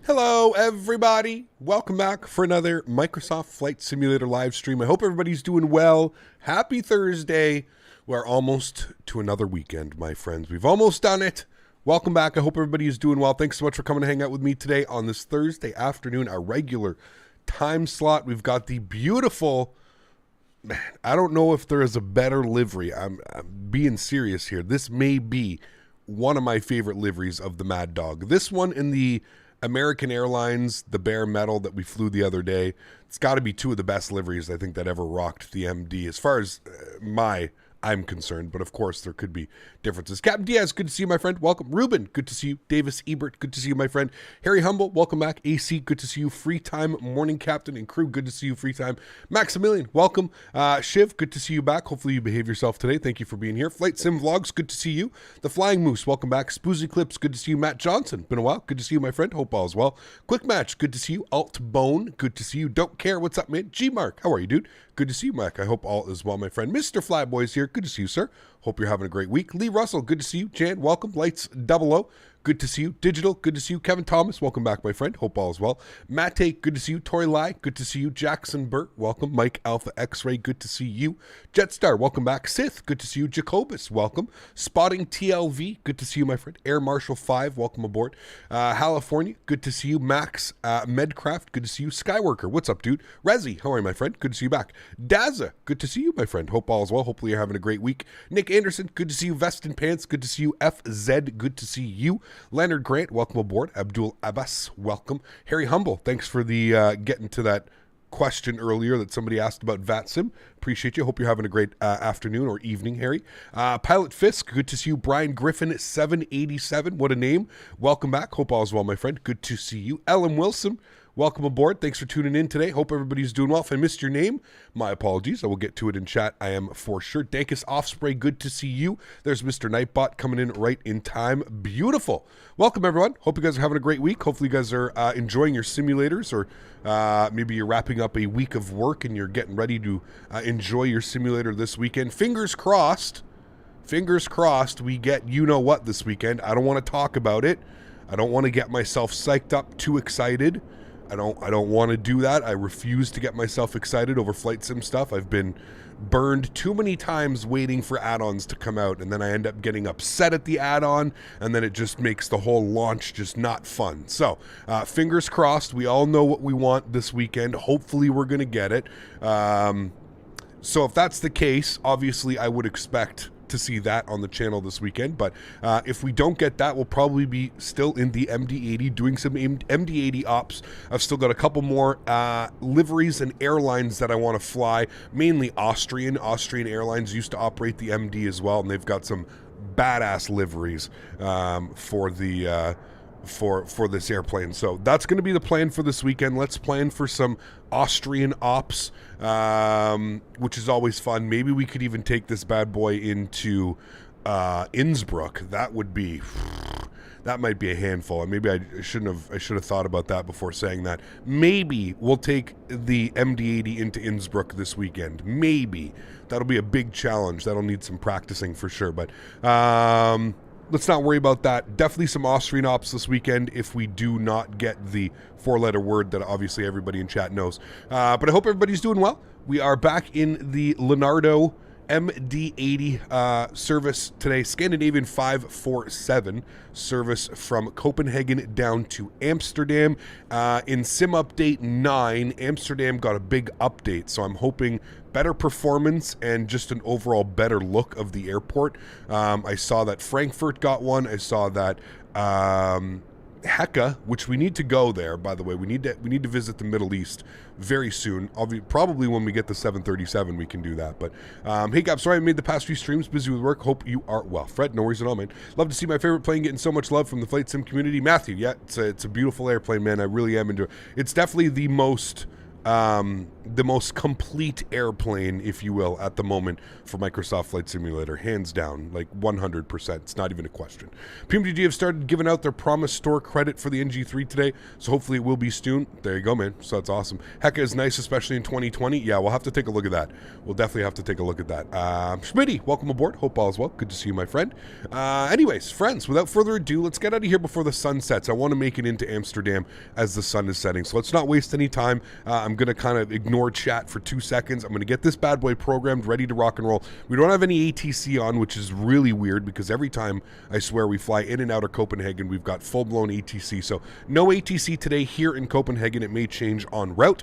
Hello, everybody. Welcome back for another Microsoft Flight Simulator live stream. I hope everybody's doing well. Happy Thursday. We're almost to another weekend, my friends. We've almost done it. Welcome back. I hope everybody is doing well. Thanks so much for coming to hang out with me today on this Thursday afternoon, our regular time slot. We've got the beautiful, man, I don't know if there is a better livery. I'm being serious here. This may be one of my favorite liveries of the Maddog. This one in the American Airlines, the bare metal that we flew the other day, it's got to be two of the best liveries I think that ever rocked the MD as far as I'm concerned, but of course there could be differences. Captain Diaz, good to see you, my friend. Welcome. Ruben, good to see you. Davis Ebert, good to see you, my friend. Harry Humble, welcome back. AC, good to see you. Free Time Morning Captain and crew, good to see you. Free Time. Maximilian, welcome. Shiv, good to see you back. Hopefully you behave yourself today. Thank you for being here. Flight Sim Vlogs, good to see you. The Flying Moose, welcome back. Spoozy Clips, good to see you. Matt Johnson, been a while. Good to see you, my friend. Hope all is well. Quick Match, good to see you. Alt Bone, good to see you. Don't Care, what's up, man? G Mark, how are you, dude? Good to see you, Mac. I hope all is well, my friend. Mr. Flyboy's here. Good to see you, sir. Hope you're having a great week. Lee Russell, good to see you. Jan, welcome. Lights 00, good to see you. Digital, good to see you. Kevin Thomas, welcome back, my friend. Hope all is well. Matt Tate, good to see you. Tori Lai, good to see you. Jackson Burt, welcome. Mike Alpha X-Ray, good to see you. Jetstar, welcome back. Sith, good to see you. Jacobus, welcome. Spotting TLV, good to see you, my friend. Air Marshal 5, welcome aboard. California, good to see you. Max Medcraft, good to see you. Skyworker, what's up, dude? Rezi, how are you, my friend? Good to see you back. Daza, good to see you, my friend. Hope all is well. Hopefully you're having a great week. Nick Anderson, good to see you. Vest and Pants, good to see you. FZ, good to see you. Leonard Grant, welcome aboard. Abdul Abbas, welcome. Harry Humble, thanks for the getting to that question earlier that somebody asked about VATSIM. Appreciate you. Hope you're having a great afternoon or evening, Harry. Pilot Fisk, good to see you. Brian Griffin, 787, what a name. Welcome back. Hope all is well, my friend. Good to see you. Ellen Wilson, welcome aboard. Thanks for tuning in today. Hope everybody's doing well. If I missed your name, my apologies. I will get to it in chat. I am for sure. Dankus Offspray, good to see you. There's Mr. Nightbot coming in right in time. Beautiful. Welcome, everyone. Hope you guys are having a great week. Hopefully you guys are enjoying your simulators, or maybe you're wrapping up a week of work and you're getting ready to enjoy your simulator this weekend. Fingers crossed we get you-know-what this weekend. I don't want to talk about it. I don't want to get myself psyched up, too excited. I don't want to do that. I refuse to get myself excited over flight sim stuff. I've been burned too many times waiting for add-ons to come out, and then I end up getting upset at the add-on, and then it just makes the whole launch just not fun. So, fingers crossed. We all know what we want this weekend. Hopefully we're going to get it. So if that's the case, obviously I would expect to see that on the channel this weekend, but if we don't get that, we'll probably be still in the MD-80 doing some MD-80 ops. I've still got a couple more liveries and airlines that I want to fly, mainly Austrian Airlines used to operate the MD as well, and they've got some badass liveries for the for this airplane. So that's going to be the plan for this weekend. Let's plan for some Austrian ops, which is always fun. Maybe we could even take this bad boy into Innsbruck. That might be a handful. And maybe I should have thought about that before saying that. Maybe we'll take the MD-80 into Innsbruck this weekend. Maybe. That'll be a big challenge. That'll need some practicing for sure. But let's not worry about that. Definitely some Austrian ops this weekend if we do not get the four-letter word that obviously everybody in chat knows. But I hope everybody's doing well. We are back in the Leonardo MD-80 service today. Scandinavian 547 service from Copenhagen down to Amsterdam. In Sim Update 9, Amsterdam got a big update, so I'm hoping better performance and just an overall better look of the airport. I saw that Frankfurt got one. I saw that Hecka, which we need to go there, by the way. We need to visit the Middle East very soon. Probably when we get the 737 we can do that. But hey Gab, sorry I made the past few streams, busy with work. Hope you are well. Fred, no worries at all, man. Love to see my favorite plane getting so much love from the flight sim community. Matthew, yeah, it's a beautiful airplane, man. I really am into it. It's definitely the most the most complete airplane, if you will, at the moment for Microsoft Flight Simulator, hands down, like 100%. It's not even a question. PMDG have started giving out their Promise Store credit for the NG3 today, so hopefully it will be soon. There you go, man. So that's awesome. Hecka is nice, especially in 2020. Yeah, we'll have to take a look at that. We'll definitely have to take a look at that. Smitty, welcome aboard. Hope all is well. Good to see you, my friend. Anyways, friends, without further ado, let's get out of here before the sun sets. I want to make it into Amsterdam as the sun is setting, so let's not waste any time. I'm going to kind of ignore chat for 2 seconds. I'm going to get this bad boy programmed, ready to rock and roll. We don't have any ATC on, which is really weird because every time, I swear, we fly in and out of Copenhagen, we've got full-blown ATC. So no ATC today here in Copenhagen. It may change en route.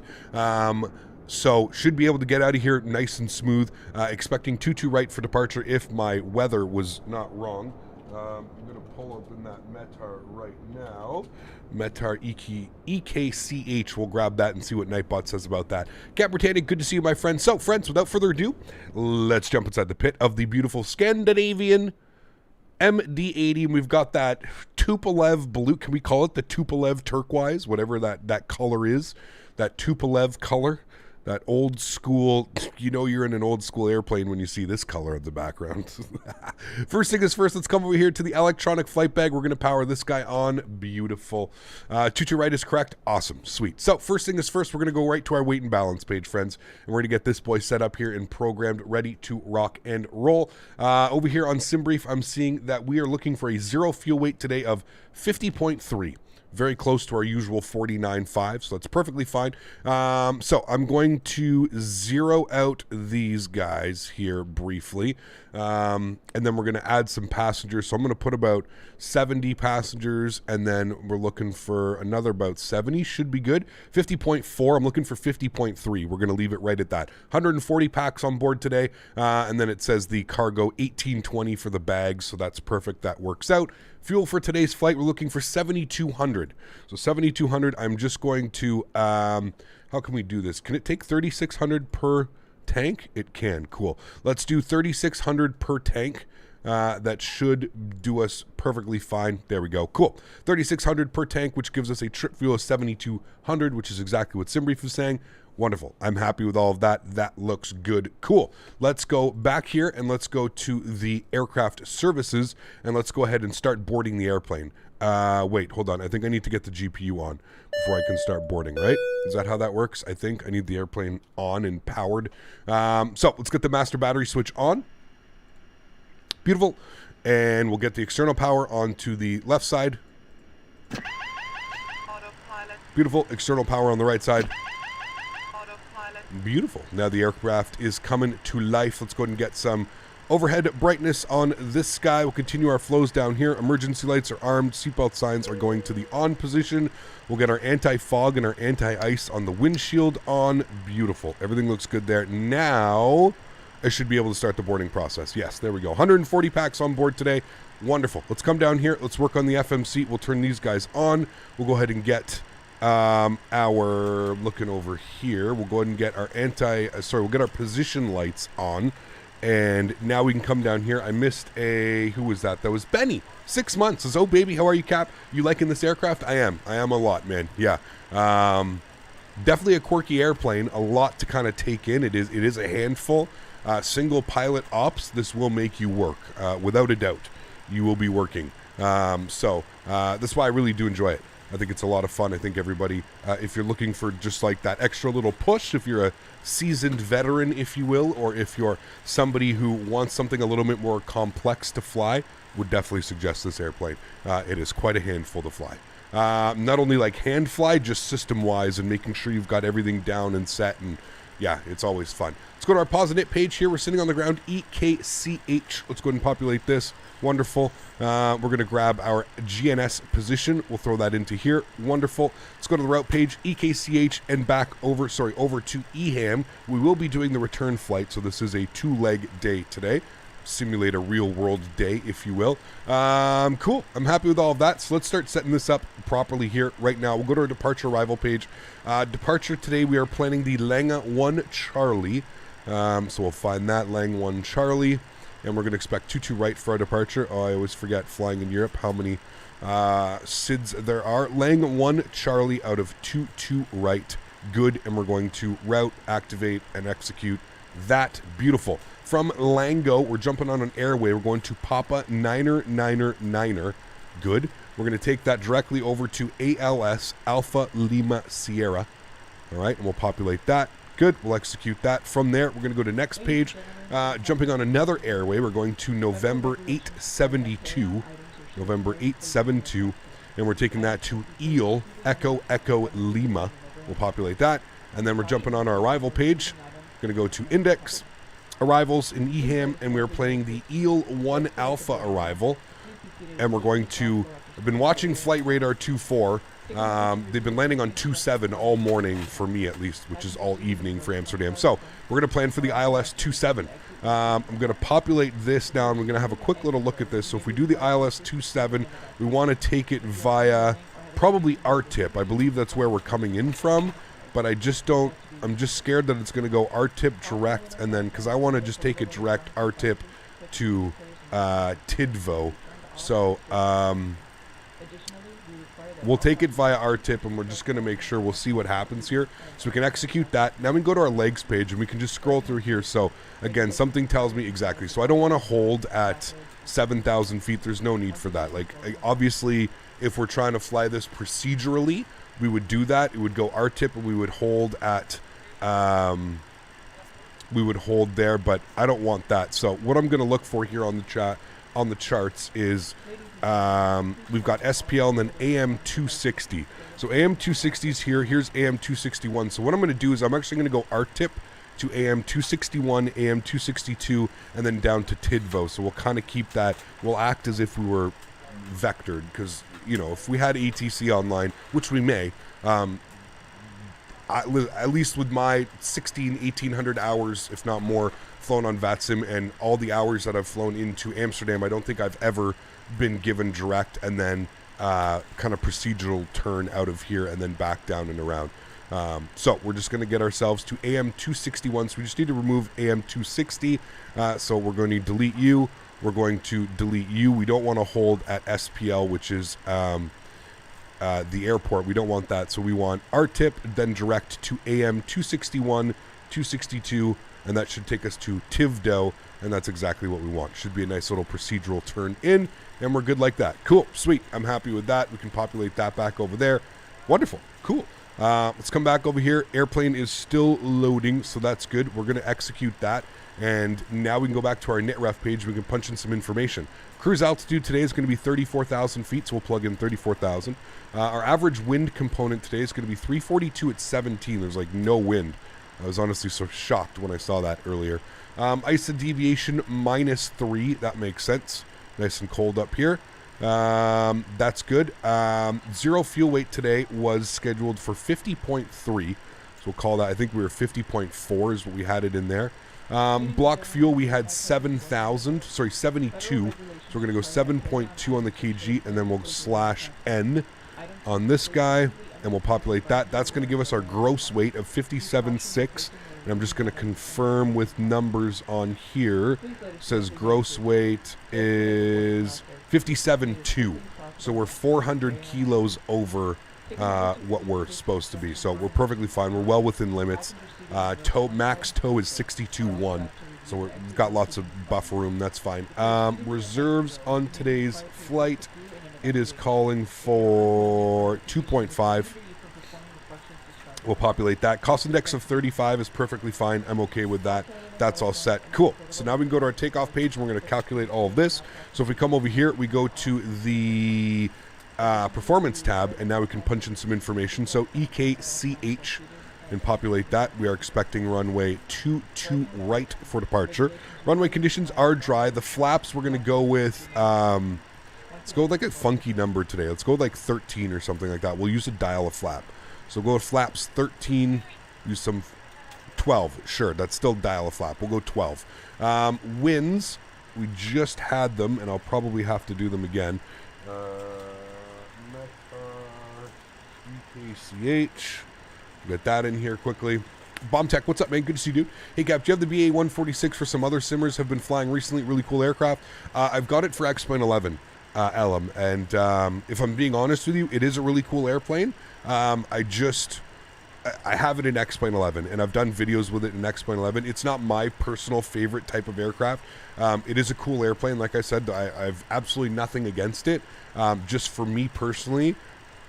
So should be able to get out of here nice and smooth. Expecting 22 right for departure if my weather was not wrong. I'm going to pull open that METAR right now. METAR EKCH. We'll grab that and see what Nightbot says about that. Cat Britannic, good to see you, my friend. So, friends, without further ado, let's jump inside the pit of the beautiful Scandinavian MD-80. And we've got that Tupolev blue. Can we call it the Tupolev turquoise? Whatever that color is. That Tupolev color. That old school, you know you're in an old school airplane when you see this color in the background. First thing is first, let's come over here to the electronic flight bag. We're going to power this guy on. Beautiful. 22 right is correct. Awesome. Sweet. So first thing is first, we're going to go right to our weight and balance page, friends. And we're going to get this boy set up here and programmed, ready to rock and roll. Over here on SimBrief, I'm seeing that we are looking for a zero fuel weight today of 50.3. Very close to our usual 49.5, so that's perfectly fine. So I'm going to zero out these guys here briefly, and then we're going to add some passengers. So I'm going to put about 70 passengers, and then we're looking for another about 70. Should be good. 50.4. I'm looking for 50.3. We're going to leave it right at that. 140 packs on board today, and then it says the cargo 1820 for the bags, so that's perfect. That works out. Fuel for today's flight, we're looking for 7,200. So 7,200, I'm just going to, how can we do this? Can it take 3,600 per tank? It can, cool. Let's do 3,600 per tank. That should do us perfectly fine. There we go, cool. 3,600 per tank, which gives us a trip fuel of 7,200, which is exactly what SimBrief is saying. Wonderful. I'm happy with all of that. That looks good. Cool. Let's go back here and let's go to the aircraft services and let's go ahead and start boarding the airplane. Wait, hold on. I think I need to get the GPU on before I can start boarding, right? Is that how that works? I think I need the airplane on and powered. So let's get the master battery switch on. Beautiful. And we'll get the external power onto the left side. Autopilot. Beautiful. External power on the right side. Beautiful. Now the aircraft is coming to life. Let's go ahead and get some overhead brightness on this sky. We'll continue our flows down here. Emergency lights are armed. Seatbelt signs are going to the on position. We'll get our anti-fog and our anti-ice on the windshield on. Beautiful. Everything looks good there. Now I should be able to start the boarding process. Yes, there we go. 140 packs on board today. Wonderful. Let's come down here. Let's work on the FMC. We'll turn these guys on. We'll go ahead and get our, looking over here, we'll go ahead and get our we'll get our position lights on, and now we can come down here. I missed who was that? That was Benny. 6 months. Says, oh baby, how are you, Cap? You liking this aircraft? I am a lot, man. Yeah. Definitely a quirky airplane, a lot to kind of take in. It is a handful. Single pilot ops, this will make you work, without a doubt. You will be working. So that's why I really do enjoy it. I think it's a lot of fun. I think everybody, if you're looking for just like that extra little push, if you're a seasoned veteran, if you will, or if you're somebody who wants something a little bit more complex to fly, would definitely suggest this airplane. It is quite a handful to fly. Not only like hand fly, just system-wise and making sure you've got everything down and set, and yeah, it's always fun. Let's go to our pause and hit page here. We're sitting on the ground, EKCH. Let's go ahead and populate this. Wonderful. We're going to grab our GNS position. We'll throw that into here. Wonderful. Let's go to the route page, EKCH, and back over to EHAM. We will be doing the return flight, so this is a two-leg day today. Simulate a real-world day, if you will. Cool. I'm happy with all of that, so let's start setting this up properly here right now. We'll go to our departure arrival page. Departure today, we are planning the Lang 1 Charlie. So we'll find that, Lang 1 Charlie. And we're going to expect 22 right for our departure. Oh, I always forget flying in Europe how many SIDs there are. Lang 1 Charlie out of 22 right Good. And we're going to route, activate, and execute that. Beautiful. From Lango, we're jumping on an airway. We're going to Papa 9er. Good. We're going to take that directly over to ALS, Alpha Lima Sierra. All right, and we'll populate that. Good. We'll execute that. From there, we're going to go to next page. Jumping on another airway, we're going to November 872. November 872. And we're taking that to Eel, Echo Lima. We'll populate that. And then we're jumping on our arrival page. Going to go to Index, Arrivals in EHAM, and we're playing the Eel 1 Alpha arrival. And we're going to... I've been watching Flight Radar 2.4. They've been landing on 2.7 all morning, for me at least, which is all evening for Amsterdam. So we're going to plan for the ILS 2.7. I'm going to populate this now, and we're going to have a quick little look at this. So if we do the ILS 2.7, we want to take it via probably RTIP. I believe that's where we're coming in from, but I just don't... I'm just scared that it's going to go RTIP direct, and then, because I want to just take it direct RTIP to Tidvo. So, we'll take it via RTIP, and we're just going to make sure we'll see what happens here. So we can execute that. Now we can go to our legs page, and we can just scroll through here. So, again, something tells me exactly. So I don't want to hold at 7,000 feet. There's no need for that. Like, obviously, if we're trying to fly this procedurally, we would do that. It would go RTIP, and we would hold at... we would hold there, but I don't want that. So what I'm going to look for here on the charts is we've got SPL and then AM 260. So AM 260 is here. Here's AM 261. So what I'm going to do is I'm actually going to go RTIP to AM 261, AM 262, and then down to Tidvo. So we'll kind of keep that. We'll act as if we were vectored, because, you know, if we had ATC online, which we may, at least with my 1,800 hours, if not more, flown on VATSIM, and all the hours that I've flown into Amsterdam, I don't think I've ever been given direct and then kind of procedural turn out of here and then back down and around. So we're just going to get ourselves to AM 261. So we just need to remove AM 260. So we're going to delete you. We're going to delete you. We don't want to hold at SPL, which is... the airport. We don't want that, so we want RTIP, then direct to AM 261, 262, and that should take us to Tivdo, and that's exactly what we want. Should be a nice little procedural turn in, and we're good like that. Cool, sweet. I'm happy with that. We can populate that back over there. Wonderful, cool. Let's come back over here. Airplane is still loading, so that's good. We're going to execute that, and now we can go back to our NitRef page. We can punch in some information. Cruise altitude today is going to be 34,000 feet, so we'll plug in 34,000. Our average wind component today is going to be 342 at 17. There's like no wind. I was honestly so shocked when I saw that earlier. ISA deviation -3. That makes sense. Nice and cold up here. That's good. Zero fuel weight today was scheduled for 50.3. So we'll call that, I think we were 50.4 is what we had it in there. Block fuel, we had 72. So we're going to go 7.2 on the kg, and then we'll slash N on this guy, and we'll populate that. That's going to give us our gross weight of 57.6, and I'm just going to confirm with numbers on here. It says gross weight is 57.2, so we're 400 kilos over what we're supposed to be, so we're perfectly fine. We're well within limits. Max tow is 62.1, so we've got lots of buffer room. That's fine. Reserves on today's flight, it is calling for 2.5. We'll populate that. Cost index of 35 is perfectly fine. I'm okay with that. That's all set. Cool. So now we can go to our takeoff page, and we're going to calculate all of this. So if we come over here, we go to the performance tab, and now we can punch in some information. So EKCH, and populate that. We are expecting runway 22 right for departure. Runway conditions are dry. The flaps, we're going to go with, let's go with like a funky number today. Let's go with like 13 or something like that. We'll use a dial of flap. So go with flaps 13, use some 12. Sure, that's still dial a flap. We'll go 12. Winds, we just had them, and I'll probably have to do them again. EKCH. Get that in here quickly. Bomb Tech, what's up, man? Good to see you, dude. Hey, Cap, do you have the BA-146 for some other simmers have been flying recently? Really cool aircraft. I've got it for X-Plane 11, LM, and if I'm being honest with you, it is a really cool airplane. I just I have it in X-Plane 11, and I've done videos with it in X-Plane 11. It's not my personal favorite type of aircraft. It is a cool airplane. Like I said, I've absolutely nothing against it. Just for me personally,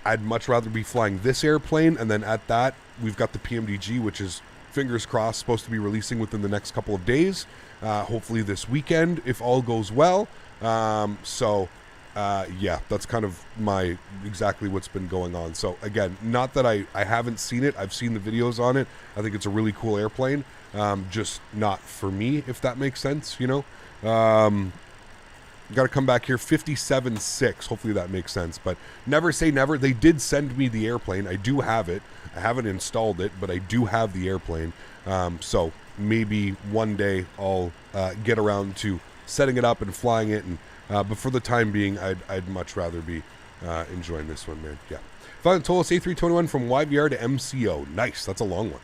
I'd much rather be flying this airplane, and then at that, we've got the PMDG, which is, fingers crossed, supposed to be releasing within the next couple of days. Hopefully this weekend, if all goes well. Yeah, that's kind of exactly what's been going on. So again, not that I haven't seen it. I've seen the videos on it. I think it's a really cool airplane. Just not for me, if that makes sense, you know. Got to come back here, 57.6. Hopefully that makes sense. But never say never. They did send me the airplane. I do have it. I haven't installed it, but I do have the airplane. So maybe one day I'll get around to setting it up and flying it. And but for the time being, I'd much rather be enjoying this one, man. Yeah. Flying Toliss A321 from YVR to MCO. Nice. That's a long one.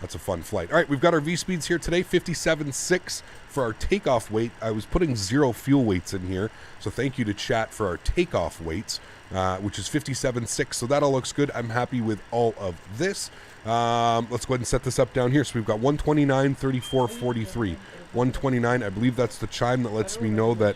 That's a fun flight. All right, we've got our V-speeds here today, 57.6 for our takeoff weight. I was putting 0 fuel weights in here, so thank you to chat for our takeoff weights, which is 57.6, so that all looks good. I'm happy with all of this. Let's go ahead and set this up down here. So we've got 129, 34, 43. 129, I believe that's the chime that lets me know that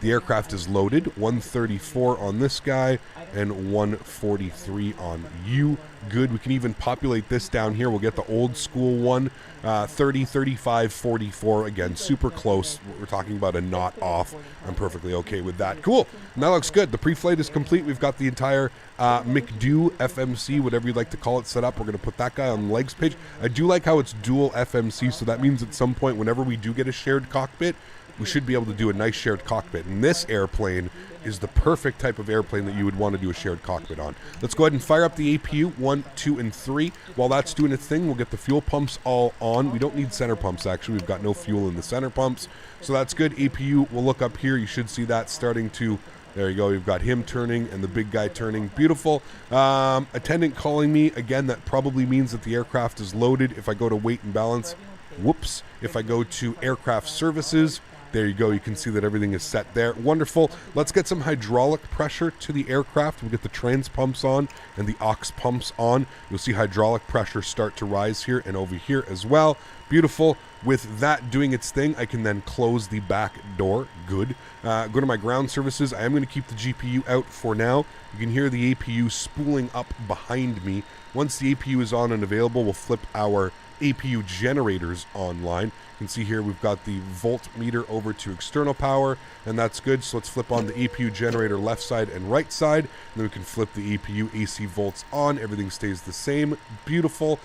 the aircraft is loaded. 134 on this guy, and 143 on you. Good. We can even populate this down here. We'll get the old school one. 30, 35, 44. Again, super close. We're talking about a knot off. I'm perfectly okay with that. Cool. And that looks good. The pre-flight is complete. We've got the entire McDo FMC, whatever you'd like to call it, set up. We're going to put that guy on the legs page. I do like how it's dual FMC, so that means at some point, whenever we do get a shared cockpit, we should be able to do a nice shared cockpit. And this airplane is the perfect type of airplane that you would want to do a shared cockpit on. Let's go ahead and fire up the APU 1, 2, and 3. While that's doing its thing, we'll get the fuel pumps all on. We don't need center pumps, actually. We've got no fuel in the center pumps. So that's good. APU, we'll look up here. You should see that starting to... There you go. You've got him turning and the big guy turning. Beautiful. Attendant calling me. Again, that probably means that the aircraft is loaded. If I go to weight and balance, whoops. If I go to aircraft services... There you go. You can see that everything is set there. Wonderful. Let's get some hydraulic pressure to the aircraft. We'll get the trans pumps on and the aux pumps on. You'll see hydraulic pressure start to rise here and over here as well. Beautiful. With that doing its thing, I can then close the back door. Good. Go to my ground services. I am going to keep the GPU out for now. You can hear the APU spooling up behind me. Once the APU is on and available, we'll flip our APU generators online. You can see here we've got the voltmeter over to external power, and that's good. So let's flip on the APU generator left side and right side, and then we can flip the APU AC volts on. Everything stays the same. Beautiful.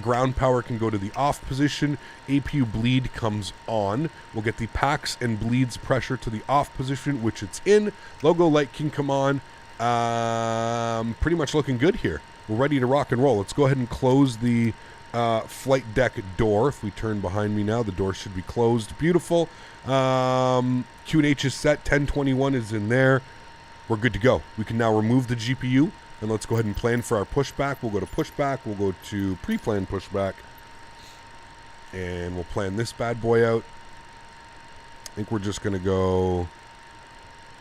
Ground power can go to the off position. APU bleed comes on. We'll get the packs and bleeds pressure to the off position, which it's in. Logo light can come on. Pretty much looking good here. We're ready to rock and roll. Let's go ahead and close the flight deck door. If we turn behind me now, the door should be closed. Beautiful. Q&H is set. 1021 is in there. We're good to go. We can now remove the GPU, and let's go ahead and plan for our pushback. We'll go to pushback. We'll go to pre-plan pushback, and we'll plan this bad boy out. I think we're just going to go...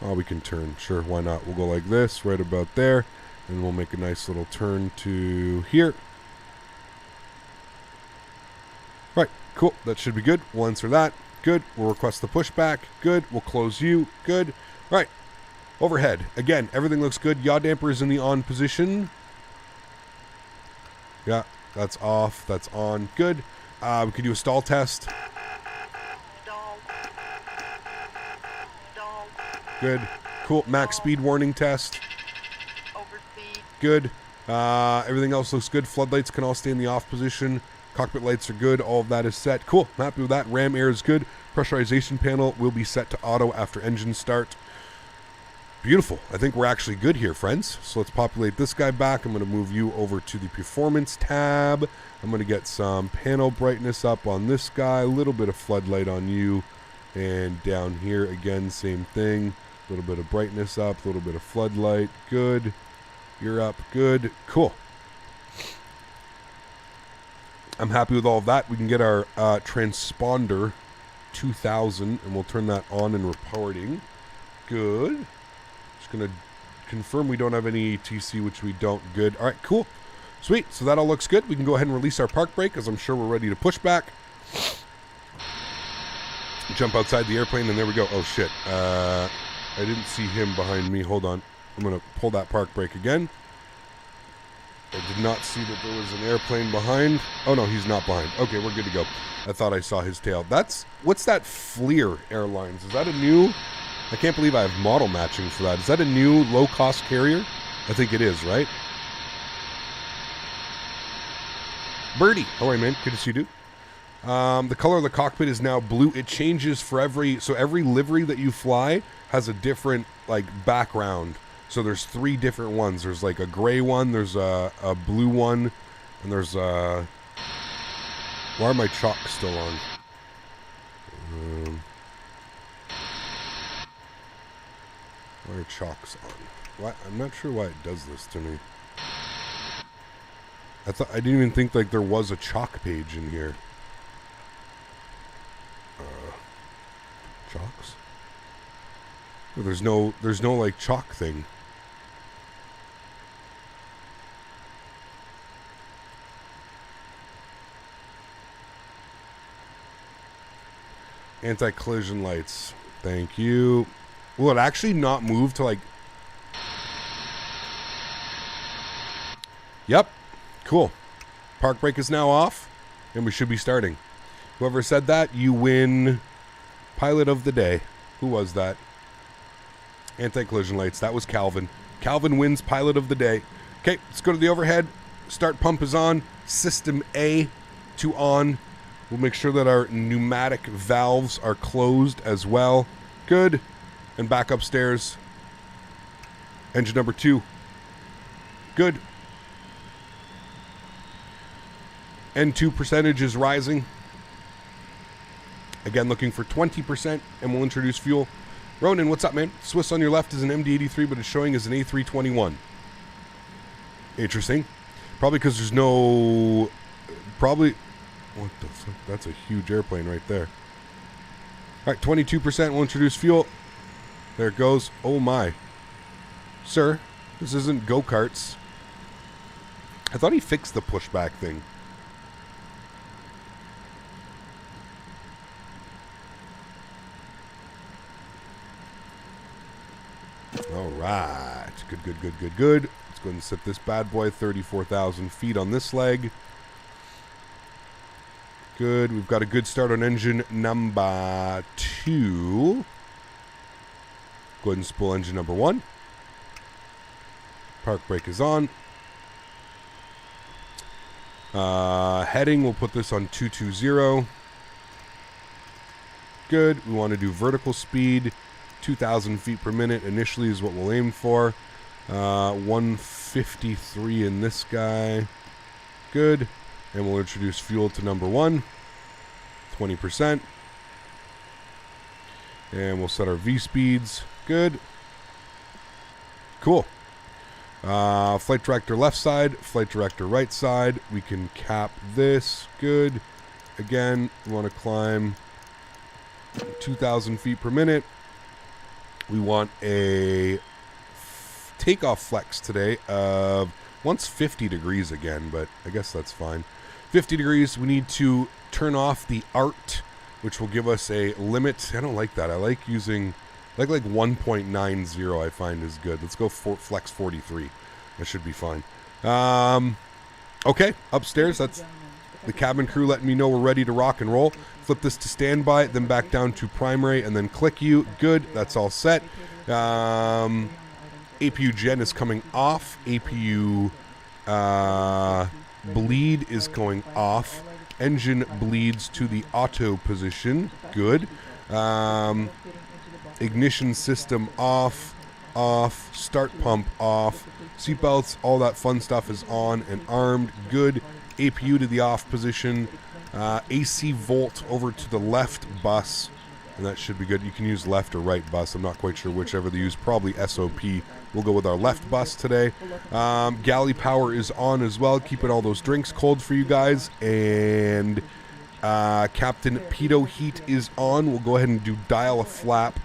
Oh, we can turn. Sure, why not? We'll go like this, right about there, and we'll make a nice little turn to here. Right, cool. That should be good. We'll answer that. Good. We'll request the pushback. Good. We'll close you. Good. Right. Overhead. Again, everything looks good. Yaw damper is in the on position. Yeah, that's off. That's on. Good. We can do a stall test. Good. Cool. Max speed warning test. Good. Everything else looks good. Floodlights can all stay in the off position. Cockpit lights are good. All of that is set. Cool. I'm happy with that. Ram air is good. Pressurization panel will be set to auto after engine start. Beautiful. I think we're actually good here, friends. So let's populate this guy back. I'm going to move you over to the performance tab. I'm going to get some panel brightness up on this guy. A little bit of floodlight on you. And down here, again, same thing. A little bit of brightness up. A little bit of floodlight. Good. You're up. Good. Cool. I'm happy with all of that. We can get our transponder 2000, and we'll turn that on and reporting. Good. Just going to confirm we don't have any ATC, which we don't. Good. All right, cool. Sweet. So that all looks good. We can go ahead and release our park brake, as I'm sure we're ready to push back. Jump outside the airplane, and there we go. Oh, shit. I didn't see him behind me. Hold on. I'm going to pull that park brake again. I did not see that there was an airplane behind. Oh, no, he's not behind. Okay, we're good to go. I thought I saw his tail. What's that Fleer Airlines? Is that a new... I can't believe I have model matching for that. Is that a new low-cost carrier? I think it is, right? Birdie. All right, man. Good to see you, dude. The color of the cockpit is now blue. It changes for every livery that you fly has a different, like, background. So there's 3 different ones. There's, like, a gray one, there's a blue one, and there's a... Why are my chalks still on? Why are chalks on? Why? I'm not sure why it does this to me. I didn't even think like there was a chalk page in here. Chalks? No, there's no like chalk thing. Anti-collision lights. Thank you. Will it actually not move to like... Yep. Cool. Park brake is now off, and we should be starting. Whoever said that, you win pilot of the day. Who was that? Anti-collision lights. That was Calvin. Calvin wins pilot of the day. Okay, let's go to the overhead. Start pump is on. System A to on. We'll make sure that our pneumatic valves are closed as well. Good. And back upstairs. Engine number 2. Good. N2 percentage is rising. Again, looking for 20%, and we'll introduce fuel. Ronan, what's up, man? Swiss on your left is an MD-83, but it's showing as an A321. Interesting. Probably because there's no... Probably... What the fuck? That's a huge airplane right there. All right, 22%. We'll introduce fuel. There it goes. Oh, my. Sir, this isn't go-karts. I thought he fixed the pushback thing. All right. Good, good, good, good, good. Let's go ahead and set this bad boy 34,000 feet on this leg. Good. We've got a good start on engine number 2. Go ahead and spool engine number 1. Park brake is on. Heading, we'll put this on 220. Good. We want to do vertical speed. 2,000 feet per minute initially is what we'll aim for. 153 in this guy. Good. And we'll introduce fuel to number 1. 20%. And we'll set our V speeds. Good. Cool. Flight director left side. Flight director right side. We can cap this. Good. Again, we want to climb 2,000 feet per minute. We want a takeoff flex today of once 50 degrees again, but I guess that's fine. 50 degrees, we need to turn off the art, which will give us a limit. I don't like that. I like using, like 1.90 I find is good. Let's go for flex 43. That should be fine. Okay, upstairs, that's the cabin crew letting me know we're ready to rock and roll. Flip this to standby, then back down to primary, and then click you. Good, that's all set. APU gen is coming off. APU bleed is going off. Engine bleeds to the auto position. Good. Ignition system off. Off. Start pump off. Seatbelts, all that fun stuff is on and armed. Good. APU to the off position. AC volt over to the left bus. And that should be good. You can use left or right bus. I'm not quite sure whichever they use. Probably SOP. We'll go with our left bus today. Galley power is on as well. Keeping all those drinks cold for you guys. And Captain Pedo heat is on. We'll go ahead and do dial a flap.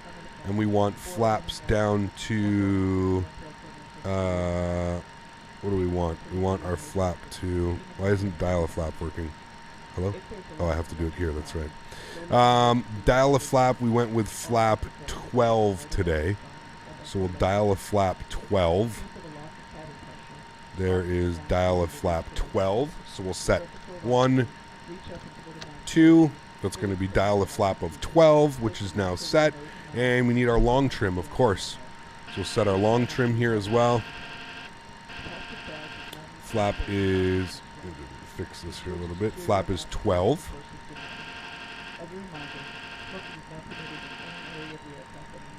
And we want flaps down to What do we want? We want our flap to... Why isn't dial a flap working? Hello? Oh, I have to do it here. That's right. Dial a flap. We went with flap 12 today. So we'll dial a flap 12. There is dial a flap 12. So we'll set 1, 2. That's going to be dial a flap of 12, which is now set. And we need our long trim, of course. So we'll set our long trim here as well. Flap is... fix this here a little bit. Flap is 12.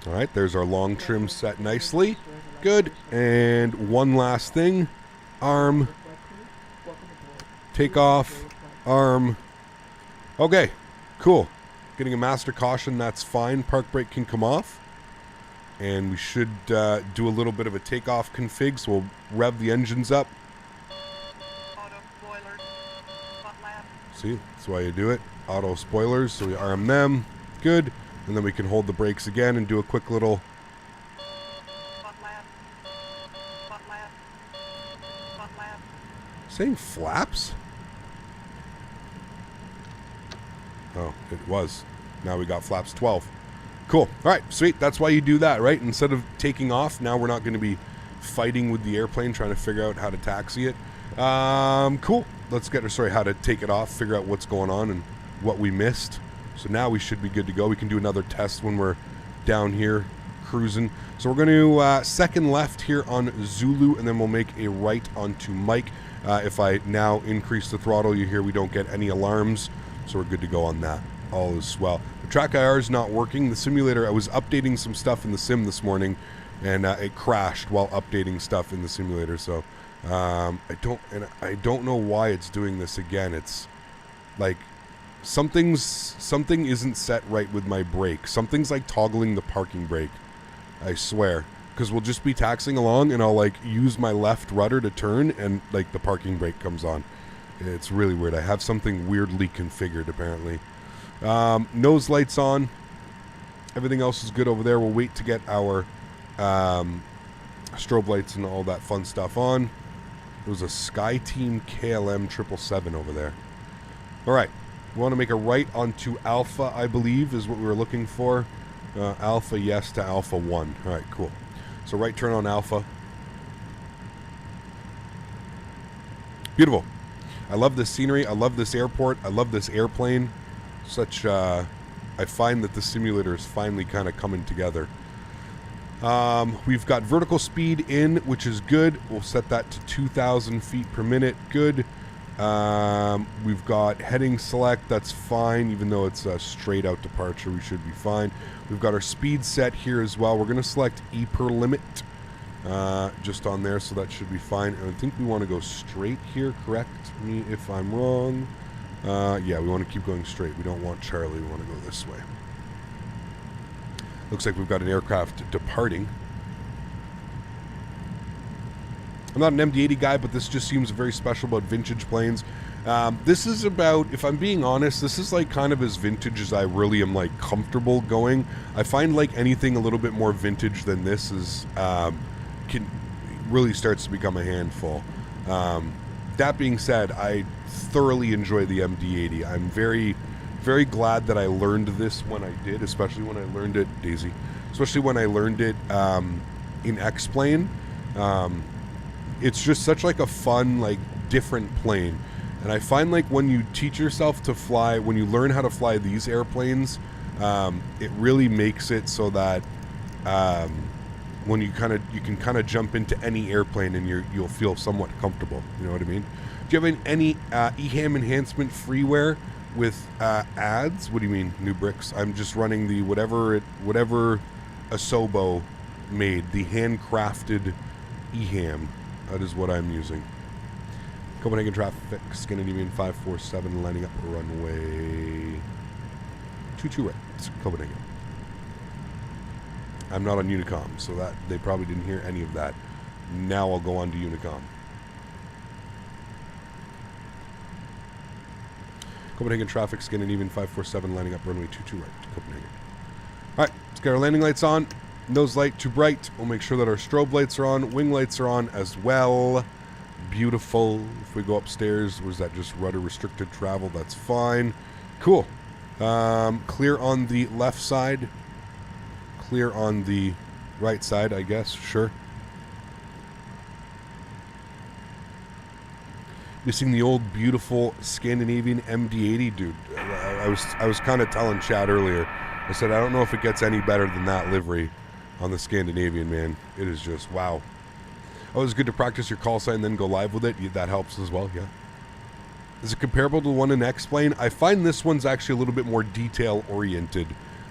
All right, there's our long trim set nicely. Good. And one last thing. Arm. Takeoff. Arm. Okay, cool. Getting a master caution, that's fine. Park brake can come off. And we should do a little bit of a takeoff config, so we'll rev the engines up. See, that's why you do it. Auto spoilers, so we arm them. Good. And then we can hold the brakes again and do a quick little... Saying flaps? Oh, it was. Now we got flaps 12. Cool. All right, sweet. That's why you do that, right? Instead of taking off, now we're not going to be fighting with the airplane, trying to figure out how to taxi it. Cool. Let's get, sorry, how to take it off, figure out what's going on and what we missed. So now we should be good to go. We can do another test when we're down here cruising. So we're going to second left here on Zulu, and then we'll make a right onto Mike. If I now increase the throttle, you hear we don't get any alarms. So we're good to go on that. All is swell. The track IR is not working. The simulator, I was updating some stuff in the sim this morning, and it crashed while updating stuff in the simulator. So I don't know why it's doing this again. It's like something isn't set right with my brake. Something's like toggling the parking brake, I swear. Because we'll just be taxiing along and I'll like use my left rudder to turn and like the parking brake comes on. It's really weird. I have something weirdly configured apparently. Nose lights on. Everything else is good over there. We'll wait to get our strobe lights and all that fun stuff on. There was a SkyTeam KLM 777 over there. All right. We want to make a right onto Alpha, I believe, is what we were looking for. Alpha, yes, to Alpha 1. All right, cool. So right turn on Alpha. Beautiful. I love this scenery. I love this airport. I love this airplane. Such, I find that the simulator is finally kind of coming together. We've got vertical speed in, which is good. We'll set that to 2,000 feet per minute. Good. We've got heading select. That's fine, even though it's a straight out departure. We should be fine. We've got our speed set here as well. We're going to select E per limit just on there, so that should be fine. And I think we want to go straight here. Correct me if I'm wrong. Yeah, we want to keep going straight. We don't want Charlie. We want to go this way. Looks like we've got an aircraft departing. I'm not an MD-80 guy, but this just seems very special about vintage planes. This is about, if I'm being honest, this is like kind of as vintage as I really am like comfortable going. I find like anything a little bit more vintage than this is really starts to become a handful. That being said, I thoroughly enjoy the MD-80. I'm very, very glad that I learned this when I did, especially when I learned it, Daisy, especially when I learned it in X-Plane. It's just such like a fun, like different plane. And I find like when you teach yourself to fly, when you learn how to fly these airplanes, it really makes it so that when you can kind of jump into any airplane and you'll feel somewhat comfortable. You know what I mean? Do you have any EHAM enhancement freeware with ads? What do you mean, new bricks? I'm just running the whatever Asobo made, the handcrafted EHAM. That is what I'm using. Copenhagen traffic, Scandinavian 547, lining up runway 22 right, Copenhagen. I'm not on Unicom, so that they probably didn't hear any of that. Now I'll go on to Unicom. Copenhagen traffic, Scandinavian 547, lining up runway 22 right, Copenhagen. All right, let's get our landing lights on. Nose light too bright. We'll make sure that our strobe lights are on. Wing lights are on as well. Beautiful. If we go upstairs, was that just rudder restricted travel? That's fine. Cool. Clear on the left side. Clear on the right side, I guess. Sure. Missing the old beautiful Scandinavian MD-80, dude. I was kind of telling Chad earlier. I said I don't know if it gets any better than that livery on the Scandinavian, man. It is just wow. Oh, it's good to practice your call sign and then go live with it. That helps as well. Yeah. Is it comparable to the one in X-Plane? I find this one's actually a little bit more detail oriented.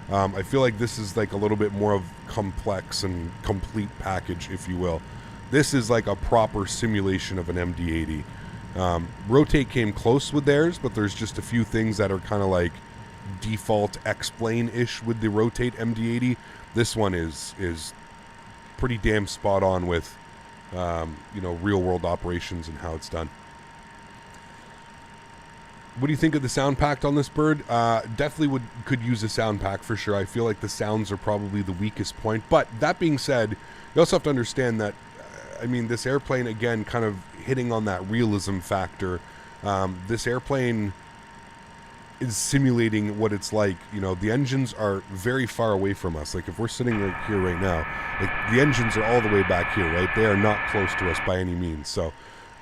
I feel like this is like a little bit more of complex and complete package, if you will. This is like a proper simulation of an MD-80. Rotate came close with theirs, but there's just a few things that are kind of like default X-Plane-ish with the Rotate MD-80. This one is pretty damn spot on with, real-world operations and how it's done. What do you think of the sound pack on this bird? Definitely could use a sound pack for sure. I feel like the sounds are probably the weakest point. But that being said, you also have to understand that, this airplane, again, kind of hitting on that realism factor. This airplane is simulating what it's like. The engines are very far away from us. Like, if we're sitting right here right now, like, the engines are all the way back here, right? They are not close to us by any means. So,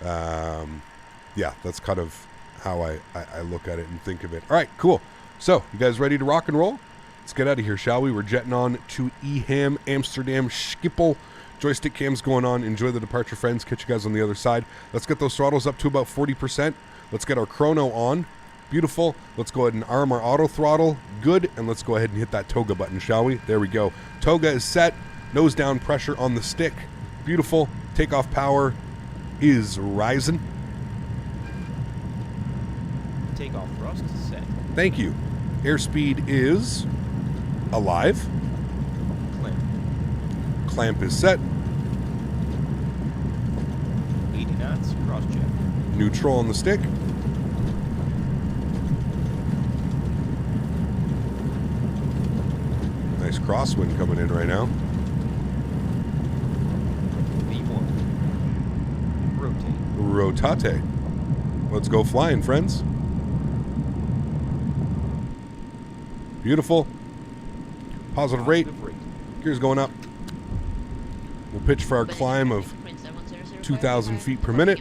yeah, that's kind of how I look at it and think of it. All right, cool. So, you guys ready to rock and roll? Let's get out of here, shall we? We're jetting on to Eham, Amsterdam, Schiphol. Joystick cam's going on. Enjoy the departure, friends. Catch you guys on the other side. Let's get those throttles up to about 40%. Let's get our chrono on. Beautiful. Let's go ahead and arm our auto throttle. Good. And let's go ahead and hit that toga button, shall we? There we go. Toga is set. Nose down pressure on the stick. Beautiful. Takeoff power is rising. Takeoff thrust set. Thank you. Airspeed is alive. Clamp. Clamp is set. 80 knots, cross check. Neutral on the stick. Nice crosswind coming in right now. V1. Rotate. Rotate. Let's go flying, friends. Beautiful. Positive rate. Gears going up. We'll pitch for our climb of 2,000 feet per minute.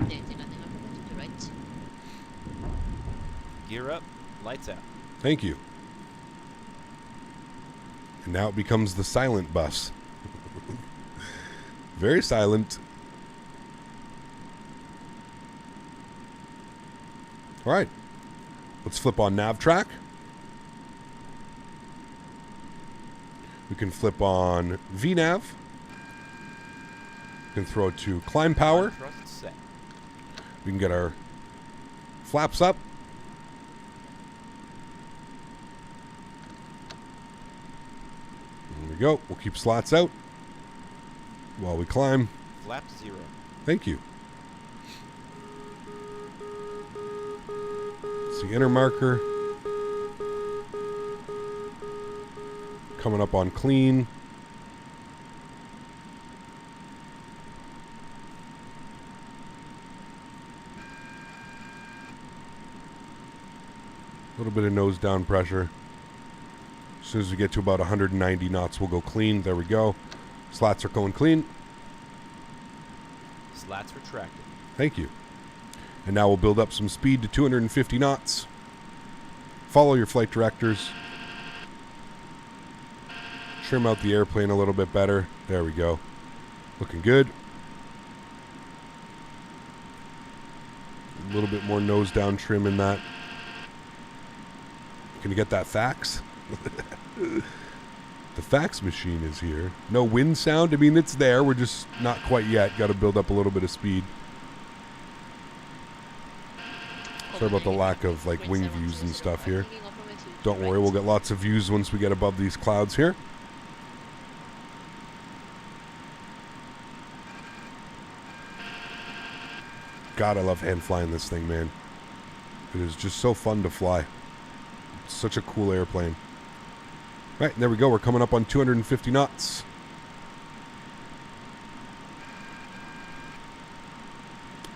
Gear up, lights out. Thank you. And now it becomes the silent bus. Very silent. All right. Let's flip on nav track. We can flip on VNav. We can throw it to climb power. We can get our flaps up. There we go. We'll keep slots out while we climb. Flap 0. Thank you. It's the inner marker. Coming up on clean. A little bit of nose down pressure. As soon as we get to about 190 knots, we'll go clean. There we go. Slats are going clean. Slats retracted. Thank you. And now we'll build up some speed to 250 knots. Follow your flight directors. Trim out the airplane a little bit better. There we go. Looking good. A little bit more nose down trim in that. Can you get that fax? The fax machine is here. No wind sound. I mean, it's there. We're just not quite yet. Got to build up a little bit of speed. Sorry about the lack of like wing views and stuff here. Don't worry, we'll get lots of views once we get above these clouds here. God, I love hand flying this thing, man. It is just so fun to fly. It's such a cool airplane. Right, there we go. We're coming up on 250 knots.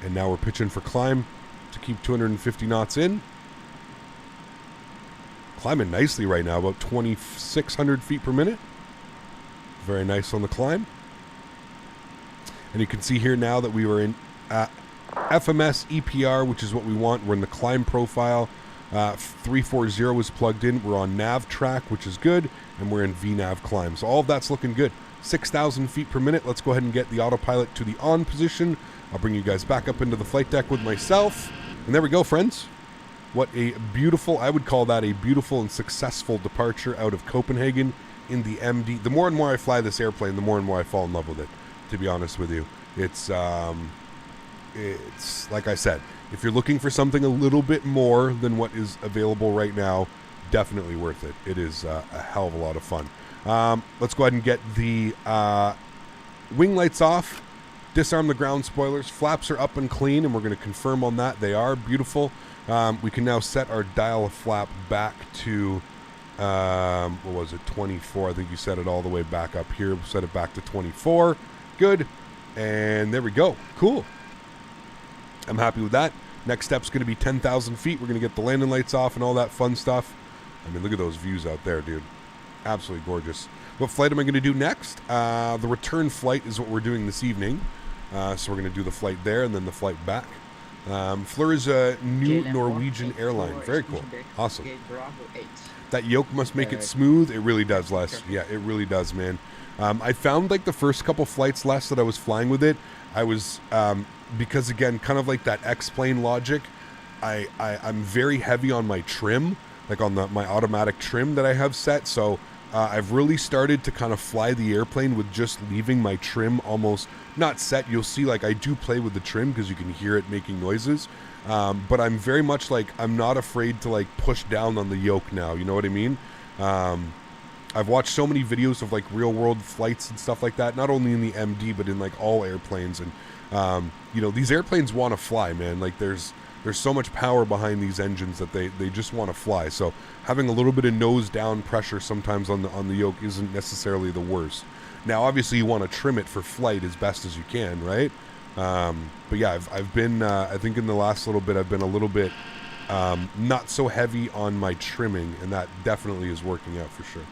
And now we're pitching for climb to keep 250 knots in. Climbing nicely right now, about 2,600 feet per minute. Very nice on the climb. And you can see here now that we were in FMS EPR, which is what we want. We're in the climb profile. 340 is plugged in. We're on nav track, which is good. And we're in VNav climb. So all of that's looking good. 6,000 feet per minute. Let's go ahead and get the autopilot to the on position. I'll bring you guys back up into the flight deck with myself. And there we go, friends. What a beautiful, I would call that a beautiful and successful departure out of Copenhagen in the MD. The more and more I fly this airplane, the more and more I fall in love with it, to be honest with you. It's like I said, if you're looking for something a little bit more than what is available right now, definitely worth it. It is a hell of a lot of fun. Let's go ahead and get the wing lights off, disarm the ground spoilers. Flaps are up and clean, and we're going to confirm on that. They are beautiful. We can now set our dial flap back to, what was it, 24. I think you set it all the way back up here. We'll set it back to 24. Good. And there we go. Cool. I'm happy with that. Next step's going to be 10,000 feet. We're going to get the landing lights off and all that fun stuff. I mean, look at those views out there, dude. Absolutely gorgeous. What flight am I going to do next? The return flight is what we're doing this evening. So we're going to do the flight there and then the flight back. Fleur is a new Norwegian airline. Very cool. Awesome. That yoke must make it smooth. It really does, Les. Yeah, it really does, man. I found like the first couple flights, Les, that I was flying with it, I was, because again, kind of like that X-plane logic, I'm very heavy on my trim, like on my automatic trim that I have set. So I've really started to kind of fly the airplane with just leaving my trim almost not set. You'll see like I do play with the trim because you can hear it making noises. But I'm very much like, I'm not afraid to like push down on the yoke now. You know what I mean? I've watched so many videos of like real world flights and stuff like that, not only in the MD, but in like all airplanes. And, you know, these airplanes want to fly, man. Like there's so much power behind these engines that they just want to fly. So having a little bit of nose down pressure sometimes on the yoke isn't necessarily the worst. Now, obviously you want to trim it for flight as best as you can, right? But yeah, I've been, I think in the last little bit, I've been a little bit not so heavy on my trimming, and that definitely is working out for sure.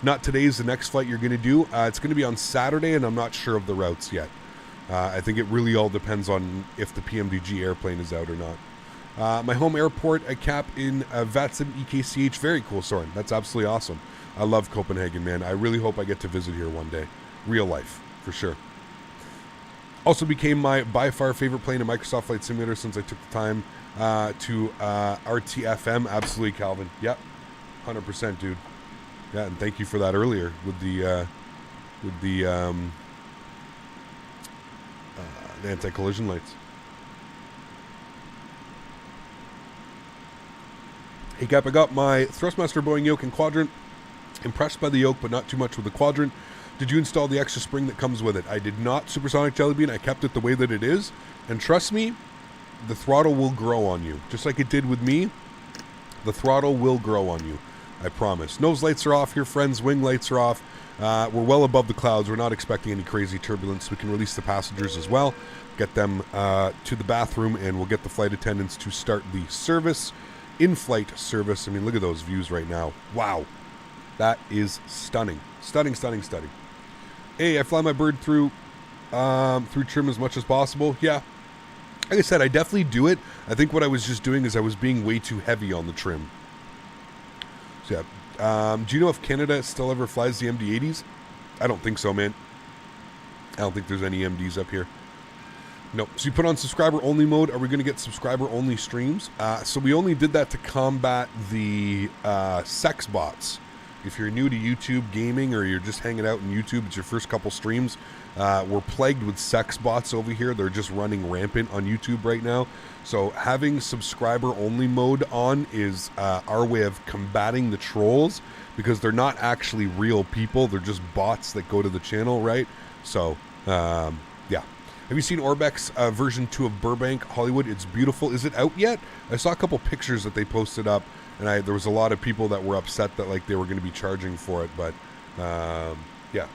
Not today's the next flight you're going to do. It's going to be on Saturday, and I'm not sure of the routes yet. I think it really all depends on if the PMDG airplane is out or not. My home airport, a cap in Vatsum EKCH. Very cool, Soren. That's absolutely awesome. I love Copenhagen, man. I really hope I get to visit here one day. Real life, for sure. Also became my by far favorite plane in Microsoft Flight Simulator since I took the time to RTFM. Absolutely, Calvin. Yep, 100%, dude. Yeah, and thank you for that earlier with the anti-collision lights. Hey Cap, I got my Thrustmaster Boeing yoke and quadrant. Impressed by the yoke, but not too much with the quadrant. Did you install the extra spring that comes with it? I did not, Supersonic Jellybean. I kept it the way that it is. And trust me, the throttle will grow on you. Just like it did with me, the throttle will grow on you. I promise. Nose lights are off here, friends. Wing lights are off. We're well above the clouds. We're not expecting any crazy turbulence. We can release the passengers as well. Get them to the bathroom, and we'll get the flight attendants to start the service. In-flight service. I mean, look at those views right now. Wow. That is stunning. Stunning, stunning, stunning. Hey, I fly my bird through trim as much as possible. Yeah. Like I said, I definitely do it. I think what I was just doing is I was being way too heavy on the trim. So yeah. Do you know if Canada still ever flies the MD-80s? I don't think so, man. I don't think there's any MDs up here. Nope. So you put on subscriber only mode. Are we going to get subscriber only streams? So we only did that to combat the sex bots. If you're new to YouTube gaming or you're just hanging out in YouTube, it's your first couple streams. We're plagued with sex bots over here. They're just running rampant on YouTube right now. So having subscriber only mode on is our way of combating the trolls, because they're not actually real people. They're just bots that go to the channel, right? So, yeah. Have you seen Orbeck's version 2 of Burbank, Hollywood? It's beautiful. Is it out yet? I saw a couple pictures that they posted up, and there was a lot of people that were upset that like they were going to be charging for it, but yeah.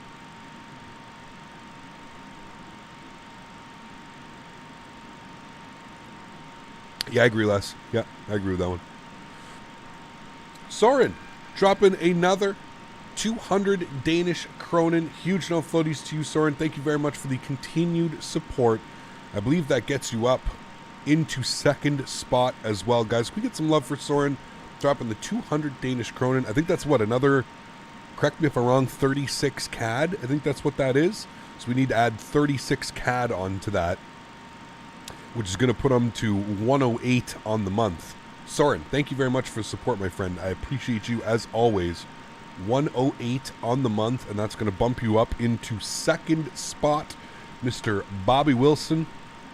Yeah, I agree, Les. Yeah, I agree with that one. Soren, dropping another 200 Danish kronen. Huge no floaties to you, Soren. Thank you very much for the continued support. I believe that gets you up into second spot as well, guys. Can we get some love for Soren dropping the 200 Danish kronen? I think that's what, another, correct me if I'm wrong, 36 CAD. I think that's what that is. So we need to add 36 CAD onto that, which is going to put them to 108 on the month. Soren, thank you very much for the support, my friend. I appreciate you as always. 108 on the month, and that's going to bump you up into second spot. Mr. Bobby Wilson,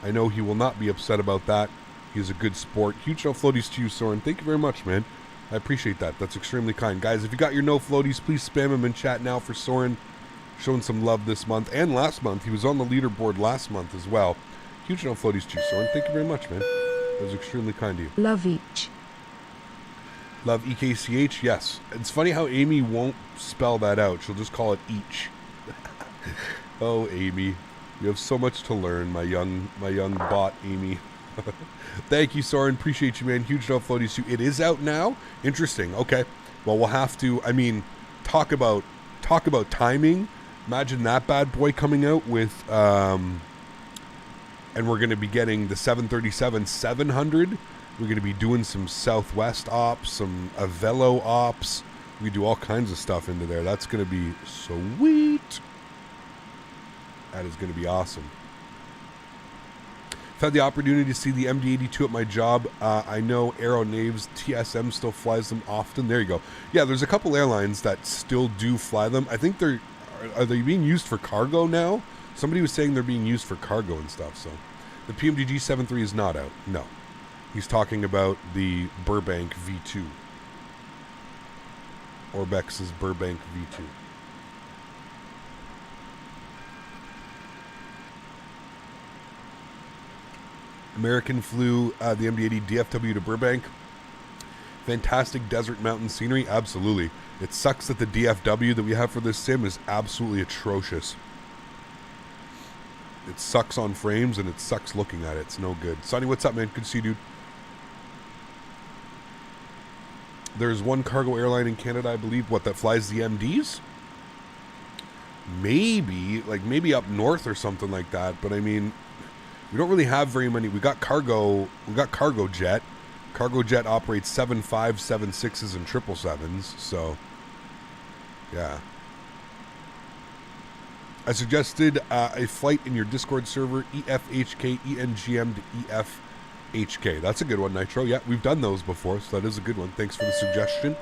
I know he will not be upset about that. He's a good sport. Huge no floaties to you, Soren. Thank you very much, man. I appreciate that. That's extremely kind. Guys, if you got your no floaties, please spam him in chat now for Soren. Showing some love this month and last month. He was on the leaderboard last month as well. Huge no floaties to you, Soren. Thank you very much, man. That was extremely kind of you. Love each. Love EKCH? Yes. It's funny how Amy won't spell that out. She'll just call it each. Oh, Amy. You have so much to learn, my young bot, Amy. Thank you, Soren. Appreciate you, man. Huge no floaties to you. It is out now? Interesting. Okay. Well, we'll have to, I mean, talk about timing. Imagine that bad boy coming out with, and we're going to be getting the 737-700. We're going to be doing some Southwest ops, some Avelo ops. We do all kinds of stuff into there. That's going to be sweet. That is going to be awesome. I've had the opportunity to see the MD-82 at my job. I know Aero Naves TSM still flies them often. There you go. Yeah, there's a couple airlines that still do fly them. I think are they being used for cargo now? Somebody was saying they're being used for cargo and stuff. So the PMDG 73 is not out. No. He's talking about the Burbank V2. Orbex's Burbank V2. American flew the MD-80 DFW to Burbank. Fantastic desert mountain scenery. Absolutely. It sucks that the DFW that we have for this sim is absolutely atrocious. It sucks on frames and it sucks looking at it. It's no good. Sonny, what's up, man? Good to see you, dude. There's one cargo airline in Canada, I believe, that flies the MDs? Maybe up north or something like that. But I mean, we don't really have very many. We got Cargo Jet. Cargo Jet operates 7.5, 7.6s, and 777s. So, yeah. I suggested a flight in your Discord server, EFHK, ENGM to EFHK. That's a good one, Nitro. Yeah, we've done those before, so that is a good one. Thanks for the suggestion.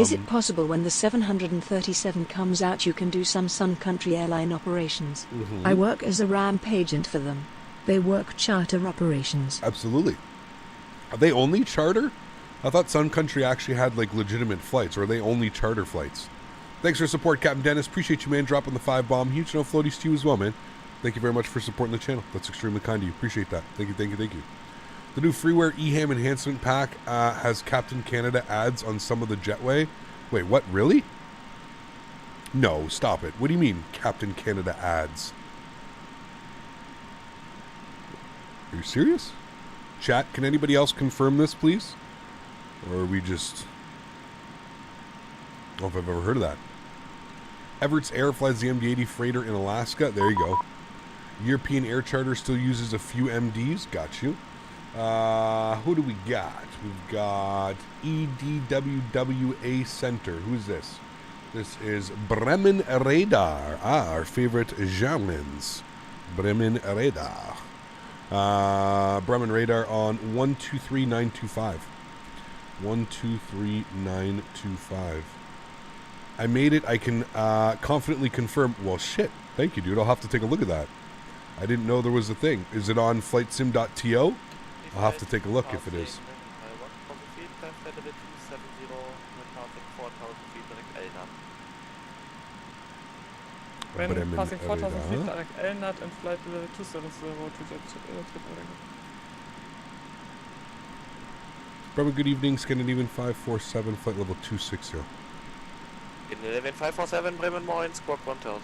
Is it possible when the 737 comes out you can do some Sun Country airline operations? Mm-hmm. I work as a ramp agent for them. They work charter operations. Absolutely. Are they only charter? I thought Sun Country actually had like legitimate flights, or are they only charter flights? Thanks for support, Captain Denis. Appreciate you, man, dropping the 5-bomb. Huge no floaties to you as well, man. Thank you very much for supporting the channel. That's extremely kind of you. Appreciate that. Thank you, thank you, thank you. The new freeware eHAM enhancement pack has Captain Canada ads on some of the jetway. Wait, what? Really? No, stop it. What do you mean, Captain Canada ads? Are you serious? Chat, can anybody else confirm this, please? Or are we just... I don't know if I've ever heard of that. Everett's Air flies the MD-80 freighter in Alaska. There you go. European Air Charter still uses a few MDs. Got you. Who do we got? We've got EDWWA Center. Who's this? This is Bremen Radar. Our favorite Germans. Bremen Radar. Bremen Radar on 123925. 123925. I made it. I can confidently confirm. Well, shit. Thank you, dude. I'll have to take a look at that. I didn't know there was a thing. Is it on flightsim.to? I'll have to take a look if it is. When passing 4,000 feet, direct ALNAT and flight level 270 Bremen, good evening. Scandinavian 547, flight level 260. Scandinavian 547, Bremen Moin, squawk 1000.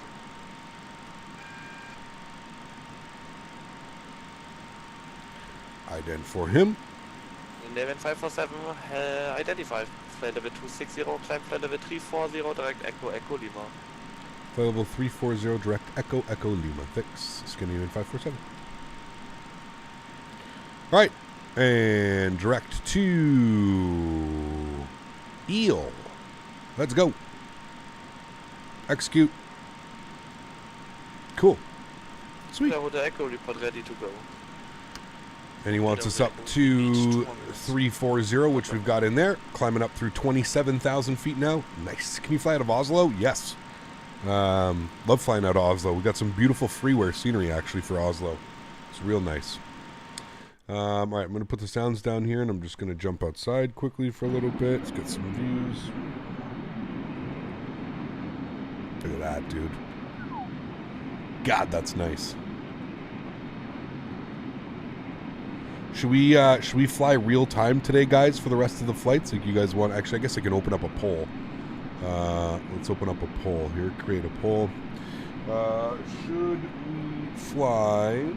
ident for him. 11547, identify. Flight level 260, climb flight level 340, direct Echo, Echo Lima. Flight level 340, direct Echo, Echo Lima. Fix, Scandinavian 547. All right, and direct to Eel. Let's go. Execute. Cool. Sweet. The Echo report ready to go. And he wants us up to 340, which we've got in there. Climbing up through 27,000 feet now. Nice. Can you fly out of Oslo? Yes. Love flying out of Oslo. We've got some beautiful freeware scenery, actually, for Oslo. It's real nice. All right, I'm going to put the sounds down here, and I'm just going to jump outside quickly for a little bit. Let's get some views. Look at that, dude. God, that's nice. Should we fly real time today, guys, for the rest of the flights? Like you guys want? Actually, I guess I can open up a poll. Let's open up a poll here. Create a poll. Should we fly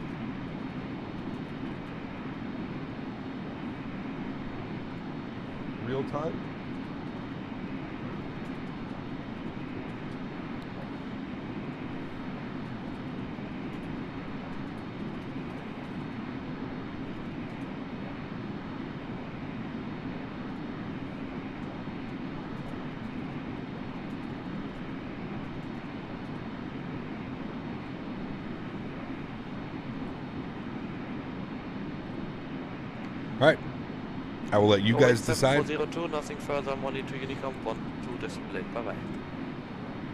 real time? All right. I will let you guys decide. 702, nothing further. Monitor Unicom 1 to display. Bye bye.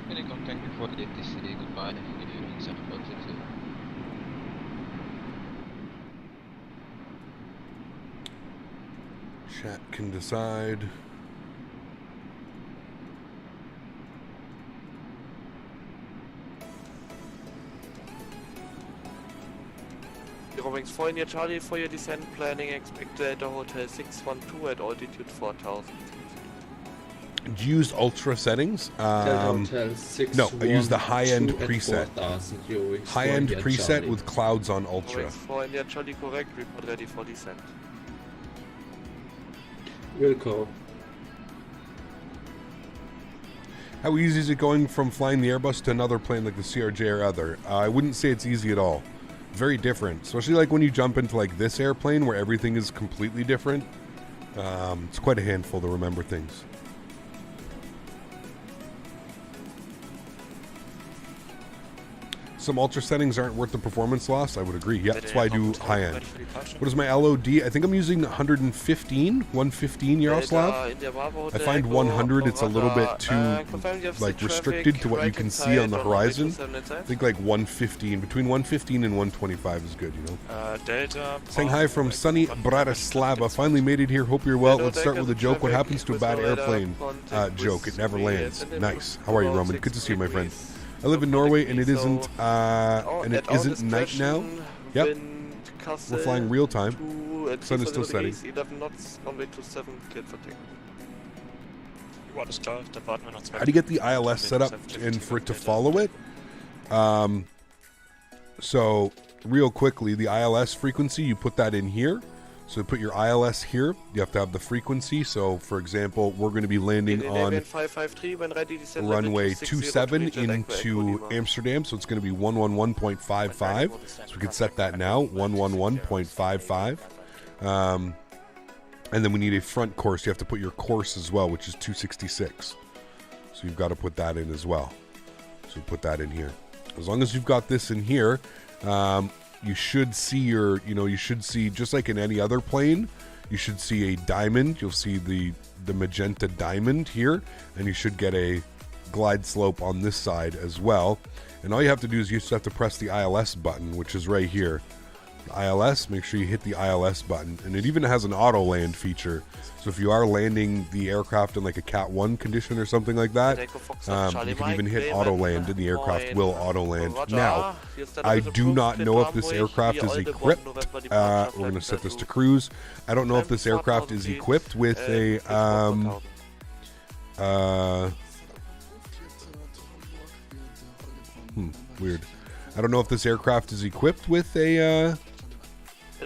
Unicom, thank you for the ATC. Goodbye. If you need some about it. Chat can decide. Wings 4 in your Charlie for your descent planning. Expect at the Hotel 612 at altitude 4000. Used ultra settings. No, I used the high-end preset. High-end preset with clouds on ultra. Wings 4 in your Charlie, correct. Report ready for descent. Wilco. How easy is it going from flying the Airbus to another plane like the CRJ or other? I wouldn't say it's easy at all. Very different, especially like when you jump into like this airplane where everything is completely different. It's quite a handful to remember things. Some ultra settings aren't worth the performance loss. I would agree. Yeah, that's why I do high end. What is my LOD? I think I'm using 115 Yaroslav. I find 100 it's a little bit too like restricted to what you can see on the horizon. I think like 115, between 115 and 125 is good, you know. Saying hi from sunny Bratislava. Finally made it here. Hope you're well. Let's start with a joke. What happens to a bad airplane joke? It never lands. Nice. How are you, Roman? Good to see you, my friend. I live in Norway, and it isn't night now. Yep, we're flying real time. Sun is still setting. 11 knots, runway 27, cleared for takeoff. How do you get the ILS set up and for it to follow it? So real quickly, the ILS frequency, you put that in here. So put your ILS here. You have to have the frequency. So, for example, we're going to be landing on runway 27 into Amsterdam. So it's going to be 111.55. So we can set that now, 111.55. And then we need a front course. You have to put your course as well, which is 266. So you've got to put that in as well. So put that in here. As long as you've got this in here, you should see your, you should see, just like in any other plane, you should see a diamond. You'll see the magenta diamond here, and you should get a glide slope on this side as well. And all you have to do is you just have to press the ILS button, which is right here. The ILS, make sure you hit the ILS button. And it even has an auto land feature. So if you are landing the aircraft in like a Cat 1 condition or something like that, you can even hit auto land and the aircraft will auto land. Now, I do not know if this aircraft is equipped. We're going to set this to cruise. I don't know if this aircraft is equipped with a weird. I don't know if this aircraft is equipped with a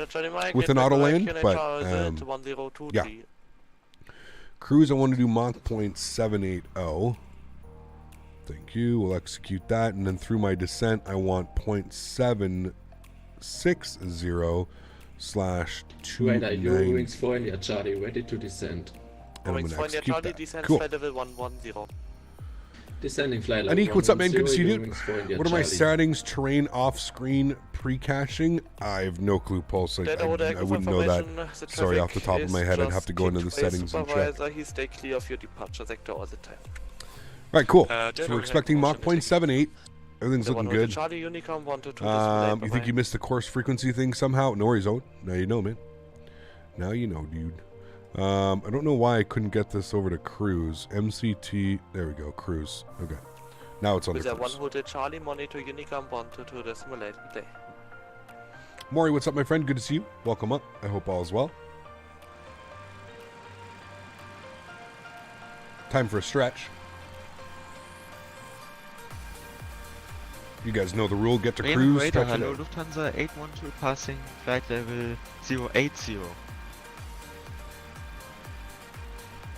Charlie Mike, with an Greenlight AutoLand, Mike, but, United 1023. yeah. Cruise, I want to do Mach 0.780. Thank you. We'll execute that. And then through my descent, I want 0.760 slash Radar, your 29. wings for India, Charlie, ready to descend. And I'm Wings going to for India, execute Charlie, that. descent Cool. flight level 110. Descending flight level Anik, what's up, man? Good to see you, 110, dude. wings for India, What are my Charlie. settings? Terrain, off-screen, pre-caching? I have no clue, Pulse. I wouldn't know that. Sorry, off the top of my head, I'd have to go into the settings and check. He stay clear of your departure sector all the time. All right, cool. Uh, So we're expecting Mach 0.78. Everything's The looking 100 good. Charlie Unicom 122 You think you missed the course frequency thing somehow? No worries, Owen. Now you know, man. Now you know, dude. I don't know why I couldn't get this over to cruise. MCT. There we go, cruise. Okay. Now it's on the With a cruise. 100 Charlie monitor Unicom 122 the simulated day. Maury, what's up, my friend? Good to see you. Welcome up. I hope all is well. Time for a stretch. You guys know the rule. Get to cruise. Radar, Stretch it hello out. Lufthansa 812 passing flight level 080.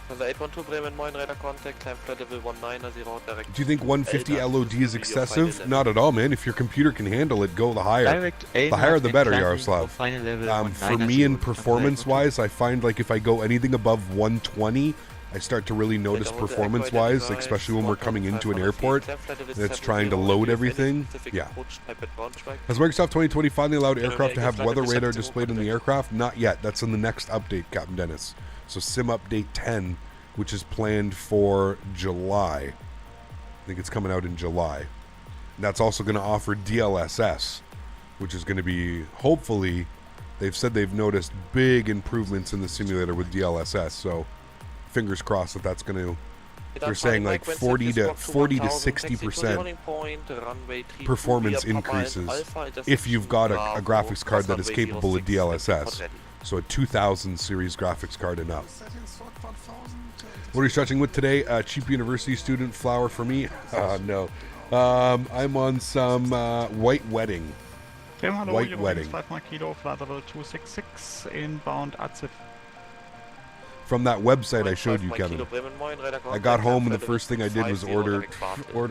From the 812 Bremen Moin radar contact, climb flight level 190 direct. Do you think 150 LOD is excessive? Not at all, man. If your computer can handle it, go the higher. Direct aim The higher the better, and Yaroslav. final level For 190 me, in Lufthansa performance-wise, I find like if I go anything above 120, I start to really notice performance-wise, especially when we're coming into an airport and it's trying to load everything. Yeah. Has Microsoft 2020 finally allowed aircraft to have weather radar displayed in the aircraft? Not yet. That's in the next update, Captain Denis. So Sim Update 10, which is planned for July. I think it's coming out in July. And that's also going to offer DLSS, which is going to be, hopefully, they've said they've noticed big improvements in the simulator with DLSS. So fingers crossed that that's going to, they're saying like 40 to 60% performance increases if you've got a graphics card that is capable of DLSS. So a 2000 series graphics card and up. What are you stretching with today? Cheap university student flower for me? No. I'm on some white wedding. White wedding. 5 kilo, flight level 266, inbound ASXP+Xvision. From that website I showed you, Kevin. I got home and the first thing I did was order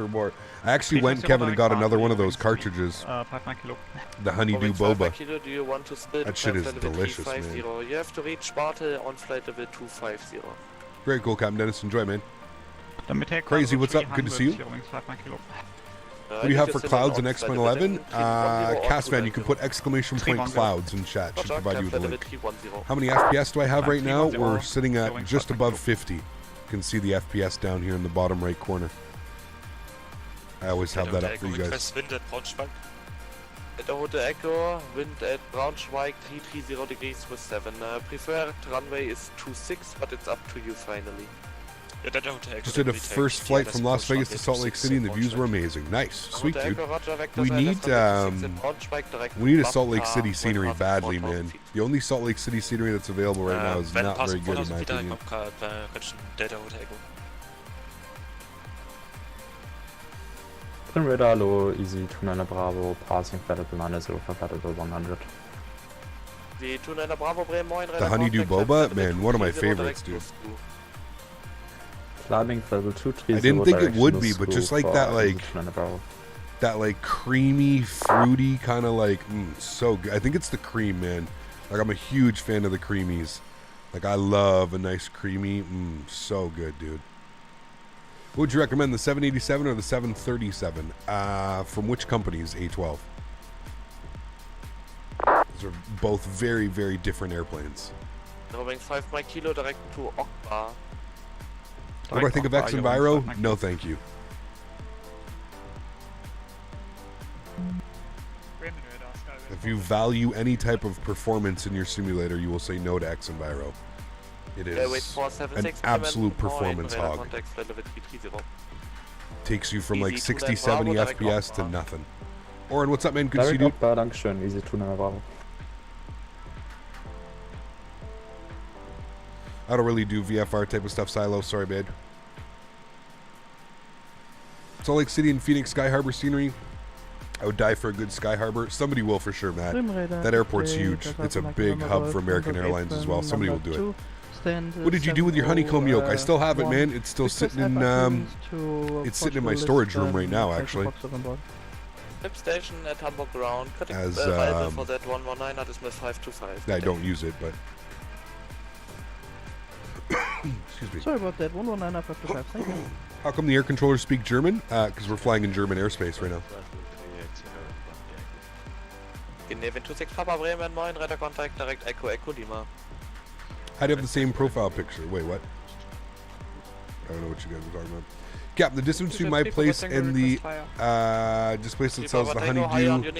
more. I actually went, Kevin, and got another one of those cartridges. The Honeydew Boba. That shit is delicious, man. You have to reach Bartel on flight level 250. Very cool, Captain Denis. Enjoy, man. Crazy, what's up? Good to see you. What do you have for clouds in X-Men 11? Castevens, you can put exclamation point clouds in chat. Should provide you with a link. How many FPS do I have right now? We're sitting at just above 50. You can see the FPS down here in the bottom right corner. I always have that up for you guys. Wind at Braunschweig. At the Hotel Echo, wind at Braunschweig 330 degrees with 7. Preferred runway is 26, but it's up to you finally. Just did a first flight from Las Vegas to Salt Lake City and the views were amazing. Nice. Sweet, dude. We need a Salt Lake City scenery badly, man. The only Salt Lake City scenery that's available right now is not very good in my opinion. Radar, low, easy, 29 Bravo, passing flight level 90, flight level 100. The Honeydew Boba? Man, one of my favorites, dude. Climbing level 230. I didn't think it would be, but just like that, like creamy, fruity kind of like, so good. I think it's the cream, man. Like I'm a huge fan of the creamies. Like I love a nice creamy, so good, dude. What would you recommend, the 787 or the 737? From which companies? A12. Those are both very, very different airplanes. Dropping 5 kilo direct to Okba. What do I think of X Enviro? No, thank you. If you value any type of performance in your simulator, you will say no to X Enviro. It is an absolute performance hog. Takes you from like 60, 70 FPS to nothing. Oren, what's up, man? Good to see you, dude. Dankeschön, easy 29 Bravo. I don't really do VFR type of stuff, Silo. Sorry, babe. Salt Lake City and Phoenix Sky Harbor scenery. I would die for a good Sky Harbor. Somebody will for sure, Matt. That airport's huge. It's a big hub for American Airlines as well. Somebody will do it. What did you do with your honeycomb yolk? I still have it, man. It's still sitting in it's sitting in my storage room right now, actually. Flip station at Hamburg ground. As for that 119 that is with 525. I don't use it, but excuse me. Sorry about that. 119 up to 5. Thank you. How come the air controllers speak German? Because we're flying in German airspace right now. Geneva 26 Papa Bremen 9 radar contact direct Echo Lima. I'd have the same profile picture. Wait, what? I don't know what you guys were talking about. Cap, the distance between my place and the this place that sells the honeydew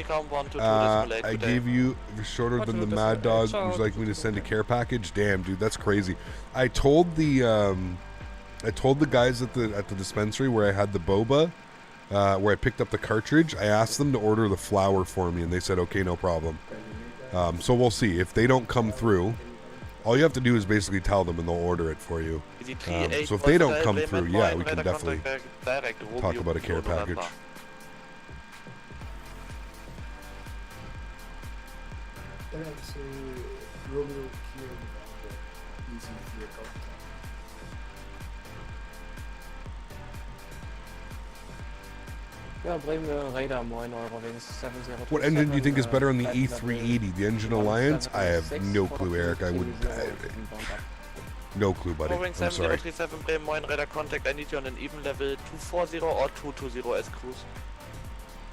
I gave you is shorter than the Maddog. Would you like me to send a care package? Damn, dude, that's crazy. I told the guys at the dispensary where I had the boba, where I picked up the cartridge. I asked them to order the flour for me, and they said okay, no problem. So we'll see if they don't come through. All you have to do is basically tell them and they'll order it for you. So if they don't come through, yeah, we can definitely talk about a care package. What engine do you think is better on the A380? The Engine Alliance? I have no clue, Eric. No clue, buddy. I'm sorry. 737 Bremen 9 radar contact. I need you on an even level 240 or 220 as cruise.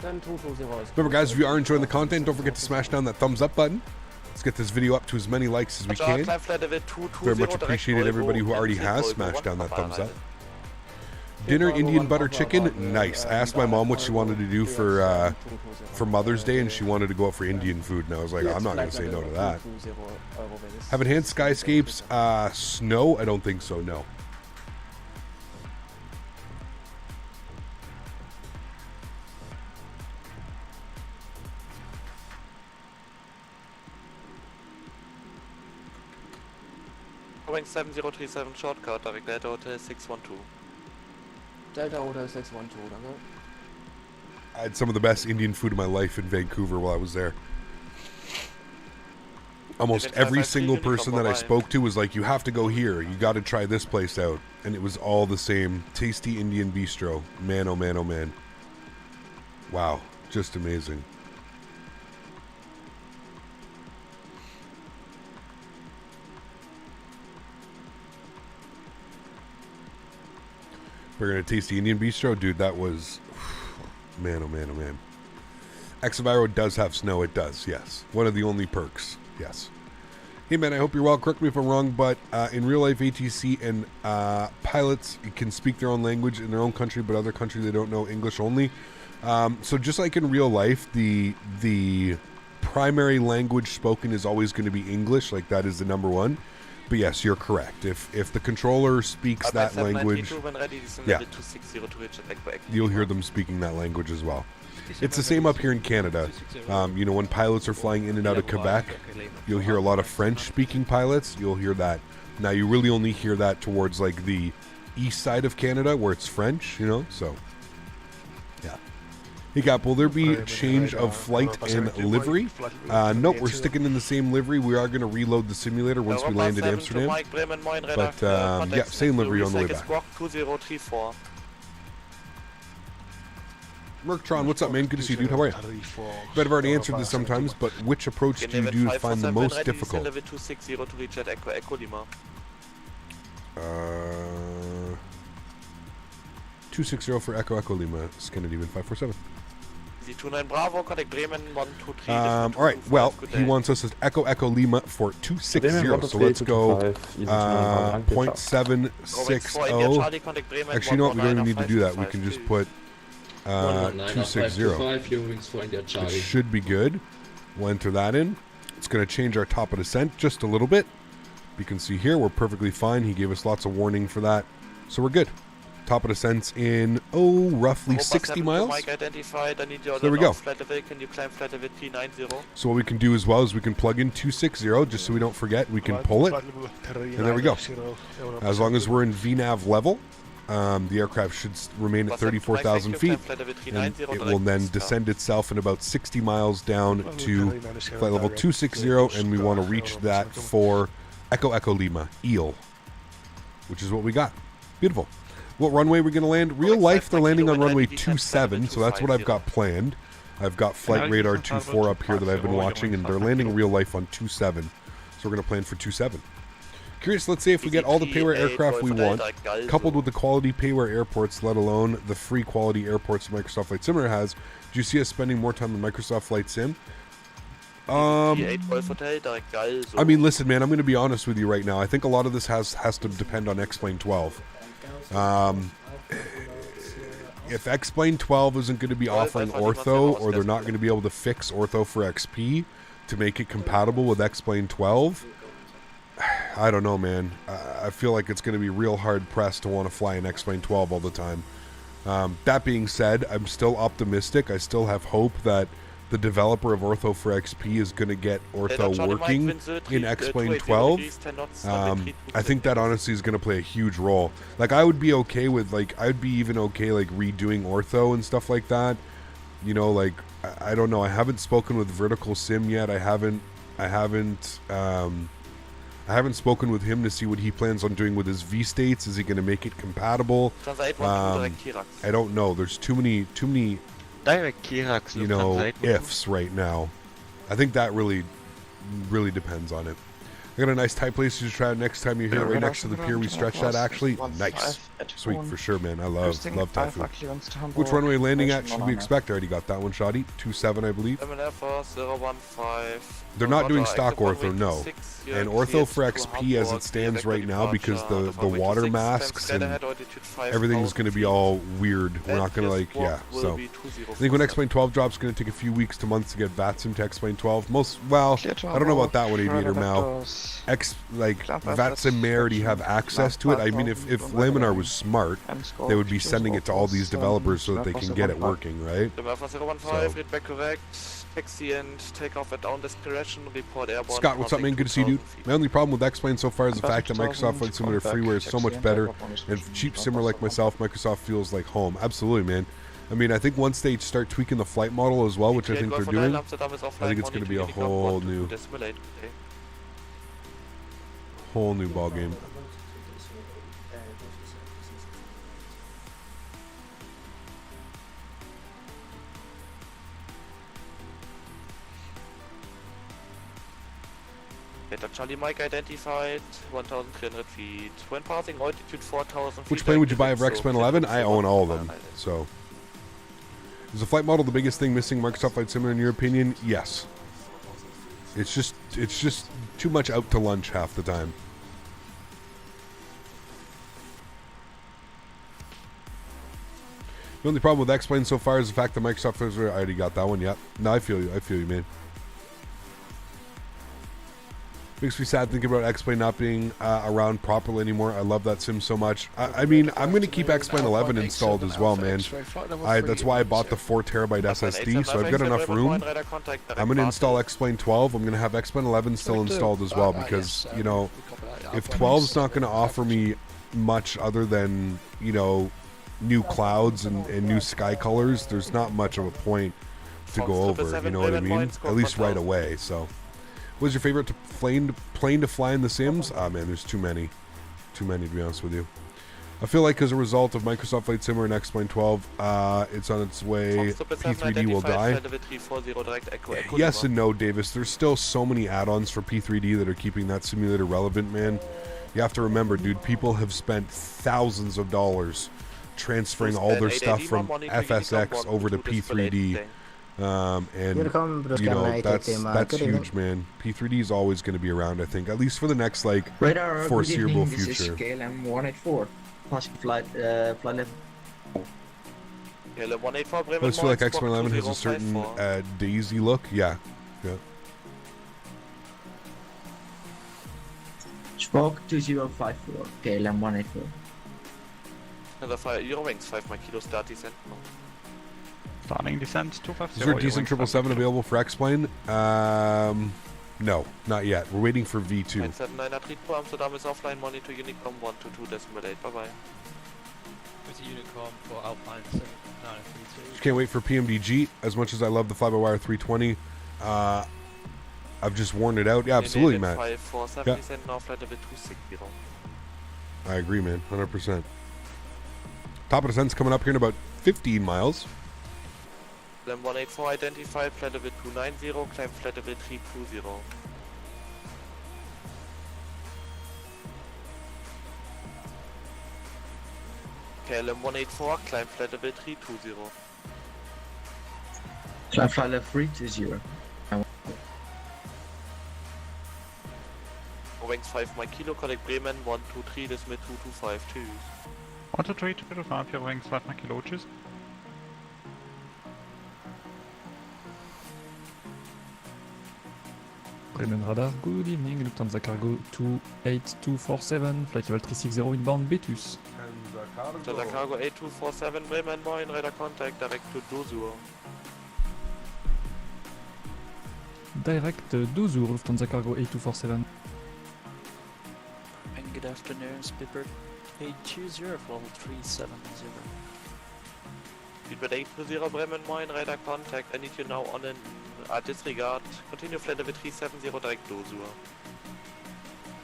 Then 220 is. Remember, guys, if you are enjoying the content, don't forget to smash down that thumbs up button. Let's get this video up to as many likes as we can. Very much appreciated everybody who already has smashed down that thumbs up. Dinner Indian butter chicken, nice. I asked my mom what she wanted to do for Mother's Day, and she wanted to go out for Indian food, and I was like, I'm not going to say no to that. Have enhanced skyscapes? Snow? I don't think so, no. Going 7037 shortcut, direct Delta Hotel 612. Delta Hotel 612, danke. I had some of the best Indian food of my life in Vancouver while I was there. Almost every single person that I spoke to was like, you have to go here. You got to try this place out. And it was all the same. Tasty Indian bistro. Man, oh man, oh man. Wow. Just amazing. We're going to taste the Indian bistro. Dude, that was... Man, oh man, oh man. Exaviro does have snow. It does, yes. One of the only perks, yes. Hey, man, I hope you're well. Correct me if I'm wrong, but in real life, ATC and pilots can speak their own language in their own country, but other country they don't know English only. So just like in real life, the primary language spoken is always going to be English. Like, that is the number one. But yes, you're correct. If the controller speeks that language, yeah, you'll hear them speaking that language as well. It's the same up here in Canada. You know, when pilots are flying in and out of Quebec, you'll hear a lot of French-speaking pilots. You'll hear that. Now, you really only hear that towards, like, the east side of Canada, where it's French, you know, so, yeah. Hey, Gap, will there be a change of flight and livery? Nope, we're sticking in the same livery. We are going to reload the simulator once we land in Amsterdam. But, yeah, same livery on the way back. Merktron, what's up, man? Good to see you, dude. How are you? But I've already answered this sometimes, but which approach do you do to find the most difficult? 260 for Echo Lima, Scandinavian 547. Alright, well, he wants us as Echo Lima for 260, so let's go 0.760. Actually, you know what, we don't even need to do that, we can just put 260. It should be good. We'll enter that in. It's going to change our top of descent just a little bit. You can see here, we're perfectly fine. He gave us lots of warning for that, so we're good. Top of descents in, roughly 60 miles. So there we go. So what we can do as well is we can plug in 260, just so we don't forget. We can pull it, and there we go. As long as we're in VNAV level, the aircraft should remain at 34,000 feet, and it will then descend itself in about 60 miles down to flight level 260, and we want to reach that for Echo Echo Lima, EEL, which is what we got. Beautiful. What runway are we going to land? Real life, they're landing on runway 27, so that's what I've got planned. I've got Flight Radar 24 up here that I've been watching, and they're landing real life on 27, so we're going to plan for 27. Curious, let's say if we get all the payware aircraft we want, coupled with the quality payware airports, let alone the free quality airports Microsoft Flight Simulator has, do you see us spending more time in Microsoft Flight Sim? I mean, listen, man, I'm going to be honest with you right now. I think a lot of this has to depend on X-Plane 12. If X-Plane 12 isn't going to be offering ortho, or they're not going to be able to fix ortho for XP to make it compatible with X-Plane 12, I don't know, man. I feel like it's going to be real hard pressed to want to fly an X-Plane 12 all the time. That being said, I'm still optimistic. I still have hope that the developer of Ortho for XP is going to get Ortho working in X-Plane 12. I think that honestly is going to play a huge role. Like, I would be okay with, like, I'd be even okay, like, redoing Ortho and stuff like that. You know, like, I don't know. I haven't spoken with Vertical Sim yet. I haven't spoken with him to see what he plans on doing with his V-States. Is he going to make it compatible? I don't know. There's too many Direct Kirax, you know, ifs right now. I think that really depends on it. I got a nice tight place to try next time you're here, right next to the pier we stretched at, actually. Nice. Sweet, for sure, man. I love Typhoon. Which runway landing at should we expect? I already got that one, Shoddy. 27, I believe. They're not doing stock ortho, no. And ortho for XP as it stands right now, because the water masks and everything's going to be all weird. We're not going to, like, yeah. So I think when X-Plane 12 drops, it's going to take a few weeks to months to get VATSIM to X-Plane 12. Well, I don't know about that one, Aviator Mal. VATSIM may already have access to it. I mean, if Laminar was smart, they would be sending it to all these developers so that they can get it working, right? Taxi and takeoff at down desperation, report airborne. Scott, what's up, man? Good to see you, dude. My only problem with X-Plane so far is the fact that Microsoft Flight Simulator freeware is so much better, and cheap simmer like myself, Microsoft feels like home. Absolutely, man. I mean, I think once they start tweaking the flight model as well, which I think they're doing, I think it's going to be a whole new ball game. Delta Charlie Mike identified, 1,300 feet. When passing altitude 4,000 feet. Which plane would you buy of X-Plane 11? I own all of them. So, is the flight model the biggest thing missing Microsoft Flight Simulator in your opinion? Yes. It's just too much out to lunch half the time. The only problem with X-Plane so far is the fact that Microsoft I already got that one. Yep. No, I feel you, man. Makes me sad thinking about X-Plane not being around properly anymore. I love that sim so much. I mean, I'm going to keep X-Plane 11 installed as well, man. That's why I bought the 4 terabyte SSD, so I've got enough room. I'm going to install X-Plane 12. I'm going to have X-Plane 11 still installed as well, because, you know, if 12's not going to offer me much other than, you know, new clouds and new sky colors, there's not much of a point to go over, you know what I mean? At least right away, so... What's your favorite plane to fly in The Sims? Ah, man, there's too many. Too many, to be honest with you. I feel like as a result of Microsoft Flight Simulator and X-Plane 12, it's on its way. P3D will die. Yes and no, Davis. There's still so many add-ons for P3D that are keeping that simulator relevant, man. You have to remember, dude, people have spent thousands of dollars transferring all their stuff from FSX over to P3D. And you know, that's huge, man. P3D is always going to be around, I think, at least for the next, like, foreseeable future. This is KLM 184 passing flight level. KLM 184 I just feel like X-Plane 11 has a certain Daisy look. Yeah. Spoke 2054 KLM 184. Eurowings 5 my kilo start descent. Starting descent 250. Is there a decent 777 available for X-Plane? No, not yet. We're waiting for V2. 179 at Amsterdam is offline, monitor Unicom 122.8. Bye bye. With the Unicom for Alpine 7932. Just can't wait for PMDG. As much as I love the fly-by-wire 320, I've just worn it out. Yeah, absolutely, Matt. 5470 send now flight level 260. I agree, man. 100%. Top of descent's coming up here in about 15 miles. Lem 184 identified, flight level 290, climb flight level 320. KLM 184, climb flight level 320. Climb flight level 320. Wings 5 my kilo, collect Bremen 123, this mid 2252. 123, 225, your wings 5 kilo, tschüss. Bremen radar, good evening, Lufthansa cargo 28247, flight level 360 inbound Betus. Lufthansa cargo 8247, Bremen moin, radar contact direct to Dosur. Direct Dosur, Lufthansa cargo 8247. And good afternoon, Speedbird 820, level 370. Speedbird 820, Bremen moin, radar contact, I need you now on an disregard. Continue flight level 370 direct Dosur.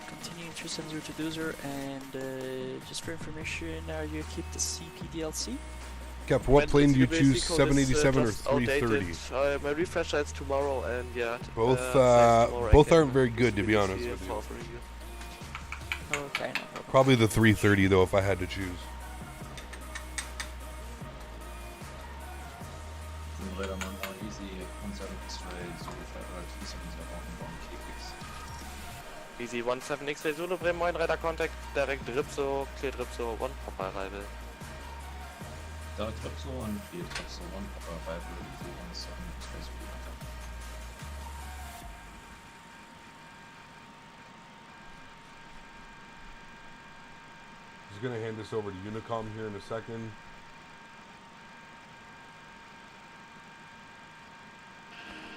Continue 370 to Dosur, and just for information, you keep the CPDLC? Cap, what plane do you choose, 787 or 330? My refresher is tomorrow, and yeah. Both aren't very good, to be honest with you. Okay, no problem. Probably the 330, though, if I had to choose. Easy 17 X-Ray Zulu, Bremen moin, radar contact, direct Ripso, clear Ripso, 1 proper arrival. Direct Ripso and clear Ripso, 1 proper arrival, easy 17 X-Ray Zulu. Just gonna hand this over to Unicom here in a second.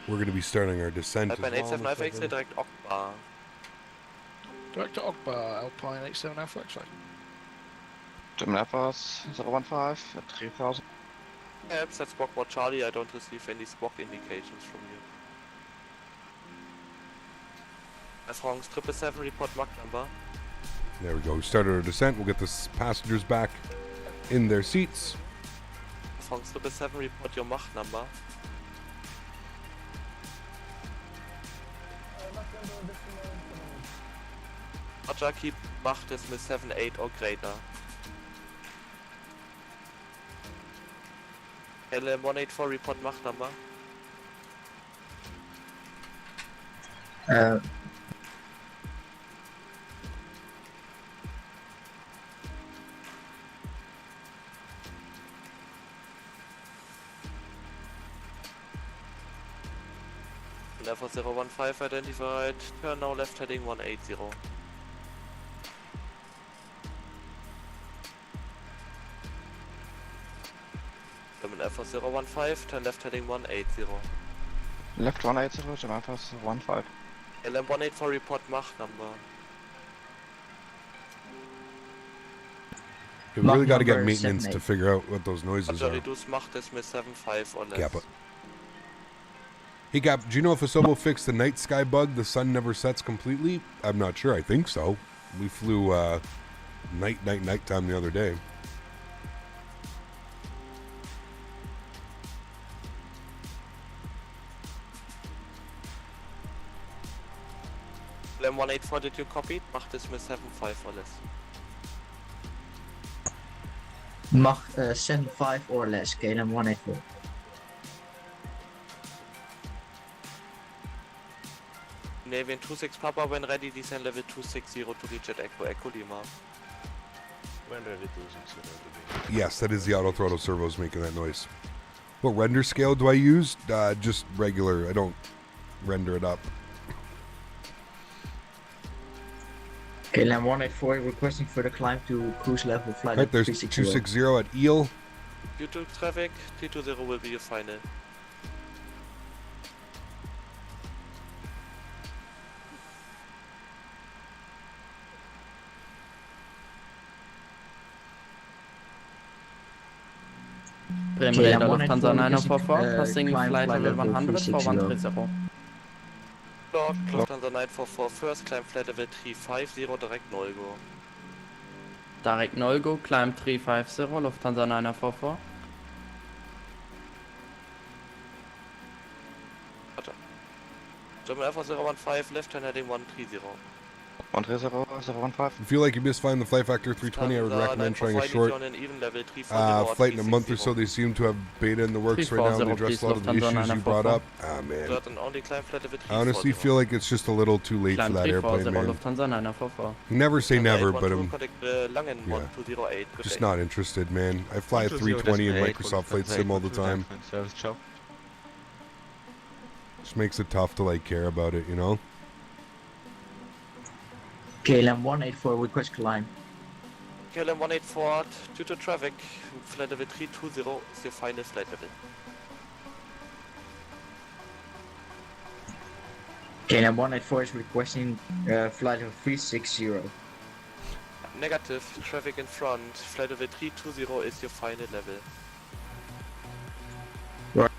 We're gonna be starting our descent as well. Alpine 879 X-Ray, direct Okbar. Direct to Okbar, Alpine 87 Alpha X-Ray. German Airbus 015 at 3000. Yeah, that's Squawk Charlie, I don't receive any squawk indications from you. As wrongs 777, report Mach number. There we go. We started our descent. We'll get the passengers back in their seats. As wrongs 777, report your Mach number. Roger, keep Mach decimal 78 or greater. LM 184, report Mach number. Level 015 identified, turn now left heading 180. German Air Force 015, turn left heading 180. Left 180, German Air Force 15. LM 184, report Mach number. We really got to get maintenance to figure out what those noises are. Reduce Mach decimal 75 or less. Kappa. Hey Gap, do you know if Asobo fixed the night sky bug? The sun never sets completely? I'm not sure. I think so. We flew nighttime the other day. LM 184, did you copy? Mach decimal 75 or less. Mach 75 or less, KLM 184. Navian 26 Papa, when ready, descend level 260 to reach at Echo Lima. When ready, 260 Yes, that is the auto throttle servos making that noise. What render scale do I use? Just regular. I don't render it up. KLM 184 requesting further climb to cruise level flight. Right, there's 260 at Eel. Due to traffic, 320 will be your final. KLM Radar Lufthansa 184 944, passing climb flight level 100 for 360. 130. Log, Lufthansa 944 first, climb flight level 350, direct null go. Direct null go, climb 350, Lufthansa 944. Warte. German Air Force 015, left hand heading 130. 130, 015. If you feel like you missed flying the flight factor 320, I would recommend trying a short flight in a month or so. They seem to have beta in the works right now, and they address a lot of the issues you brought up. Ah, man. I honestly feel like it's just a little too late for that airplane, man. Never say never, but I'm just not interested, man. I fly a 320 in Microsoft Flight Sim all the time. Just makes it tough to like care about it, you know? KLM 184 request climb. KLM 184, due to traffic, flight level 320 is your final flight level. KLM 184 is requesting flight of 360. Negative, traffic in front, flight level 320 is your final level. Right.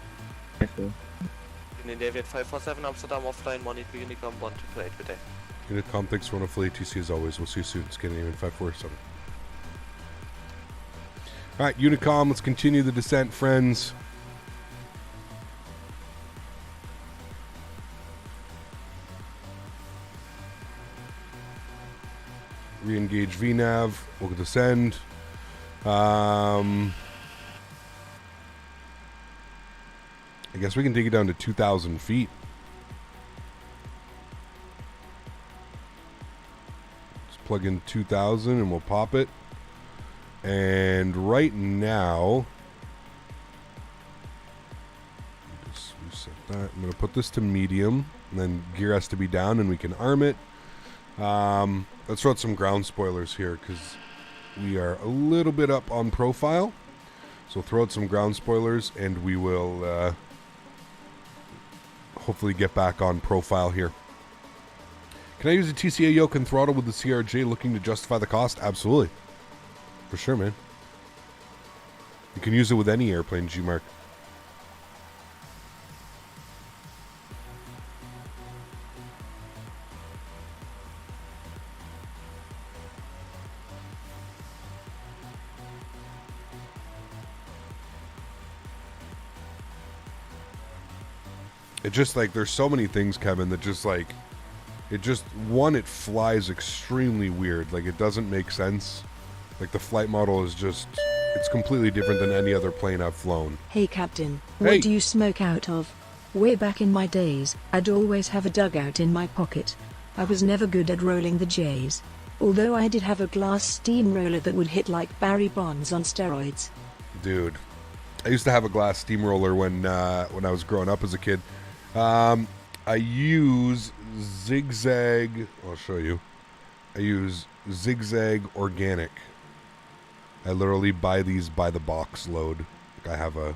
In the Aviate 547 Amsterdam offline, monitor Unicom 128 per day. Unicom, thanks for one of ATC as always. We'll see you soon. Scandinavian 547. Alright, Unicom, let's continue the descent, friends. Re-engage VNAV. We'll descend. I guess we can take it down to 2,000 feet. Plug in 2,000 and we'll pop it. And right now, just reset that. I'm going to put this to medium, and then gear has to be down, and we can arm it. Let's throw out some ground spoilers here because we are a little bit up on profile. So throw out some ground spoilers, and we will hopefully get back on profile here. Can I use a TCA yoke and throttle with the CRJ looking to justify the cost? Absolutely. For sure, man. You can use it with any airplane, G-Mark. It just like, there's so many things, Kevin, that just like, it flies extremely weird. Like, it doesn't make sense. Like, the flight model is just, it's completely different than any other plane I've flown. Hey, Captain. What do you smoke out of? Way back in my days, I'd always have a dugout in my pocket. I was never good at rolling the J's. Although I did have a glass steamroller that would hit like Barry Bonds on steroids. Dude. I used to have a glass steamroller when I was growing up as a kid. I use Zigzag, I'll show you. I use Zigzag Organic. I literally buy these by the box load. I have a,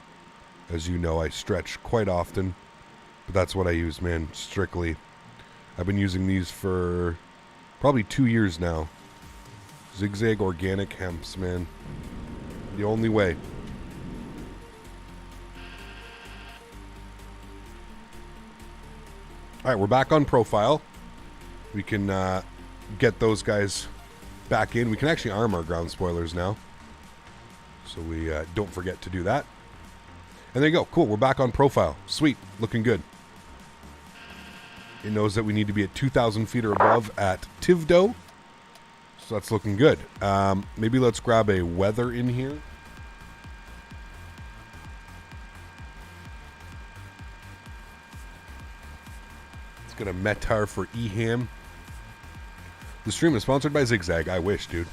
as you know, I stretch quite often. But that's what I use, man, strictly. I've been using these for probably 2 years now. Zigzag Organic Hemps, man. The only way. Alright, we're back on profile. We can get those guys back in. We can actually arm our ground spoilers now. So we don't forget to do that. And there you go. Cool, we're back on profile. Sweet, looking good. It knows that we need to be at 2,000 feet or above at Tivdo. So that's looking good. Maybe let's grab a weather in here. Gonna Metar for Eham. The stream is sponsored by Zigzag. I wish, dude.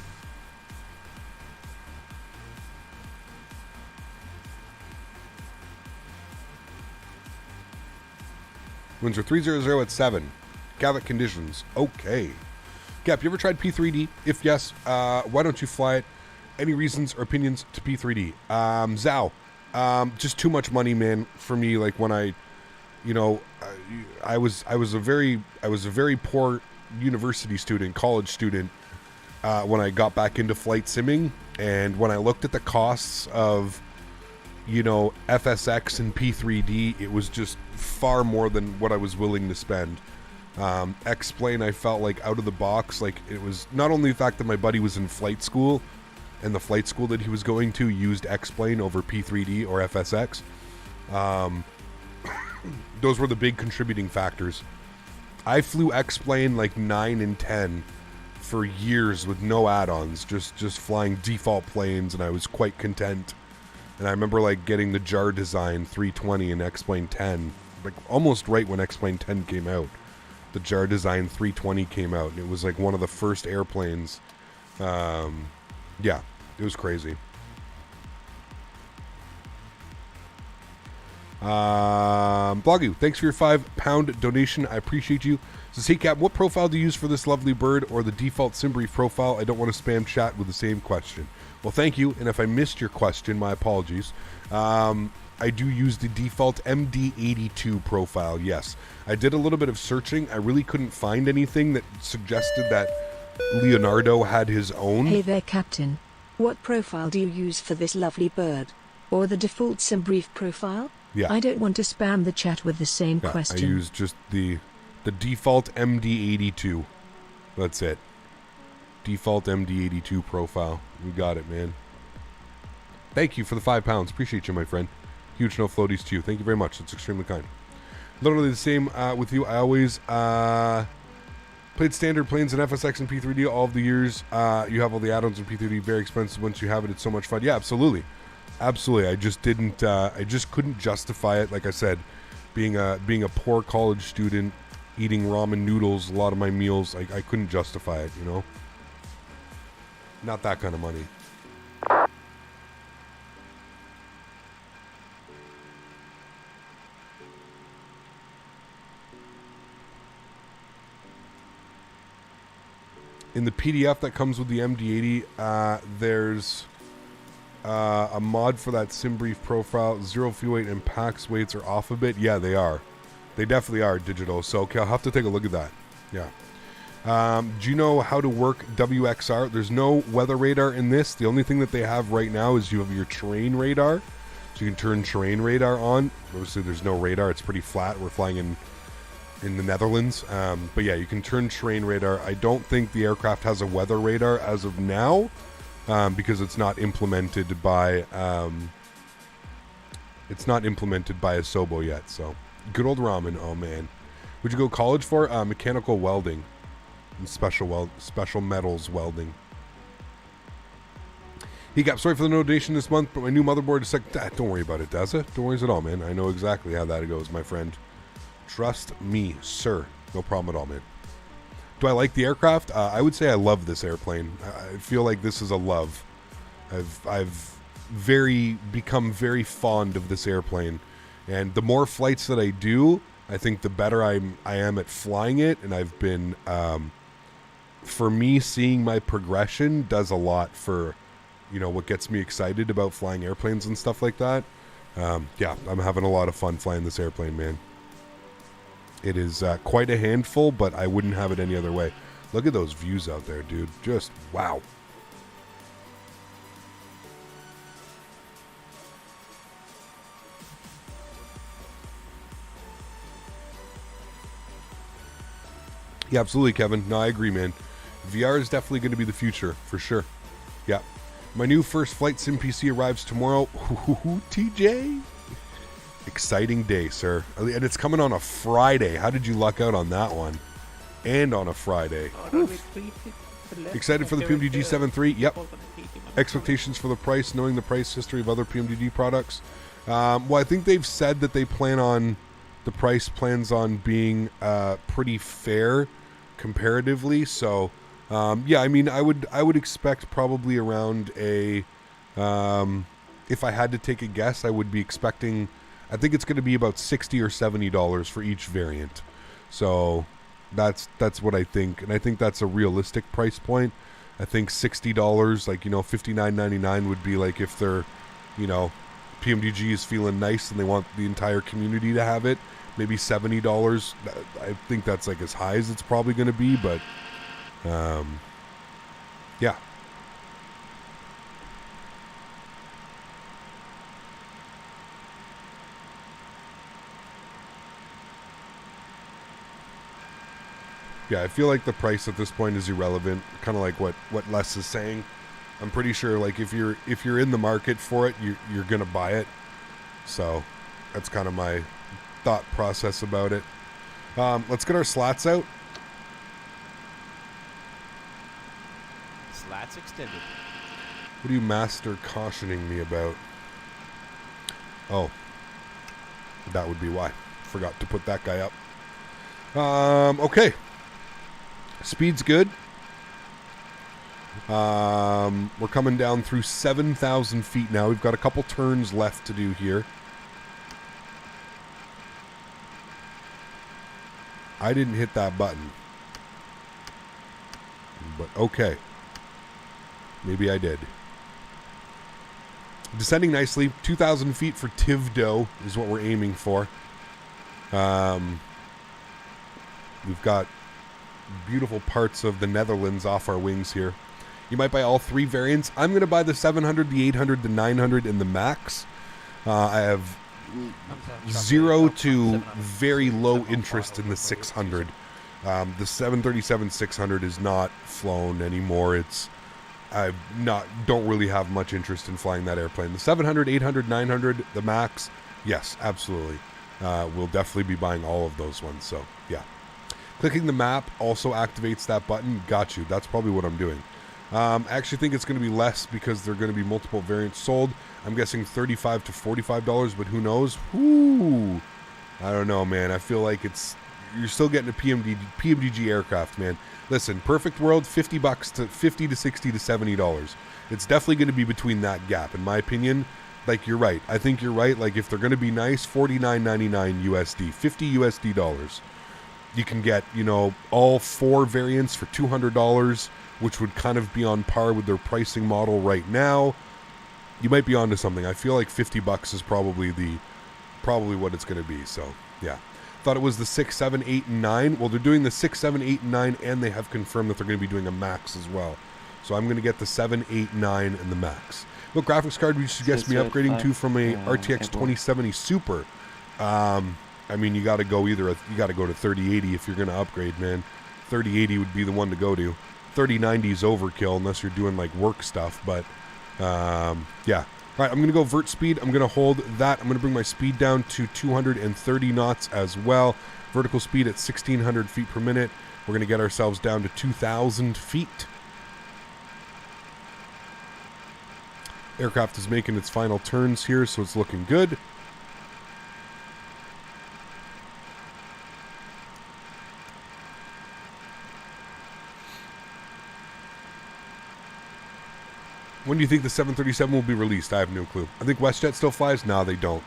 Winds are 300 at 7. Gavit conditions. Okay. Gap, you ever tried P3D? If yes, why don't you fly it? Any reasons or opinions to P3D? Zhao. Just too much money, man, for me. Like when I was a very poor university student, college student, when I got back into flight simming, and when I looked at the costs of, you know, FSX and P3D, it was just far more than what I was willing to spend. X-Plane, I felt like out of the box, like it was not only the fact that my buddy was in flight school, and the flight school that he was going to used X-Plane over P3D or FSX. Those were the big contributing factors. I flew X-Plane like 9 and 10 for years with no add-ons, just flying default planes, and I was quite content. And I remember like getting the JarDesign 320 and X-Plane 10, like almost right when X-Plane 10 came out. The JarDesign 320 came out, and it was like one of the first airplanes. Yeah, it was crazy. Bloggy, thanks for your £5 donation. I appreciate you. Says, hey Cap, what profile do you use for this lovely bird, or the default SimBrief profile? I don't want to spam chat with the same question. Well, thank you, and if I missed your question, my apologies. I do use the default MD82 profile, yes. I did a little bit of searching. I really couldn't find anything that suggested that Leonardo had his own. Hey there, Captain. What profile do you use for this lovely bird? Or the default SimBrief profile? Yeah. I don't want to spam the chat with the same question. I use just the default MD82. That's it. Default MD82 profile. We got it, man. Thank you for the £5. Appreciate you, my friend. Huge no floaties to you. Thank you very much. That's extremely kind. Literally the same with you. I always played standard planes in FSX and P3D all of the years. You have all the add-ons in P3D. Very expensive. Once you have it, it's so much fun. Yeah, absolutely. Absolutely. I just didn't. I just couldn't justify it. Like I said, being a poor college student, eating ramen noodles, a lot of my meals, I couldn't justify it. You know, not that kind of money. In the PDF that comes with the MD80, there's a mod for that SimBrief profile. Zero fuel weight and PAX weights are off a bit. Yeah, they are. They definitely are digital. So, okay, I'll have to take a look at that. Yeah. Do you know how to work WXR? There's no weather radar in this. The only thing that they have right now is you have your terrain radar. So you can turn terrain radar on. Obviously, there's no radar. It's pretty flat. We're flying in the Netherlands. But yeah, you can turn terrain radar. I don't think the aircraft has a weather radar as of now, because it's not implemented by Asobo yet. So good old ramen. Oh man, would you go college for mechanical welding and special metals welding? He got sorry for the donation this month, but my new motherboard is like, don't worry about it, Deza. Don't worry at all, man. I know exactly how that goes, my friend. Trust me, sir. No problem at all, man. Do I like the aircraft? I would say I love this airplane. I feel like this is a love. I've become very fond of this airplane, and the more flights that I do, I think the better I am at flying it. And I've been, for me, seeing my progression does a lot for, you know, what gets me excited about flying airplanes and stuff like that. Yeah, I'm having a lot of fun flying this airplane, man. It is quite a handful, but I wouldn't have it any other way. Look at those views out there, dude. Just wow. Yeah, absolutely, Kevin. No, I agree, man. VR is definitely going to be the future, for sure. Yeah. My new first flight sim PC arrives tomorrow. TJ? Exciting day, sir. And it's coming on a Friday. How did you luck out on that one? And on a Friday. Excited for the PMDG 7.3? Yep. Expectations for the price, knowing the price history of other PMDG products. Well, I think they've said that the price plans on being pretty fair comparatively. So, yeah, I mean, I would expect probably around a, if I had to take a guess, I would be expecting, I think it's going to be about $60 or $70 for each variant. So that's what I think, and I think that's a realistic price point. I think $60, like, you know, $59.99 would be like if they're, you know, PMDG is feeling nice and they want the entire community to have it. Maybe $70. I think that's like as high as it's probably going to be, but yeah. Yeah, I feel like the price at this point is irrelevant. Kind of like what Les is saying. I'm pretty sure like if you're in the market for it, you're gonna buy it. So that's kind of my thought process about it. Let's get our slats out. Slats extended. What are you master cautioning me about? Oh, that would be why. Forgot to put that guy up. Okay. Speed's good. We're coming down through 7,000 feet now. We've got a couple turns left to do here. I didn't hit that button. But okay. Maybe I did. Descending nicely. 2,000 feet for Tivdo is what we're aiming for. We've got beautiful parts of the Netherlands off our wings here. You might buy all three variants. I'm going to buy the 700, the 800, the 900, and the Max. I have 0 to very low interest in the 600. The 737-600 is not flown anymore. Don't really have much interest in flying that airplane. The 700, 800, 900, the Max, yes, absolutely. We'll definitely be buying all of those ones. So yeah. Clicking the map also activates that button. Got you. That's probably what I'm doing. I actually think it's going to be less because there are going to be multiple variants sold. I'm guessing $35 to $45, but who knows? Whoo! I don't know, man. I feel like you're still getting a PMDG aircraft, man. Listen, perfect world, $50 to $50 to $60 to $70. It's definitely going to be between that gap, in my opinion. Like, you're right. I think you're right. Like, if they're going to be nice, $49.99 USD, $50 USD dollars. You can get, all four variants for $200, which would kind of be on par with their pricing model right now. You might be onto something. I feel like $50 is probably what it's going to be. So, yeah. Thought it was the 6, 7, 8, and 9. Well, they're doing the 6, 7, 8, and 9, and they have confirmed that they're going to be doing a Max as well. So I'm going to get the 7, 8, 9, and the Max. What graphics card would you suggest me upgrading to from a RTX 2070 Super? I mean, you got to go to 3080 if you're going to upgrade, man. 3080 would be the one to go to. 3090 is overkill unless you're doing like work stuff, but yeah. All right, I'm going to go vert speed. I'm going to hold that. I'm going to bring my speed down to 230 knots as well. Vertical speed at 1,600 feet per minute. We're going to get ourselves down to 2,000 feet. Aircraft is making its final turns here, so it's looking good. When do you think the 737 will be released? I have no clue. I think WestJet still flies. No, they don't.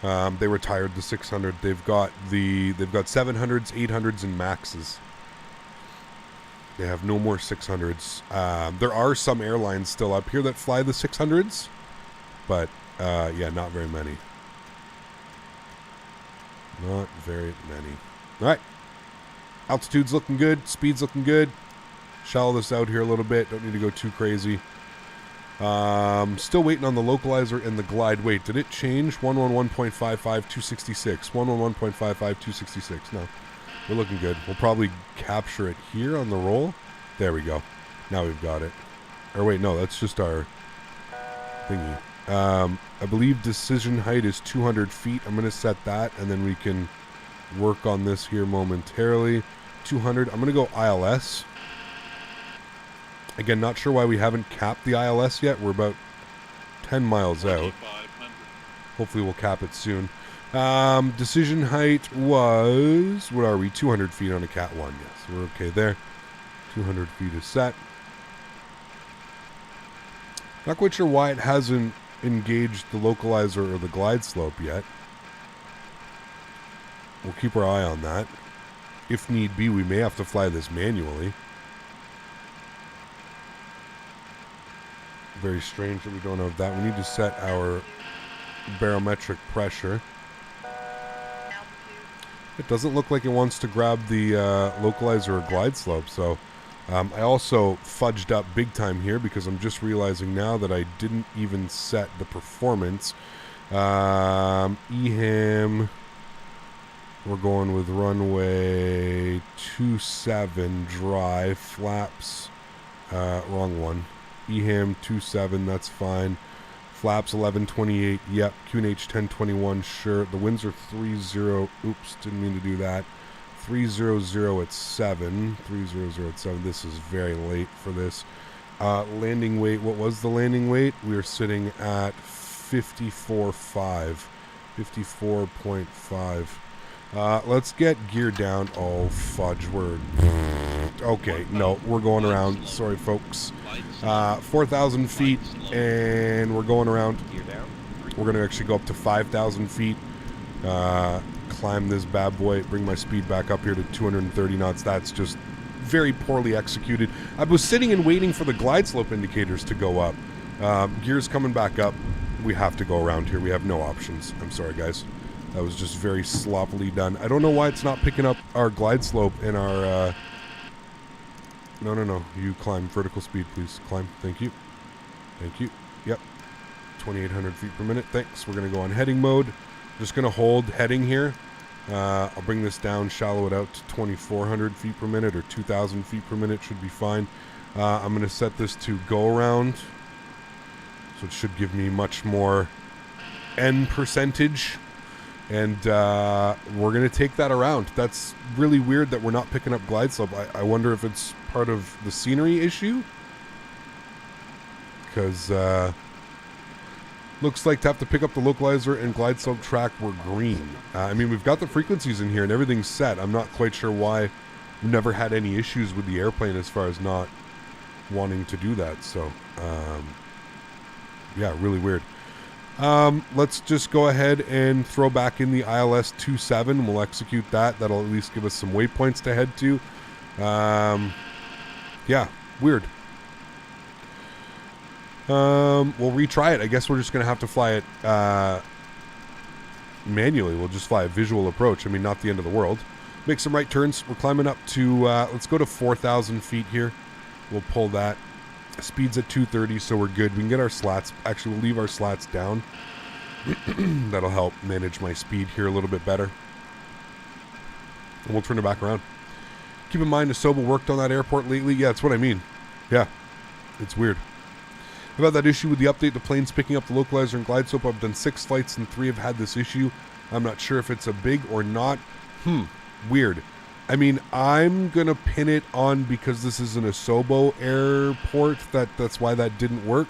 They retired the 600. They've got 700s, 800s, and Maxes. They have no more 600s. There are some airlines still up here that fly the 600s, but yeah, not very many. Not very many. All right. Altitude's looking good. Speed's looking good. Shallow this out here a little bit. Don't need to go too crazy. Still waiting on the localizer and the glide. Wait, did it change? 111.55, 266. 111.55, 266. No, we're looking good. We'll probably capture it here on the roll. There we go. Now we've got it. Or wait, no, that's just our thingy. I believe decision height is 200 feet. I'm going to set that, and then we can work on this here momentarily. 200. I'm going to go ILS. Again, not sure why we haven't capped the ILS yet. We're about 10 miles out. Hopefully we'll cap it soon. Decision height was, what are we, 200 feet on a Cat 1. Yes, we're okay there. 200 feet is set. Not quite sure why it hasn't engaged the localizer or the glide slope yet. We'll keep our eye on that. If need be, we may have to fly this manually. Very strange that we don't have that. We need to set our barometric pressure. It doesn't look like it wants to grab the localizer or glide slope, so I also fudged up big time here because I'm just realizing now that I didn't even set the performance. EHAM We're going with runway 27 dry, flaps, wrong one. EHAM 27, that's fine. Flaps 1128, yep. QNH 1021, sure. The winds are 30, oops, didn't mean to do that. 300 at 7, 300 at 7, this is very late for this. Landing weight, what was the landing weight? We are sitting at 54.5. 54.5. Let's get gear down. Oh, fudge, we're... Okay, no, we're going around. Sorry, folks. 4,000 feet, and we're going around. We're going to actually go up to 5,000 feet. Climb this bad boy, bring my speed back up here to 230 knots. That's just very poorly executed. I was sitting and waiting for the glide slope indicators to go up. Gear's coming back up. We have to go around here. We have no options. I'm sorry, guys. That was just very sloppily done. I don't know why it's not picking up our glide slope and our... No. You climb vertical speed, please. Climb. Thank you. Thank you. Yep. 2,800 feet per minute. Thanks. We're going to go on heading mode. Just going to hold heading here. I'll bring this down, shallow it out to 2,400 feet per minute or 2,000 feet per minute. Should be fine. I'm going to set this to go around. So it should give me much more N percentage. And we're going to take that around. That's really weird that we're not picking up glide slope. I wonder if it's part of the scenery issue. Because looks like to have to pick up the localizer and glide slope track were green. I mean, we've got the frequencies in here and everything's set. I'm not quite sure why we've never had any issues with the airplane as far as not wanting to do that. So, yeah, really weird. Let's just go ahead and throw back in the ILS 27. We'll execute that. That'll at least give us some waypoints to head to. Yeah, weird. We'll retry it. I guess we're just going to have to fly it manually. We'll just fly a visual approach. I mean, not the end of the world. Make some right turns. We're climbing up to, let's go to 4,000 feet here. We'll pull that. Speed's at 230, so we're good. We can get our slats. Actually, we'll leave our slats down. That'll help manage my speed here a little bit better. And we'll turn it back around. Keep in mind, Asoba worked on that airport lately. Yeah, that's what I mean. Yeah, it's weird. I've had that issue with the update. The plane's picking up the localizer and glide slope. I've done 6 flights and 3 have had this issue. I'm not sure if it's a big or not. Weird. I mean, I'm going to pin it on because this is an Asobo airport. That's why that didn't work.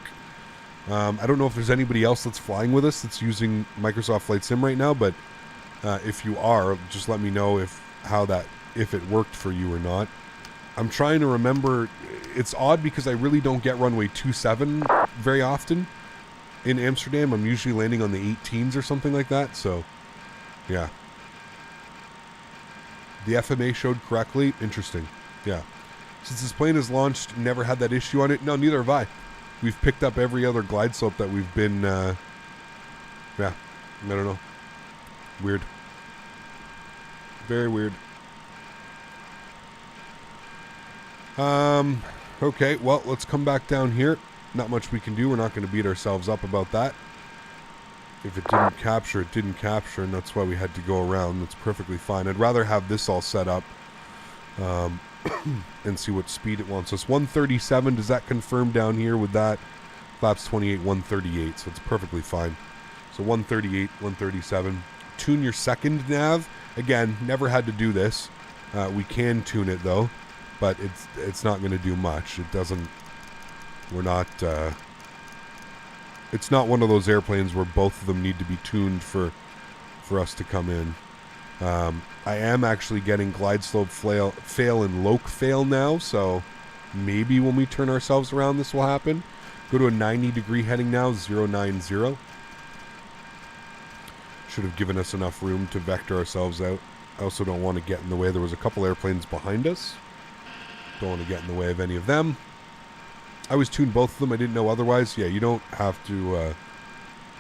I don't know if there's anybody else that's flying with us that's using Microsoft Flight Sim right now, but if you are, just let me know if it worked for you or not. I'm trying to remember. It's odd because I really don't get runway 27 very often in Amsterdam. I'm usually landing on the 18s or something like that. So, yeah. The FMA showed correctly. Interesting. Yeah. Since this plane is launched, never had that issue on it. No, neither have I. We've picked up every other glide slope that we've been... yeah. I don't know. Weird. Very weird. Okay, well, let's come back down here. Not much we can do. We're not going to beat ourselves up about that. If it didn't capture, it didn't capture, and that's why we had to go around. That's perfectly fine. I'd rather have this all set up and see what speed it wants us. 137, does that confirm down here with that? Flaps 28, 138, so it's perfectly fine. So 138, 137. Tune your second nav. Again, never had to do this. We can tune it, though, but it's not going to do much. It doesn't... We're not... It's not one of those airplanes where both of them need to be tuned for us to come in. I am actually getting glide slope fail and loc fail now, so maybe when we turn ourselves around this will happen. Go to a 90-degree heading now, 090. Should have given us enough room to vector ourselves out. I also don't want to get in the way. There was a couple airplanes behind us. Don't want to get in the way of any of them. I was tuned both of them. I didn't know otherwise. Yeah, you don't have to. You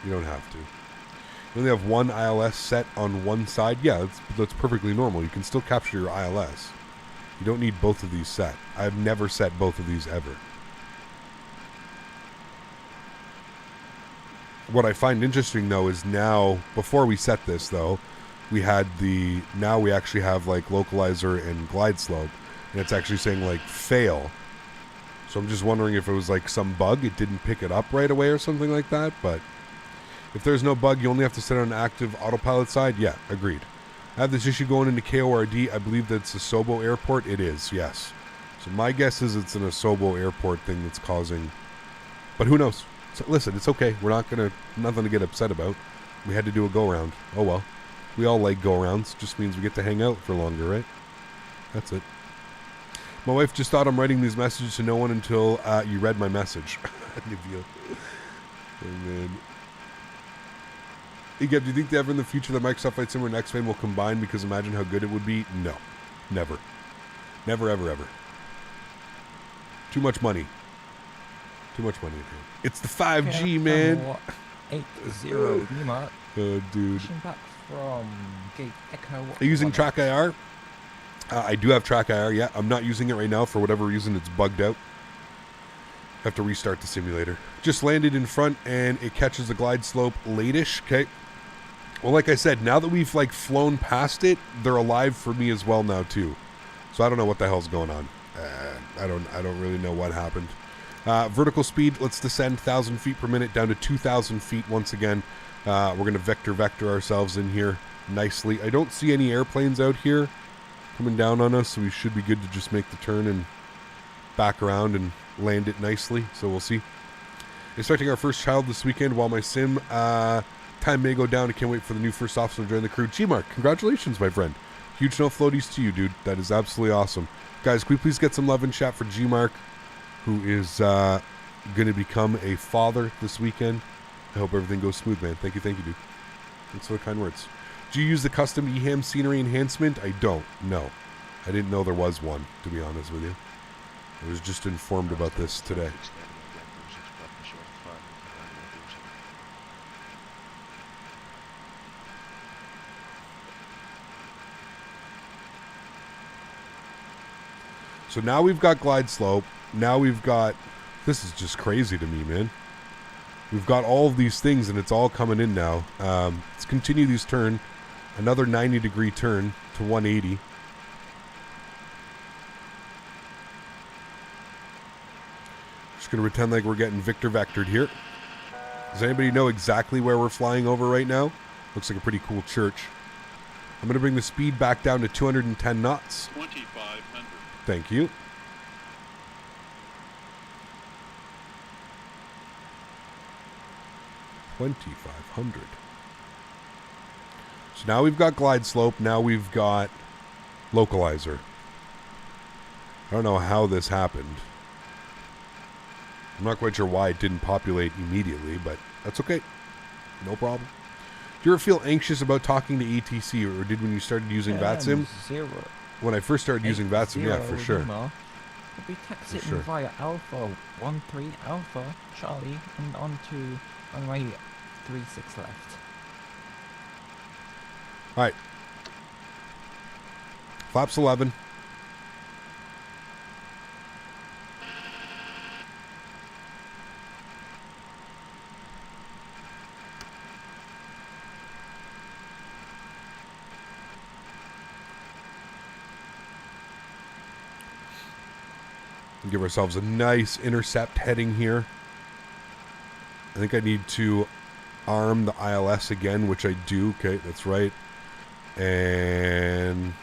don't have to. You only have one ILS set on one side. Yeah, that's perfectly normal. You can still capture your ILS. You don't need both of these set. I've never set both of these ever. What I find interesting, though, is now, before we set this, though, we had now we actually have like localizer and glide slope, and it's actually saying like fail. So I'm just wondering if it was like some bug, it didn't pick it up right away or something like that. But if there's no bug, you only have to set it on active autopilot side. Yeah, agreed. I have this issue going into KORD. I believe that's a Sobo airport. It is, yes. So my guess is it's an Asobo airport thing that's causing, but who knows? So listen, it's okay. We're nothing to get upset about. We had to do a go-round. Oh well. We all like go-rounds. Just means we get to hang out for longer, right? That's it. My wife just thought I'm writing these messages to no one until you read my message. And then, hey, Gab, do you think that ever in the future that Microsoft Flight Sim and X-Fan will combine? Because imagine how good it would be. No. Never. Never, ever, ever. Too much money. Too much money. It's the 5G, man. 80 Nima. Oh, dude. Back from Gate Echo. Are you using Track IR? I do have Track IR, yeah. I'm not using it right now. For whatever reason, it's bugged out. Have to restart the simulator. Just landed in front, and it catches the glide slope late-ish. Okay. Well, like I said, now that we've like flown past it, they're alive for me as well now too. So I don't know what the hell's going on. I don't really know what happened. Vertical speed, let's descend 1,000 feet per minute down to 2,000 feet once again. We're going to vector ourselves in here nicely. I don't see any airplanes out here coming down on us, so we should be good to just make the turn and back around and land it nicely. So we'll see. Expecting our first child this weekend while my sim time may go down. I can't wait for the new first officer to join the crew. G-Mark, congratulations, my friend. Huge no floaties to you, dude. That is absolutely awesome. Guys, can we please get some love and chat for G-Mark, who is going to become a father this weekend. I hope everything goes smooth, man. Thank you, dude. Thanks for the kind words. Do you use the custom EHAM scenery enhancement? I don't. No. I didn't know there was one, to be honest with you. I was just informed about this today. So now we've got glide slope. Now we've got... This is just crazy to me, man. We've got all of these things, and it's all coming in now. Let's continue this turn. Another 90-degree turn to 180. Just going to pretend like we're getting Victor vectored here. Does anybody know exactly where we're flying over right now? Looks like a pretty cool church. I'm going to bring the speed back down to 210 knots. 2,500. Thank you. $2,500. So now we've got glide slope. Now we've got localizer. I don't know how this happened. I'm not quite sure why it didn't populate immediately, but that's okay. No problem. Do you ever feel anxious about talking to ETC, or did when you started using VATSIM? When I first started using VATSIM, yeah, for sure. We'll be taxiing sure. via Alpha 13 Alpha Charlie and on to runway 36 left. Alright. Flaps 11. Give ourselves a nice intercept heading here. I think I need to arm the ILS again, which I do. Okay, that's right. And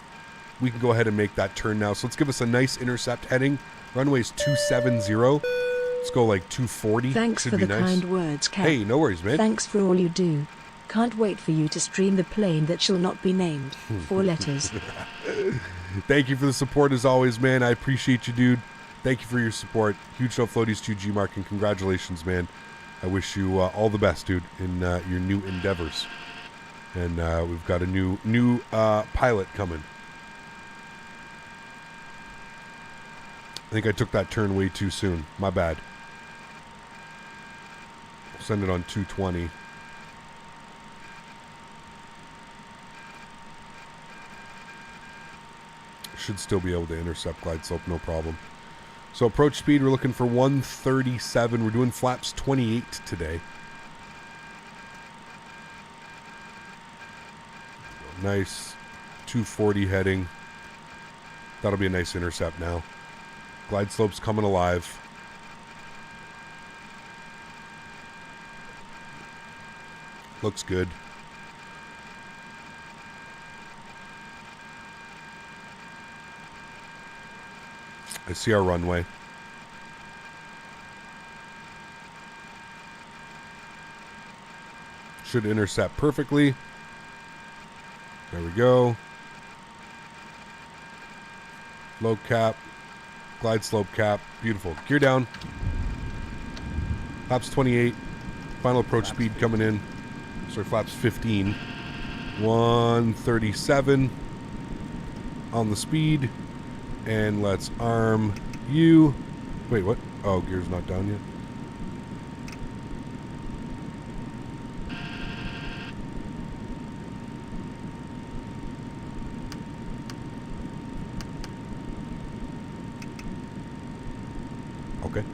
we can go ahead and make that turn now. So let's give us a nice intercept heading. Runway's 270. Let's go like 240. Thanks Should for be the nice. kind words, Kat. Hey, no worries, man. Thanks for all you do. Can't wait for you to stream the plane that shall not be named. 4 letters. Thank you for the support as always, man. I appreciate you, dude. Thank you for your support. Huge no floaties to you, G-Mark, and congratulations, man. I wish you all the best, dude, in your new endeavors. And we've got a new pilot coming. I think I took that turn way too soon. My bad. We'll send it on 220. Should still be able to intercept glide slope, no problem. So approach speed, we're looking for 137. We're doing flaps 28 today. Nice 240 heading. That'll be a nice intercept now. Glide slope's coming alive. Looks good. I see our runway. Should intercept perfectly. There we go. Low cap. Glide slope cap. Beautiful. Gear down. Flaps 28. Final approach speed coming in. Sorry, flaps 15. 137 on the speed. And let's arm you. Wait, what? Oh, gear's not down yet. Okay.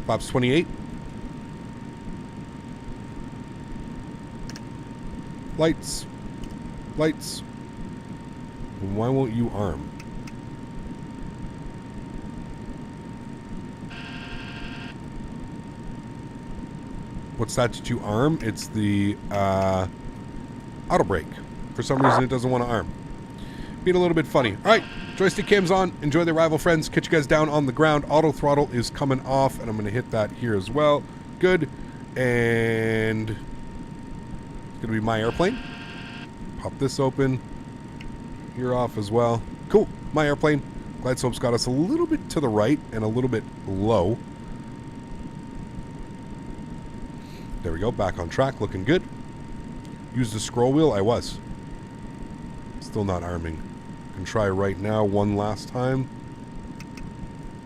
Flaps 28. Lights. Lights. Why won't you arm? What's that that you arm? It's the auto brake. For some reason, it doesn't want to arm. Being a little bit funny. All right, joystick cam's on. Enjoy the arrival, friends. Catch you guys down on the ground. Auto throttle is coming off, and I'm going to hit that here as well. Good. And it's going to be my airplane. Pop this open. You're off as well. Cool. My airplane. Glide slope's got us a little bit to the right and a little bit low. There we go. Back on track. Looking good. Use the scroll wheel. I was. Still not arming. Can try right now one last time.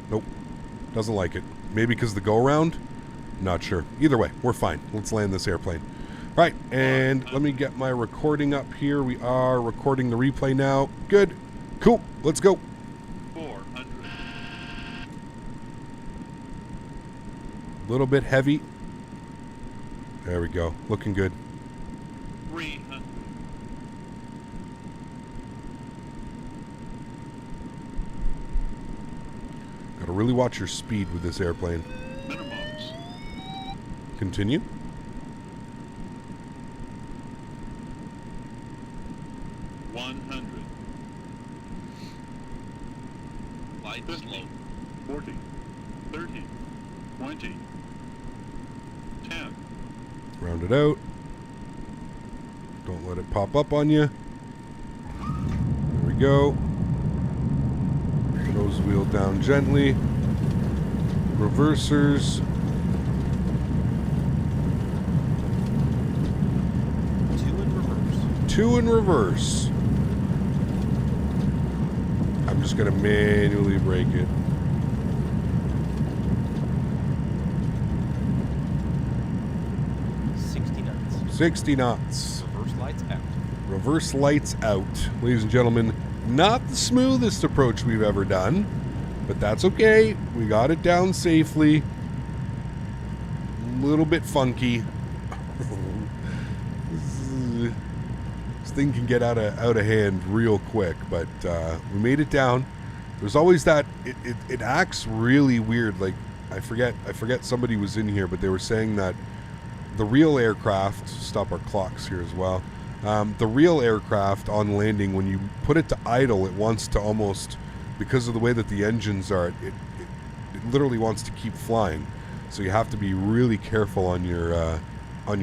Nope. Doesn't like it. Maybe because the go-around? Not sure. Either way, we're fine. Let's land this airplane. All right, and let me get my recording up here. We are recording the replay now. Good. Cool. Let's go. 400. A little bit heavy. There we go. Looking good. 300. Gotta really watch your speed with this airplane. Minimums. Continue. Light slope. 40. 30. 20. 10. Round it out. Don't let it pop up on you. There we go. Nose wheel down gently. Reversers. 2 in reverse. 2 in reverse. I'm just going to manually brake it. 60 knots. 60 knots. Reverse lights out. Reverse lights out. Ladies and gentlemen, not the smoothest approach we've ever done, but that's okay. We got it down safely. A little bit funky. This thing can get out of hand real quick, but we made it down. There's always that it acts really weird. Like I forget somebody was in here, but they were saying that the real aircraft, stop our clocks here as well. The real aircraft on landing, when you put it to idle, it wants to almost, because of the way that the engines are, it literally wants to keep flying. So you have to be really careful on your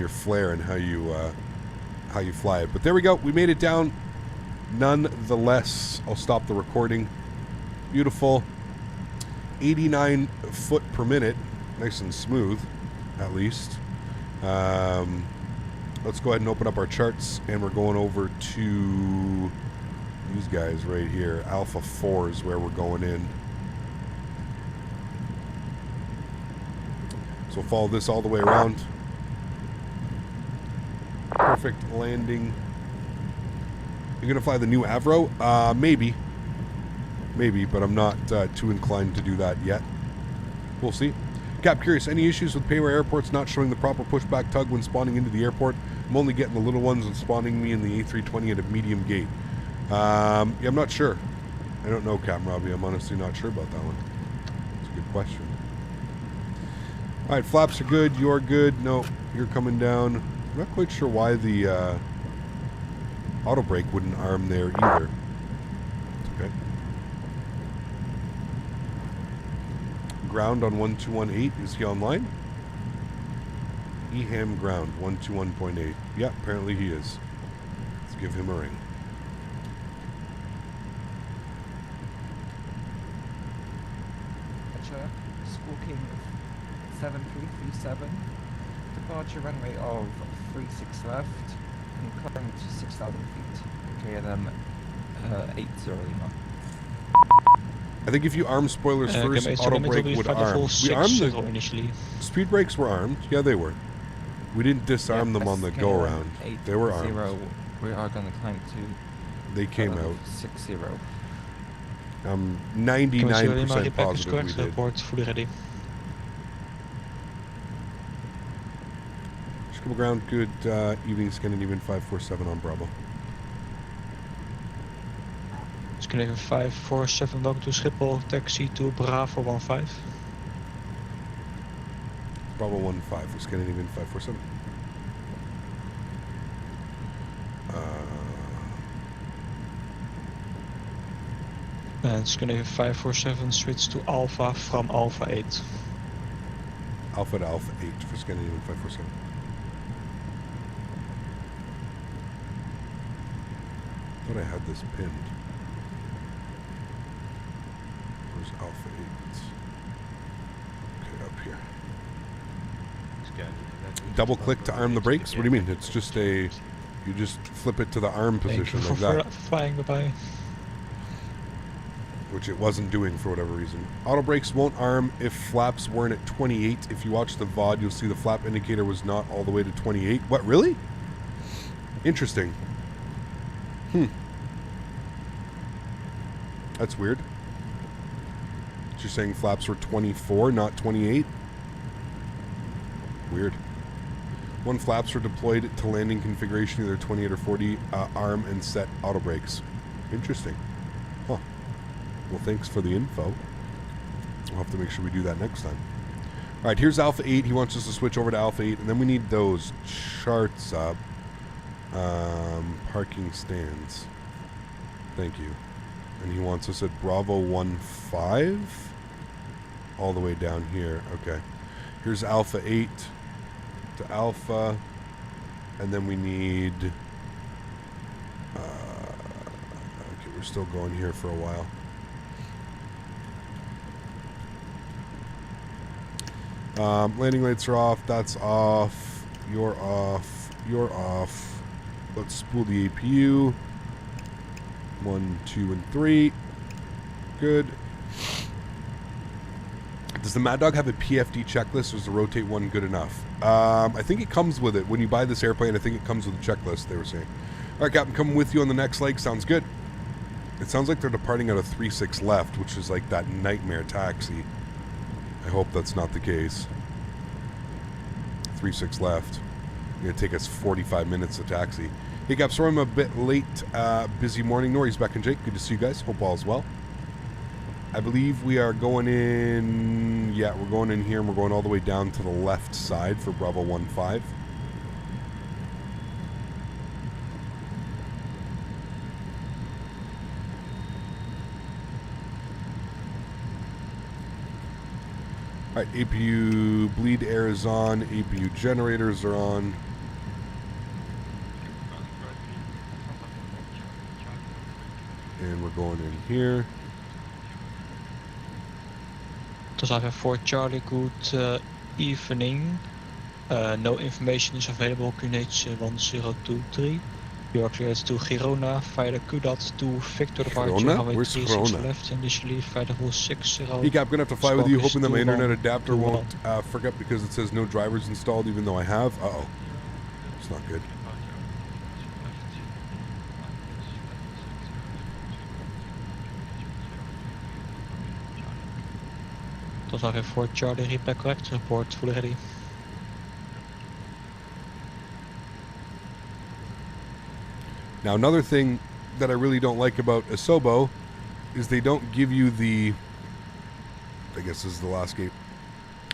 flare and how you fly it. But there we go. We made it down. Nonetheless, I'll stop the recording. Beautiful. 89 foot per minute. Nice and smooth, at least. Let's go ahead and open up our charts, and we're going over to these guys right here. Alpha 4 is where we're going in. So follow this all the way around. Perfect landing. You're gonna fly the new Avro? Maybe, but I'm not too inclined to do that yet. We'll see. Cap, curious, any issues with Payware airports not showing the proper pushback tug when spawning into the airport? I'm only getting the little ones and spawning me in the A320 at a medium gate. Yeah, I'm not sure. I don't know, Captain Robbie. I'm honestly not sure about that one. It's a good question. All right, flaps are good. You're good. No, you're coming down. I'm not quite sure why the auto brake wouldn't arm there either. It's okay. Ground on 1218. Is he online? Eham ground 121.8. Yeah, apparently he is. Let's give him a ring. Squawking 7337. Departure runway of 36 left and climb to 6,000 feet. KLM 80 Lima. I think if you arm spoilers first, auto brake would arm. We armed the initially. Speed brakes were armed. Yeah, they were. We didn't disarm them on the go around. They were armed. We are going to climb to. They came out. 60. I'm 99% positive we did. Report fully ready. Scribble ground, good evening, Scandinavian 547 on Bravo. Scandinavian 547, welcome to Schiphol, taxi to Bravo 15. Bravo 15 for Scandinavian 547. And Scandinavian 547 switch to Alpha from Alpha 8. Alpha to Alpha 8 for Scandinavian 547. I thought I had this pinned. Where's Alpha 8? Okay, up here. Double click to arm the brakes? What do you mean? It's just a... You just flip it to the arm position like that. Flying goodbye. Which it wasn't doing for whatever reason. Auto brakes won't arm if flaps weren't at 28. If you watch the VOD, you'll see the flap indicator was not all the way to 28. What, really? Interesting. That's weird. You're saying flaps were 24, not 28? Weird. When flaps were deployed to landing configuration, either 28 or 40, arm and set auto brakes. Interesting. Huh. Well, thanks for the info. We'll have to make sure we do that next time. All right, here's Alpha 8. He wants us to switch over to Alpha 8, and then we need those charts up. Parking stands. Thank you. And he wants us at Bravo 15, all the way down here. Okay. Here's Alpha 8 to Alpha, and then we need... okay, we're still going here for a while. Landing lights are off. That's off. You're off. You're off. Let's spool the APU. 1, 2, and 3. Good. Does the Maddog have a PFD checklist, or is the rotate one good enough? I think it comes with it. When you buy this airplane, I think it comes with a checklist, they were saying. All right, Captain, coming with you on the next leg. Sounds good. It sounds like they're departing out of 36 left, which is like that nightmare taxi. I hope that's not the case. 36 left. It's going to take us 45 minutes to taxi. Hey, Cap, sorry I'm a bit late. Busy morning. Norrie's back and Jake. Good to see you guys. Hope all is well. I believe we are going in... Yeah, we're going in here, and we're going all the way down to the left side for Bravo 15. All right, APU bleed air is on. APU generators are on. And we're going in here. Tosave 4 Charlie, good evening. No information is available. QNH 1023. You are cleared to Girona. Via the QDOT to Victor departure. Girona? Where's 36 Girona? left initially. Via the rule 60. Hey, Cap, gonna have to fly with you, hoping that my internet adapter 21. won't forget because it says no drivers installed, even though I have. Uh-oh. It's not good. Tosave 4 Charlie, reply correct. Report fully ready. Now, another thing that I really don't like about Asobo is they don't give you the, I guess this is the last gate,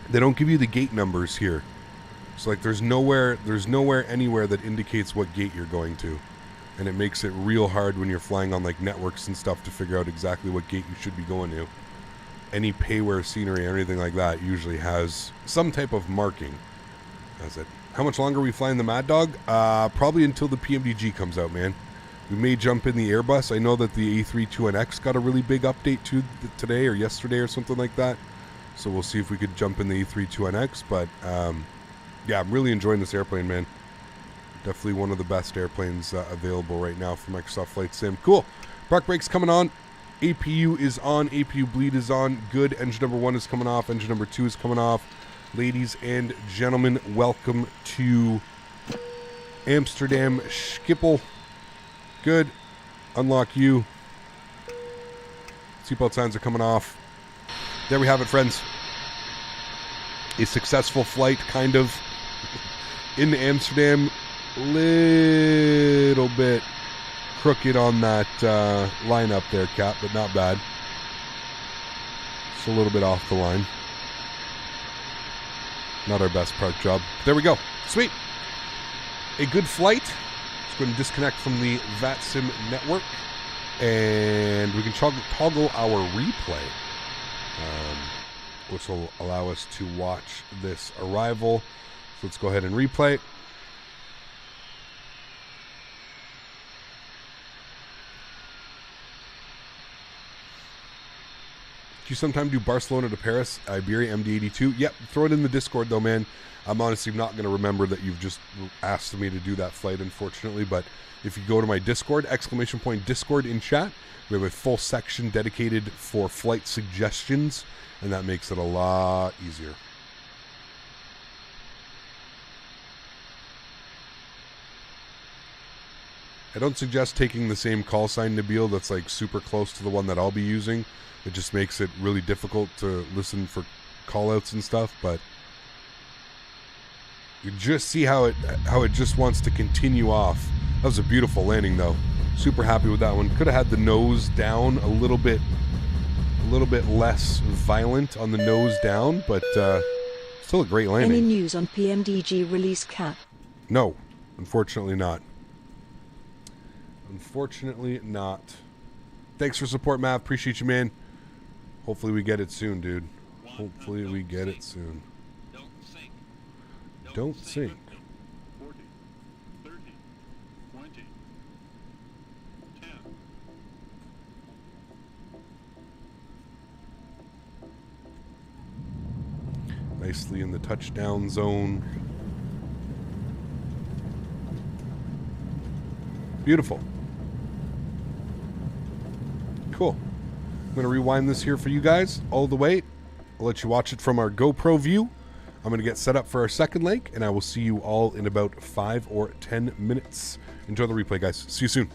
they don't give you the gate numbers here. So like there's nowhere anywhere that indicates what gate you're going to. And it makes it real hard when you're flying on like networks and stuff to figure out exactly what gate you should be going to. Any payware scenery or anything like that usually has some type of marking. That's it. How much longer are we flying the Maddog? Probably until the PMDG comes out, man. We may jump in the Airbus. I know that the A32NX got a really big update today or yesterday or something like that. So we'll see if we could jump in the A32NX. But yeah, I'm really enjoying this airplane, man. Definitely one of the best airplanes available right now for Microsoft Flight Sim. Cool. Park brake's coming on. APU is on. APU bleed is on. Good. Engine number 1 is coming off. Engine number 2 is coming off. Ladies and gentlemen, welcome to Amsterdam Schiphol. Good. Unlock you. Seatbelt signs are coming off. There we have it, friends. A successful flight, kind of, into Amsterdam. Little bit crooked on that line up there, Cap, but not bad. Just a little bit off the line. Not our best park job. There we go. Sweet. A good flight. Just going to disconnect from the VATSIM network. And we can toggle our replay, which will allow us to watch this arrival. So let's go ahead and replay. Do you sometimes do Barcelona to Paris, Iberia MD82? Yep, throw it in the Discord though, man. I'm honestly not going to remember that you've just asked me to do that flight, unfortunately. But if you go to my Discord, !Discord in chat, we have a full section dedicated for flight suggestions, and that makes it a lot easier. I don't suggest taking the same call sign, Nabil, that's like super close to the one that I'll be using. It just makes it really difficult to listen for call-outs and stuff, but you just see how it just wants to continue off. That was a beautiful landing, though. Super happy with that one. Could have had the nose down a little bit less violent on the nose down, but still a great landing. Any news on PMDG release, Cap? No, unfortunately not. Unfortunately not. Thanks for support, Matt. Appreciate you, man. Hopefully we get it soon, dude. Hopefully we get it soon. Don't sink. 40, 30, 20, 10. Nicely in the touchdown zone. Beautiful. Cool. I'm going to rewind this here for you guys all the way. I'll let you watch it from our GoPro view. I'm going to get set up for our second leg, and I will see you all in about 5 or 10 minutes. Enjoy the replay, guys. See you soon.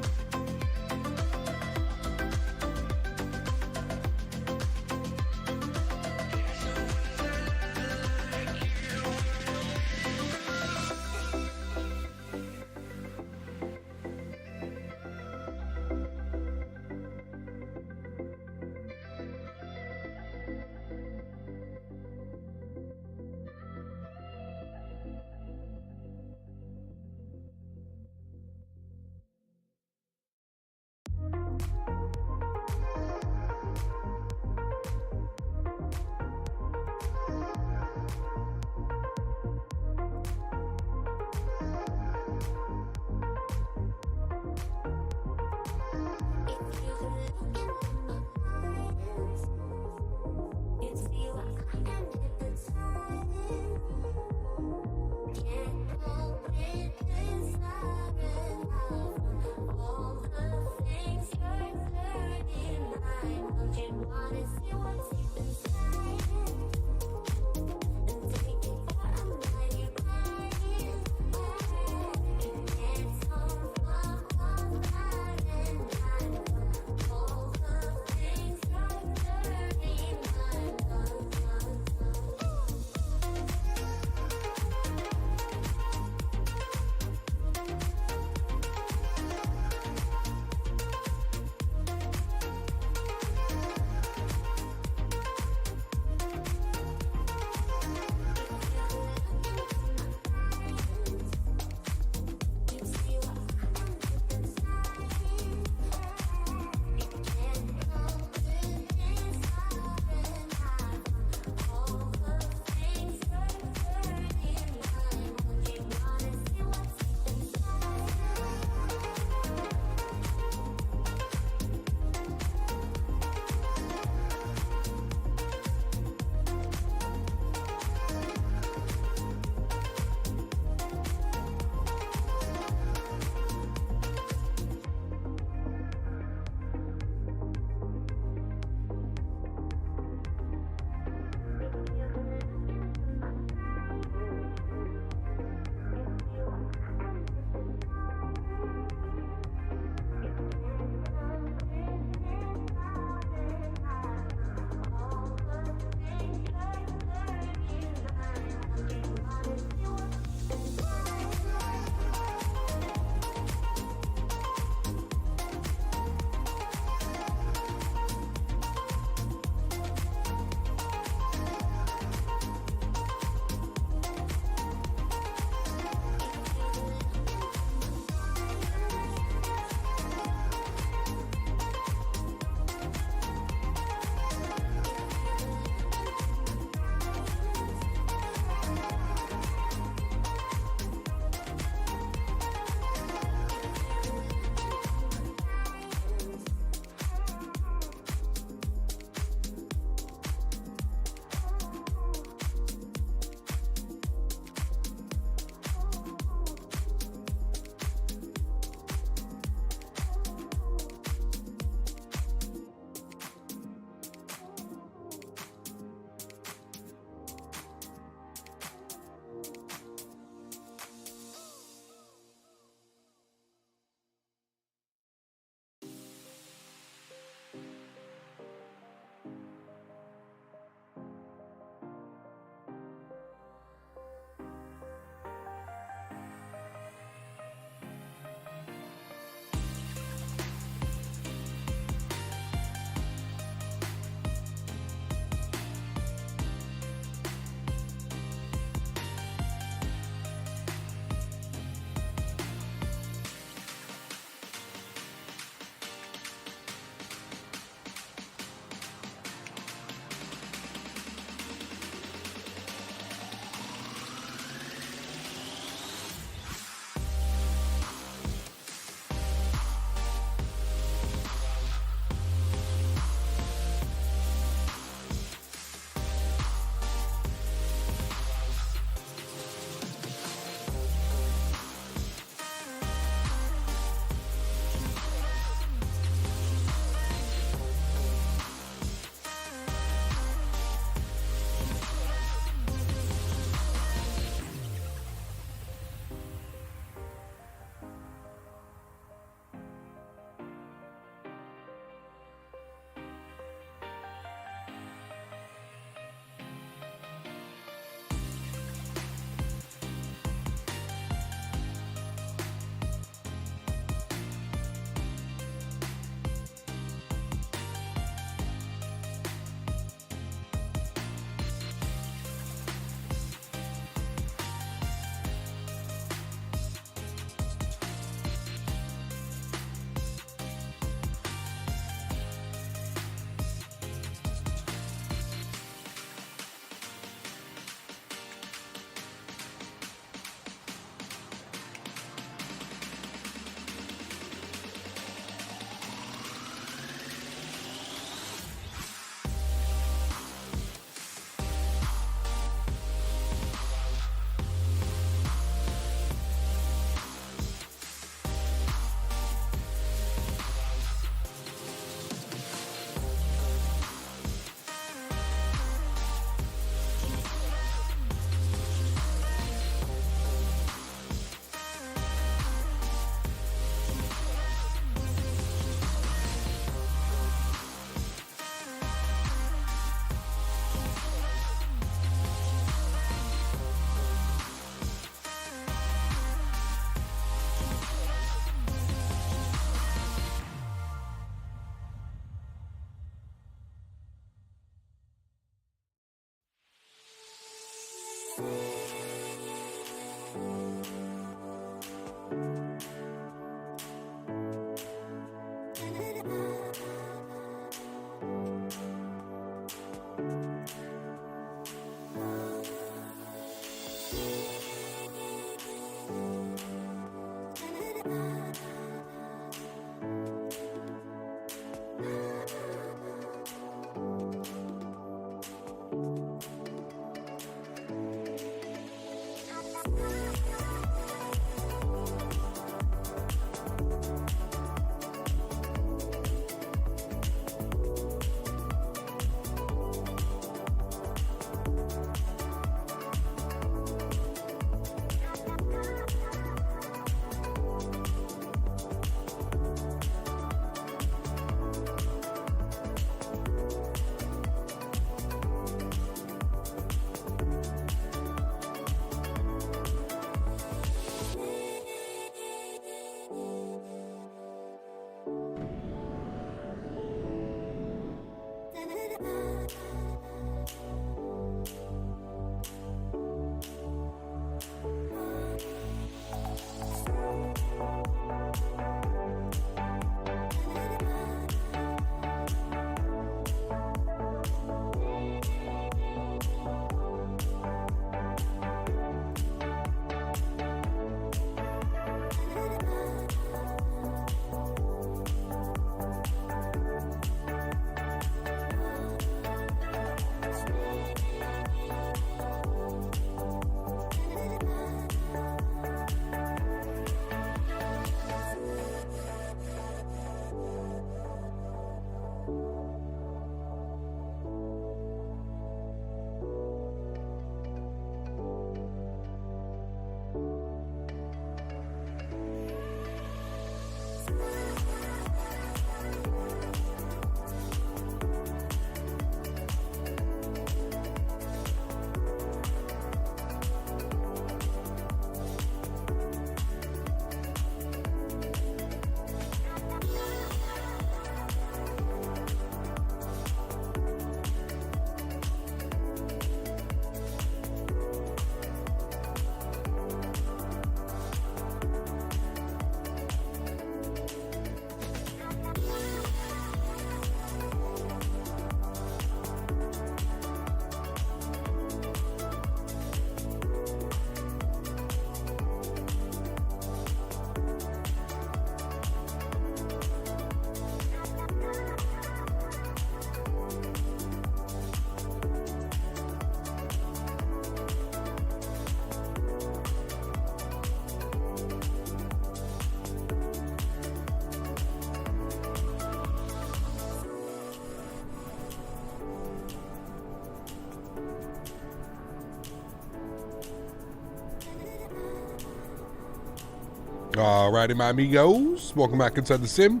Alrighty, my amigos. Welcome back inside the sim.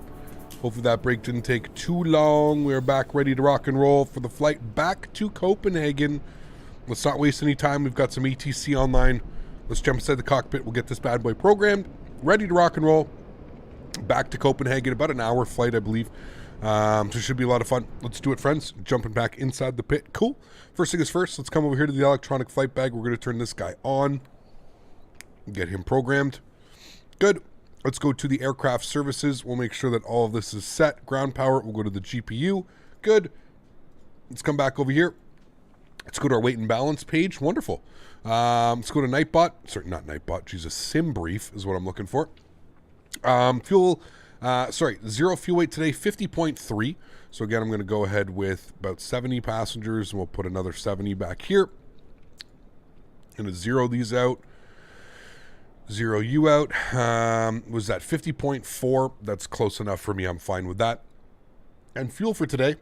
Hopefully that break didn't take too long. We're back ready to rock and roll for the flight back to Copenhagen. Let's not waste any time. We've got some ATC online. Let's jump inside the cockpit. We'll get this bad boy programmed. Ready to rock and roll. Back to Copenhagen. About an hour flight, I believe. So it should be a lot of fun. Let's do it, friends. Jumping back inside the pit. Cool. First thing is first. Let's come over here to the electronic flight bag. We're going to turn this guy on. Get him programmed. Good. Let's go to the aircraft services. We'll make sure that all of this is set. Ground power. We'll go to the GPU. Good. Let's come back over here. Let's go to our weight and balance page. Wonderful. Let's go to Nightbot. Sorry, not Nightbot. Jesus. Sim brief is what I'm looking for. Zero fuel weight today, 50.3. So again, I'm going to go ahead with about 70 passengers, and we'll put another 70 back here. Going to zero these out. Zero you out. Was that 50.4? That's close enough for me. I'm fine with that. And fuel for today,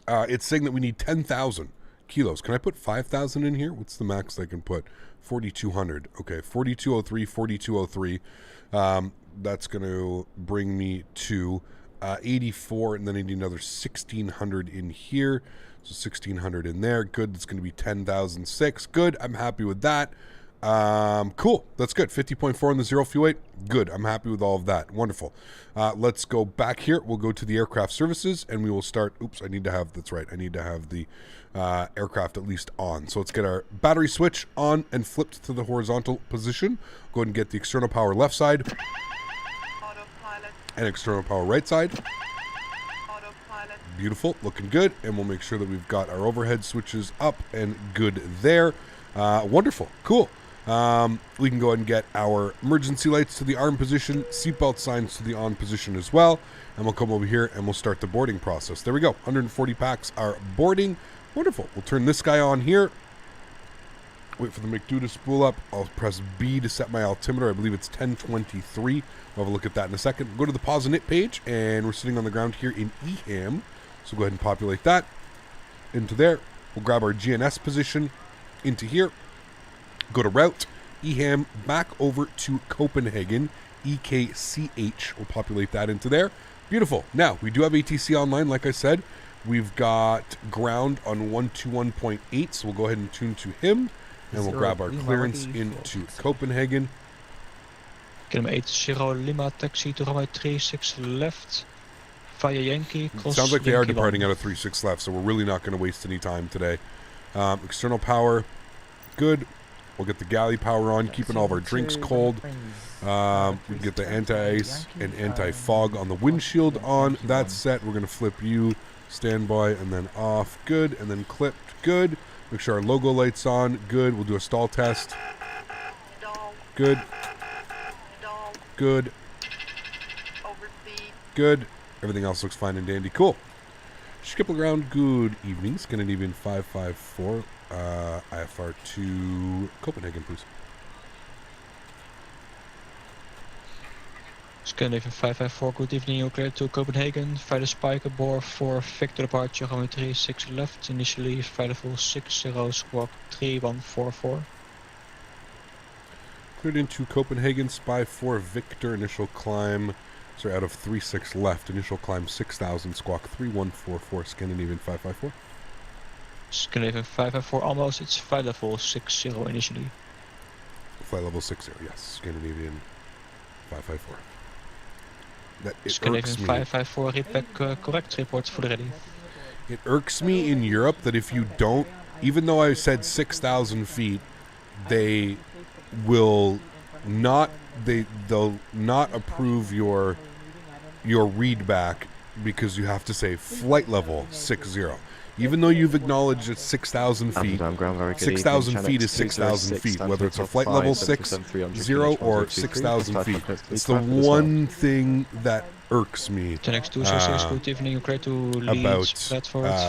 it's saying that we need 10,000 kilos. Can I put 5,000 in here? What's the max I can put? 4,200. Okay, 4,203, 4,203. That's going to bring me to 84, and then I need another 1,600 in here. So 1,600 in there. Good. It's going to be 10,006. Good. I'm happy with that. Cool. That's good. 50.4 on the zero fuel weight. Good. I'm happy with all of that. Wonderful. Let's go back here. We'll go to the aircraft services, and we will start. Oops, I need to have, that's right. I need to have the aircraft at least on. So let's get our battery switch on and flipped to the horizontal position. Go ahead and get the external power left side. Autopilot. And external power right side. Autopilot. Beautiful. Looking good. And we'll make sure that we've got our overhead switches up and good there. Wonderful. Cool. We can go ahead and get our emergency lights to the arm position, seatbelt signs to the on position as well, and we'll come over here and we'll start the boarding process. There we go. 140 packs are boarding. Wonderful. We'll turn this guy on here. Wait for the McDo to spool up. I'll press B to set my altimeter. I believe it's 1023. We'll have a look at that in a second. We'll go to the pause and it page, and we're sitting on the ground here in EHAM. So go ahead and populate that into there. We'll grab our GNS position into here. Go to route, EHAM, back over to Copenhagen, EKCH. We'll populate that into there. Beautiful. Now, we do have ATC online, like I said. We've got ground on 121.8, so we'll go ahead and tune to him, and we'll grab our clearance into Copenhagen. Kilometer 80 Lima, taxi to runway 36 left, via Yankee, cross. Sounds like they are departing out of 36 left, so we're really not going to waste any time today. External power, good. We'll get the galley power on, keeping all of our drinks cold. We can get the anti-ice and anti-fog on the windshield on. That's set. We're going to flip you, standby, and then off. Good. And then clipped. Good. Make sure our logo light's on. Good. We'll do a stall test. Good. Good. Good. Everything else looks fine and dandy. Cool. Skip around. Good evening. Scandinavian 554. IFR to Copenhagen, please. Scandinavian 554, good evening, you're clear to Copenhagen. Fly the spike aboard for Victor departure, runway 36 left. Initially, fly level 60, squawk 3144. Cleared into Copenhagen, Spy 4 Victor, initial climb, sorry, out of 36 left. Initial climb 6,000, squawk 3144, Scandinavian 554. Scandinavian 554 almost, it's flight level 60 initially. Flight level 60, yes, Scandinavian 554. That it Scandinavian irks me. 554, read back correct, report fully ready. It irks me in Europe that if you don't, even though I said 6,000 feet, they will not, they'll not approve your read back because you have to say flight level 60. Even though you've acknowledged it's 6,000 feet, 6,000 feet is 6,000 feet, whether it's a flight level 60 or 6,000 feet. It's the one thing that irks me about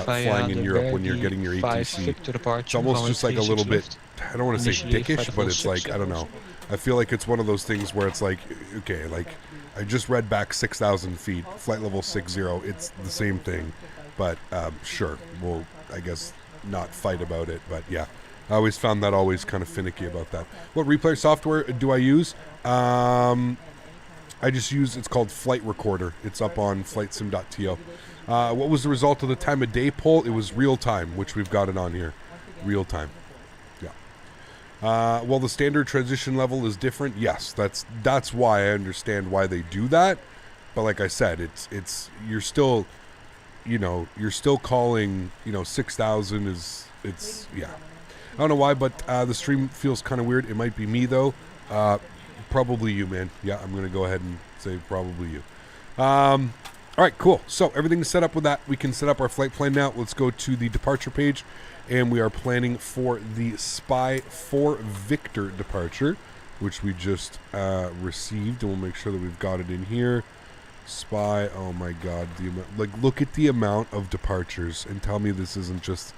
flying in Europe when you're getting your ATC. It's almost just like a little bit, I don't want to say dickish, but it's like, I don't know. I feel like it's one of those things where it's like, okay, like I just read back 6,000 feet, flight level 60, it's the same thing. But sure, we'll, I guess, not fight about it. But yeah, I always found that always kind of finicky about that. What replay software do I use? I just use, it's called Flight Recorder. It's up on flightsim.to. What was the result of the time of day poll? It was real time, which we've got it on here. Real time. Yeah. Well, the standard transition level is different. Yes, that's why I understand why they do that. But like I said, it's you're still, you know, you're still calling, you know, 6,000 is, it's, yeah. I don't know why, but the stream feels kind of weird. It might be me, though. Probably you, man. Yeah, I'm going to go ahead and say probably you. All right, cool. So everything is set up with that. We can set up our flight plan now. Let's go to the departure page, and we are planning for the Spy 4 Victor departure, which we just received, and we'll make sure that we've got it in here. Spy, oh my god, the amount, like, look at the amount of departures, and tell me this isn't just,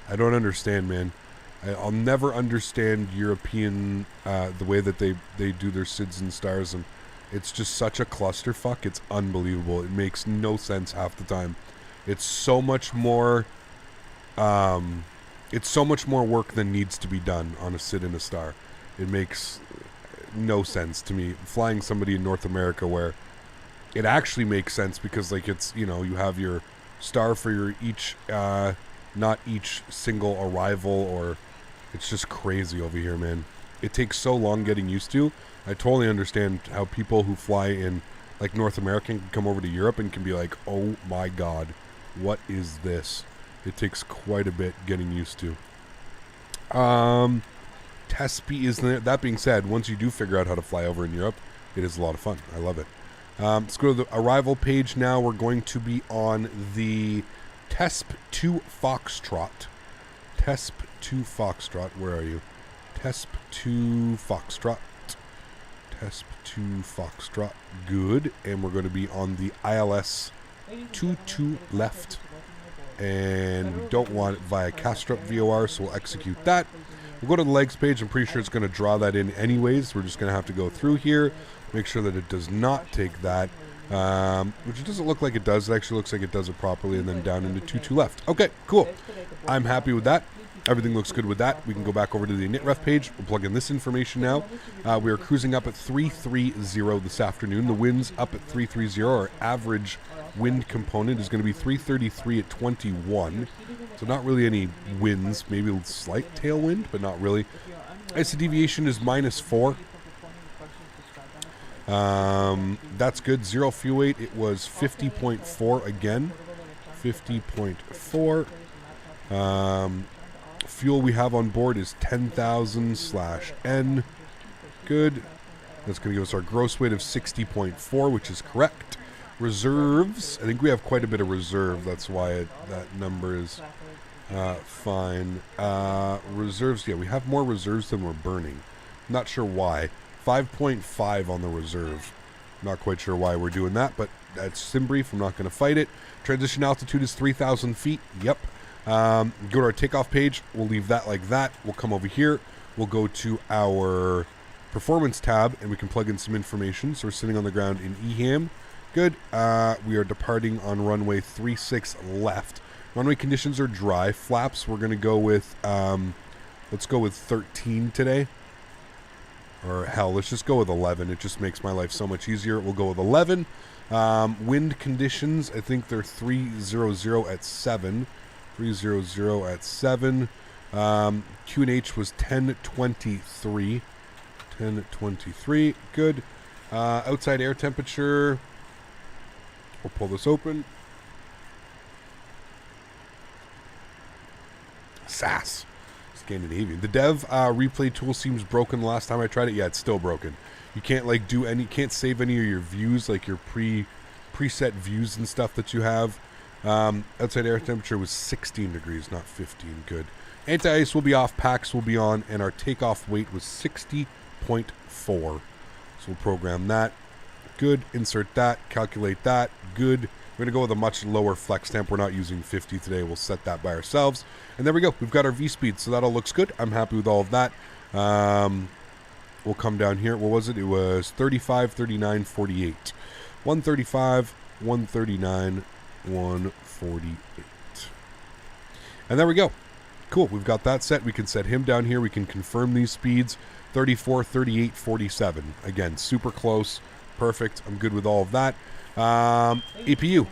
I don't understand, man. I'll never understand European, the way that they do their SIDS and stars, and it's just such a clusterfuck. It's unbelievable. It makes no sense half the time. It's so much more, it's so much more work than needs to be done on a SID and a star. It makes no sense to me. Flying somebody in North America where it actually makes sense because, like, it's, you know, you have your star for your each, not each single arrival, or it's just crazy over here, man. It takes so long getting used to. I totally understand how people who fly in, like, North America can come over to Europe and can be like, oh my god, what is this? It takes quite a bit getting used to. Tespi is there. That being said, once you do figure out how to fly over in Europe, it is a lot of fun. I love it. Let's go to the arrival page now. We're going to be on the TESP2 Foxtrot. TESP2 Foxtrot. Where are you? TESP2 Foxtrot. TESP2 Foxtrot. Good. And we're going to be on the ILS 22 left. And we don't want it via Castrop VOR, so we'll execute that. We'll go to the legs page. I'm pretty sure it's going to draw that in anyways. We're just going to have to go through here. Make sure that it does not take that, which it doesn't look like it does. It actually looks like it does it properly, and then down into 22 left. Okay, cool. I'm happy with that. Everything looks good with that. We can go back over to the init ref page. We'll plug in this information now. We are cruising up at 330 this afternoon. The wind's up at 330. Our average wind component is going to be 333 at 21. So not really any winds. Maybe a slight tailwind, but not really. IC deviation is -4. That's good. Zero fuel weight, it was 50.4 again. 50.4. Fuel we have on board is 10,000/N. Good. That's going to give us our gross weight of 60.4, which is correct. Reserves, I think we have quite a bit of reserve. That's why that number is fine. Reserves, yeah, we have more reserves than we're burning. Not sure why. 5.5 on the reserve. Not quite sure why we're doing that, but that's sim brief. I'm not going to fight it. Transition altitude is 3,000 feet. Yep. Go to our takeoff page. We'll leave that like that. We'll come over here. We'll go to our performance tab, and we can plug in some information. So we're sitting on the ground in EHAM. Good. We are departing on runway 36 left. Runway conditions are dry. Flaps, we're going to go with, let's go with 13 today. Or hell, let's just go with 11. It just makes my life so much easier. We'll go with 11. Wind conditions, I think they're 300 at 7. 300 at 7. QNH was 1023. 1023. Good. Outside air temperature. We'll pull this open. SAS. Scandinavian. The dev replay tool seems broken the last time I tried it. Yeah, it's still broken. You can't like do any, can't save any of your views, like your preset views and stuff that you have. Outside air temperature was 16 degrees, not 15. Good. Anti-ice will be off, packs will be on, and our takeoff weight was 60.4. So we'll program that. Good. Insert that. Calculate that. Good. We're going to go with a much lower flex temp. We're not using 50 today. We'll set that by ourselves. And there we go. We've got our V-speed, so that all looks good. I'm happy with all of that. We'll come down here. What was it? It was 35, 39, 48. 135, 139, 148. And there we go. Cool. We've got that set. We can set him down here. We can confirm these speeds. 34, 38, 47. Again, super close. Perfect. I'm good with all of that. APU.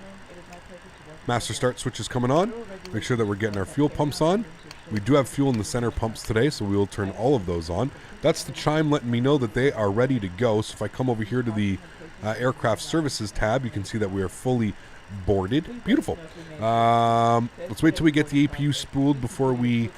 Master start switch is coming on. Make sure that we're getting our fuel pumps on. We do have fuel in the center pumps today, so we will turn all of those on. That's the chime letting me know that they are ready to go. So if I come over here to the aircraft services tab, you can see that we are fully boarded. Beautiful. Let's wait till we get the APU spooled before we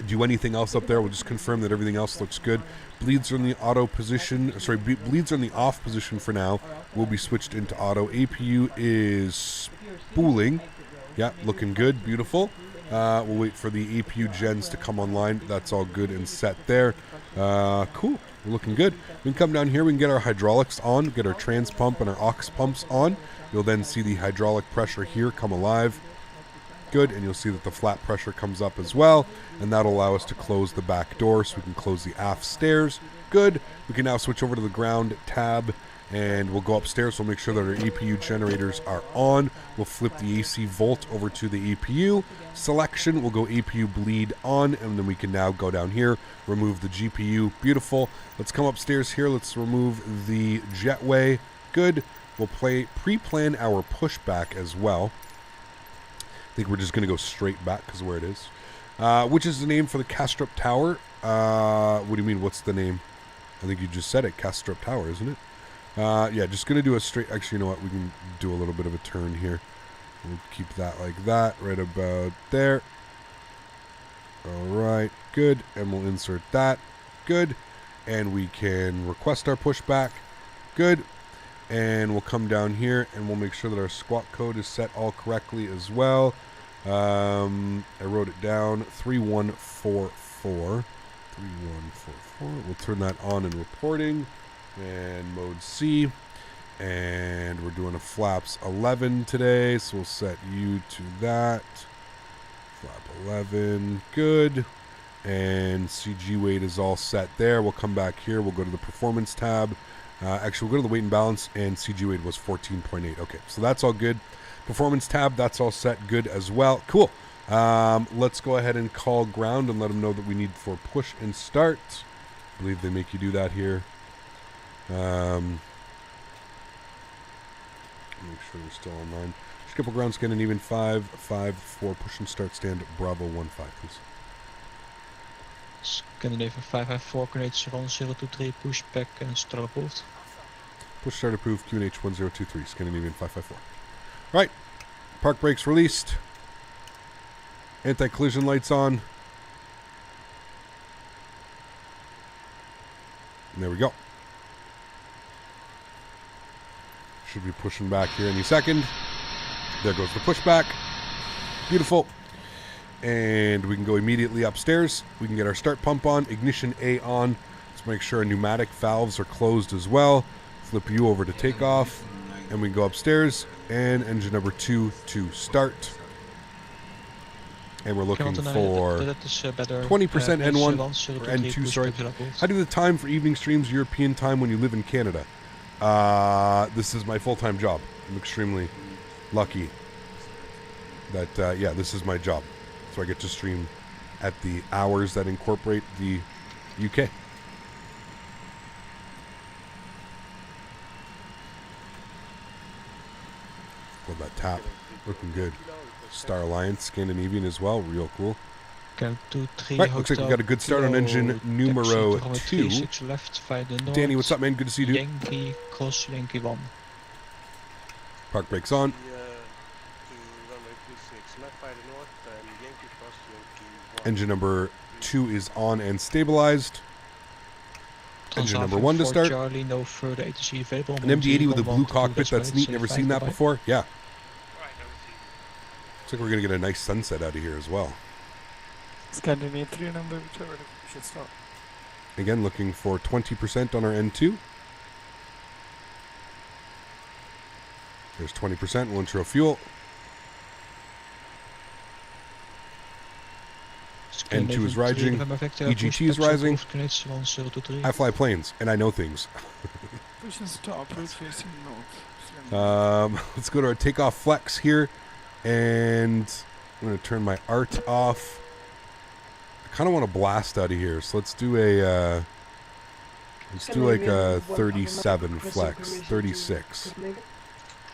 do anything else up there. We'll just confirm that everything else looks good. Bleeds are in the auto position. Sorry, bleeds are in the off position for now. Will be switched into auto. APU is spooling. Yeah, looking good. Beautiful. We'll wait for the APU gens to come online. That's all good and set there. Cool. We're looking good. We can come down here. We can get our hydraulics on, get our trans pump and our aux pumps on. You'll then see the hydraulic pressure here come alive. Good. And you'll see that the flat pressure comes up as well. And that'll allow us to close the back door so we can close the aft stairs. Good. We can now switch over to the ground tab and we'll go upstairs. We'll make sure that our APU generators are on. We'll flip the AC volt over to the APU selection. We'll go APU bleed on, and then we can now go down here, remove the GPU. Beautiful. Let's come upstairs here. Let's remove the jetway. Good. We'll pre-plan our pushback as well. I think we're just going to go straight back because of where it is. Which is the name for the Kastrup Tower. What do you mean, what's the name? I think you just said it, Kastrup Tower, isn't it? Yeah, just going to do a straight... Actually, you know what? We can do a little bit of a turn here. We'll keep that like that, right about there. All right, good. And we'll insert that. Good. And we can request our pushback. Good. And we'll come down here and we'll make sure that our squawk code is set all correctly as well. I wrote it down, 3144. 3144. We'll turn that on in reporting. And mode C. And we're doing a flaps 11 today, so we'll set you to that. Flap 11, good. And CG weight is all set there. We'll come back here. We'll go to the performance tab. Actually, we'll go to the weight and balance, and CG weight was 14.8. Okay, so that's all good. Performance tab, that's all set good as well. Cool. Let's go ahead and call ground and let them know that we need for push and start. I believe they make you do that here. Make sure we're still online. Skipple ground scan and even 554 push and start stand Bravo 15, please. Scandinavian 554 coordinates 1023 pushback and start approved. Push start approved QNH 1023 Scandinavian 554. Right. Park brakes released. Anti-collision lights on. And there we go. Should be pushing back here any second. There goes the pushback. Beautiful. And we can go immediately upstairs. We can get our start pump on. Ignition A on. Let's make sure our pneumatic valves are closed as well. Flip you over to takeoff. And we can go upstairs. And engine number 2 to start. And we're looking for 20% N1 or N2, sorry. How do the time for evening streams European time when you live in Canada? This is my full-time job. I'm extremely lucky that, yeah, this is my job. So I get to stream at the hours that incorporate the UK. Love that tap. Looking good. Star Alliance, Scandinavian as well. Real cool. Right, looks like we got a good start on engine numero 2. Danny, what's up, man? Good to see you, dude. Yankee, cross Yankee 1. Park brakes on. Engine number 2 is on and stabilized. Engine number 1 to start. Charlie, no further ATC available. An MD-80 with a blue cockpit. That's neat. Never seen that before. Yeah. Looks like we're going to get a nice sunset out of here as well. Scandinavian 3 number, whichever should start. Again, looking for 20% on our N2. There's 20%. We'll intro fuel. N2 is rising. EGT is rising. I fly planes, and I know things. Let's go to our takeoff flex here. And I'm going to turn my art off. I kind of want to blast out of here, so let's do a Let's do like a 37 flex. 36.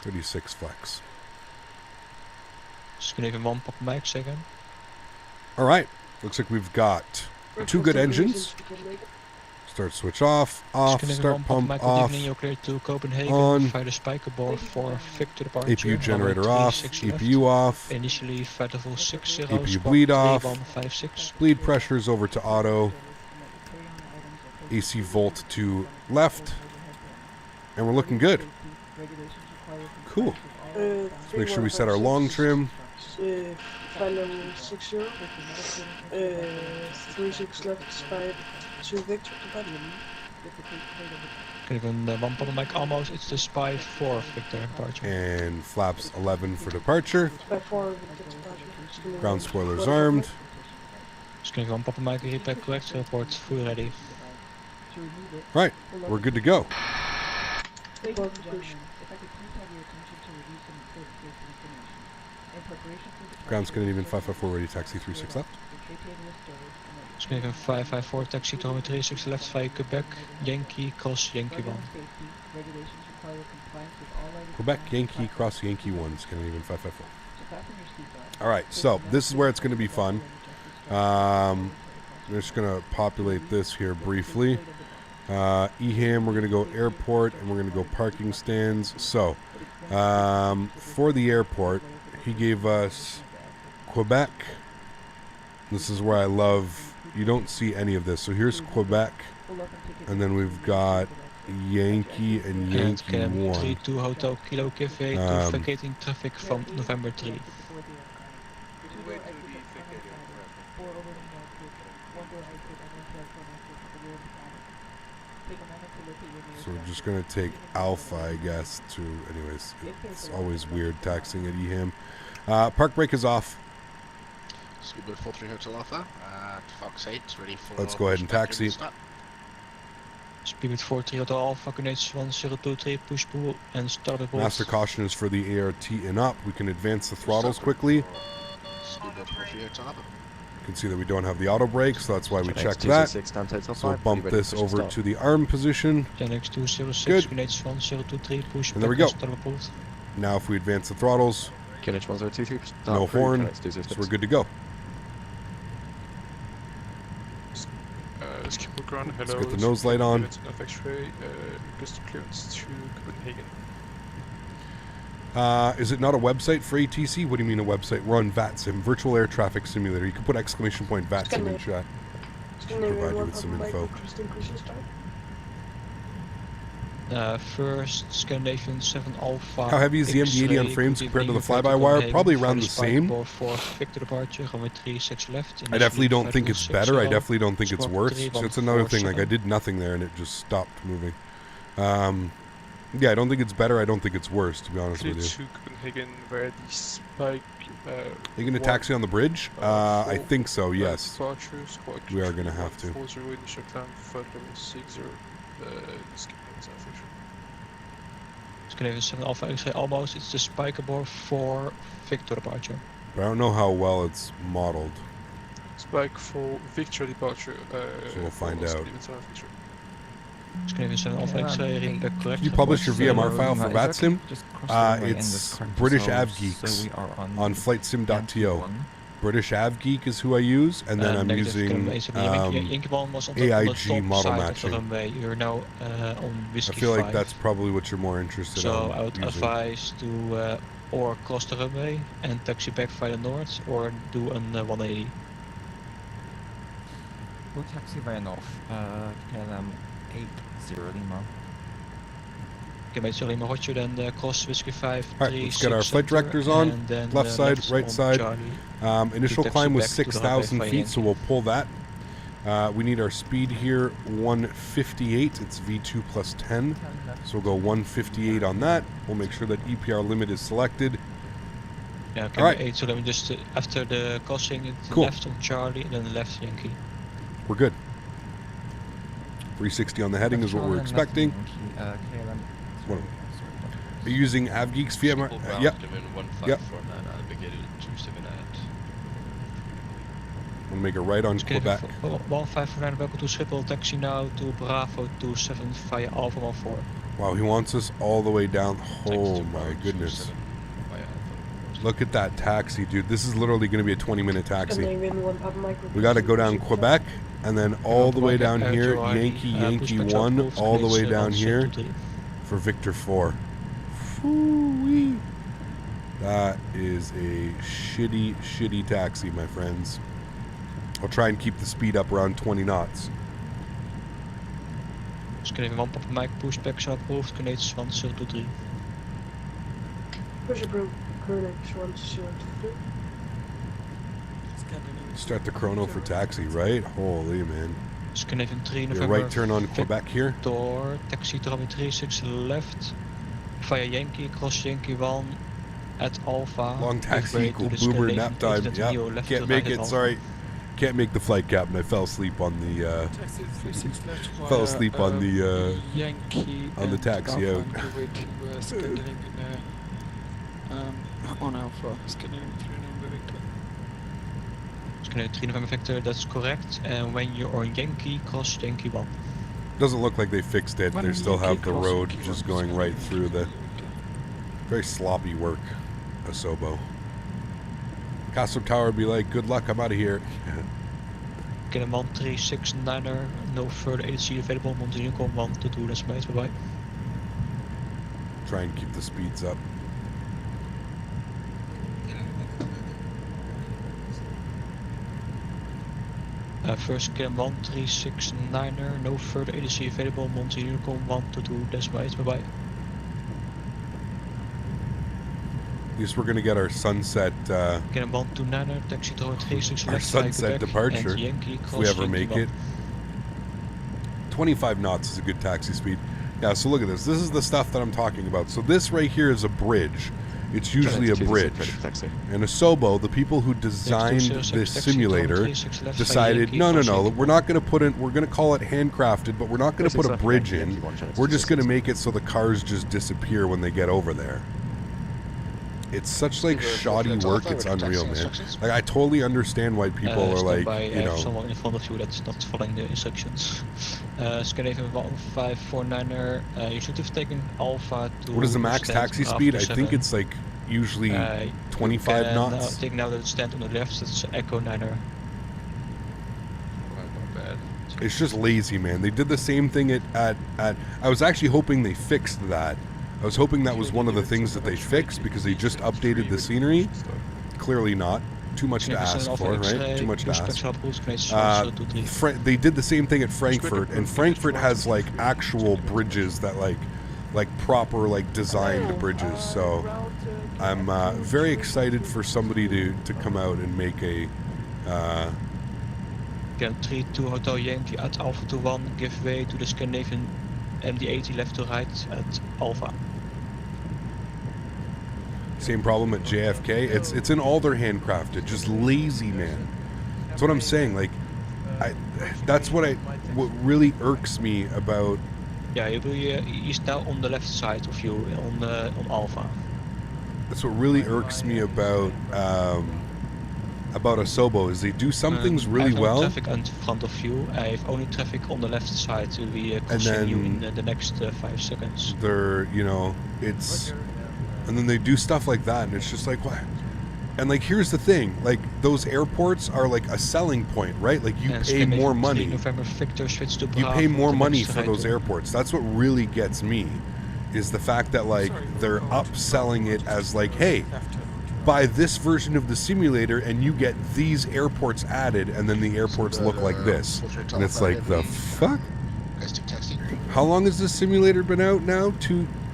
36 flex. Just gonna even one pop mic second. All right. Looks like we've got 2 good engines. Start switch off, start pump off, You're clear to Copenhagen, on, fire the spiker bore for Victor departure. APU generator off, EPU off, Initially flight level 60, EPU bleed off, 3156. bleed pressures over to auto, AC volt to left, and we're looking good. Cool. Let's make sure we set our long trim. Flight level 60, 36 left, 5, 2 Victor departure. Even one pop mic almost, it's the spy 4 Victor departure. And flaps 11 for departure. Spy 4 Victor departure. Ground spoilers armed. Just gonna one pop mic repair correct, report full ready. Right, we're good to go. Ground's gonna even 554 ready, taxi 36 left. Just gonna 554 taxi to 36 left via Quebec, Yankee, cross Yankee 1. Quebec, Yankee, cross Yankee 1, it's gonna even 554. Alright, so this is where it's gonna be fun. I'm just gonna populate this here briefly. EHAM, we're gonna go airport and we're gonna go parking stands. So, for the airport, he gave us Quebec. This is where I love, you don't see any of this. So here's Quebec, and then we've got Yankee and Yankee 1. 32 Hotel Kilo Cafe to vacating traffic from November 3. So we're just going to take Alpha, I guess, to, anyways, it's always weird taxing at EHAM. Park brake is off. Speedbird 43 Hotel Alpha at Fox 8, ready for... Let's go ahead and taxi. Speedbird 43 Hotel Alpha, connects 1023, push pull, and start the Master caution is for the ART and up. We can advance the throttles quickly. Speedbird 43 Hotel Alpha. You can see that we don't have the auto brake, so that's why we checked that. So we'll bump this over to the arm position. Good. And there we go. Now if we advance the throttles, no horn, so we're good to go. Ground, hello, let's get the nose light on. Clearance to Copenhagen. Is it not a website for ATC? What do you mean a website? We're on VATSIM, Virtual Air Traffic Simulator. You can put exclamation point VATSIM in chat. Should provide you with some info. First Scandinavian 7 Alpha. How heavy is the MD-80 on frames compared to the fly-by-wire? Probably around the same. I definitely don't think it's better. I definitely don't think it's worse. So it's another thing. Like I did nothing there and it just stopped moving. Yeah, I don't think it's better. I don't think it's worse, to be honest with you. To Copenhagen, where the spike. Are you going to taxi on the bridge? I think so. Yes. We are going to have to. 40 initial climb, flight level 60. Scandinavian 7 Alpha X-ray almost. It's the spiker bore for Victor departure. But I don't know how well it's modeled. Spike for Victor departure. So we'll find out. Scandinavian 7 Alpha X-ray, read back correct. You publish your VMR file for VATSIM? It's British AvGeeks on flightsim.to. British AvGeek is who I use, and then I'm using AIG model matching. You're now on Whiskey I feel like 5. that's probably what you're more interested in. So I would advise to or cross the runway and taxi back via the north, or do an 180. We'll taxi via north. KLM 80 Lima. Okay, mate, Lima Roger, then cross Whiskey 5. Alright, let's get our flight directors on. Then, left side, right side. Initial climb was 6,000 feet, so we'll pull that. We need our speed here, 158. It's V2 plus 10. So we'll go 158 on that. We'll make sure that EPR limit is selected. Yeah, okay, all right. 8, so let me just, after the crossing, it's Cool. left on Charlie and then left Yankee. We're good. 360 on the heading is what we're expecting. What are you using AvGeek's VMR? Yep. Yep. Gonna make a right on Quebec. 1549, welcome to Schiphol. Taxi now to Bravo 27 via Alpha 14. Wow, he wants us all the way down. Oh my goodness. Look at that taxi, dude. This is literally going to be a 20-minute taxi. We got to go down Quebec and then all the way down here, Yankee 1, all the way down here for Victor 4. Phoo-wee. That is a shitty taxi, my friends. I'll try and keep the speed up around 20 knots. Scandinavian 1, Papa Mike, pushback shot approved, Canadian 1023. Push approved, Canadian 1023. Start the chrono for taxi, right? Holy man. Scandinavian 3, Your right turn on Quebec here. Door, taxi Trabi 36 left, via Yankee, cross Yankee 1, at Alpha. Long taxi equal boomer nap time. Yeah, can't make it, sorry. Can't make the flight, Captain. I fell asleep on the Yankee on the taxi out. On Alpha, Scandinavian 3 November Victor. Scandinavian 3 November Victor, that's correct. And when you're on Yankee, cross Yankee 1. Doesn't look like they fixed it. They still have the road just going right through the very sloppy work, Asobo. Castle Tower would be like, good luck, I'm out of here. Get a 1369er, no further ADC available, Mountain Unicorn 122, that's mate, bye bye. Try and keep the speeds up. First get a 1369er, no further ADC available, Mountain Unicorn 122, that's mate, bye bye. At least we're going to get our sunset Get a 129er, taxi tower 36 our sunset departure, if we ever make it. 25 knots is a good taxi speed. Yeah, so look at this. This is the stuff that I'm talking about. So this right here is a bridge. It's usually a bridge. And Asobo, the people who designed this simulator, decided, no, we're not going to put in, we're going to call it handcrafted, but we're not going to put a bridge in. We're just going to make it so the cars just disappear when they get over there. It's such like shoddy work, it's unreal, man. Like I totally understand why people are like, you know. Someone in front of you that's not following the instructions. Scandinavian 1549er, you should have taken Alpha to. What is the max taxi speed? I think it's like usually 25 knots. Take now the stand on the left, that's Echo 9er. It's just lazy, man. They did the same thing at I was actually hoping they fixed that. I was hoping that was one of the things that they fixed because they just updated the scenery. Clearly not. Too much to ask for, right? Too much to ask. They did the same thing at Frankfurt, and Frankfurt has like actual bridges that like proper like designed bridges. So I'm very excited for somebody to come out and make a. Again, 3-2 Hotel Yankee at Alpha 21, give way to the Scandinavian MD-80 left to right at Alpha. Same problem at JFK. It's in all their handcrafted, just lazy, man. That's what I'm saying. Like, that's what really irks me about. Yeah, he's now on the left side of you on Alpha. That's what really irks me about Asobo is they do some things really well. Traffic in front of you. I have only traffic on the left side to be crossing you in the next 5 seconds. They're, you know, it's, and then they do stuff like that, and it's just like, what? And like, here's the thing, like those airports are like a selling point, right? Like you pay more money. You pay more money for those airports. That's what really gets me, is the fact that like they're upselling it as like, hey, buy this version of the simulator and you get these airports added, and then the airports look like this. And it's like, the fuck? How long has this simulator been out now?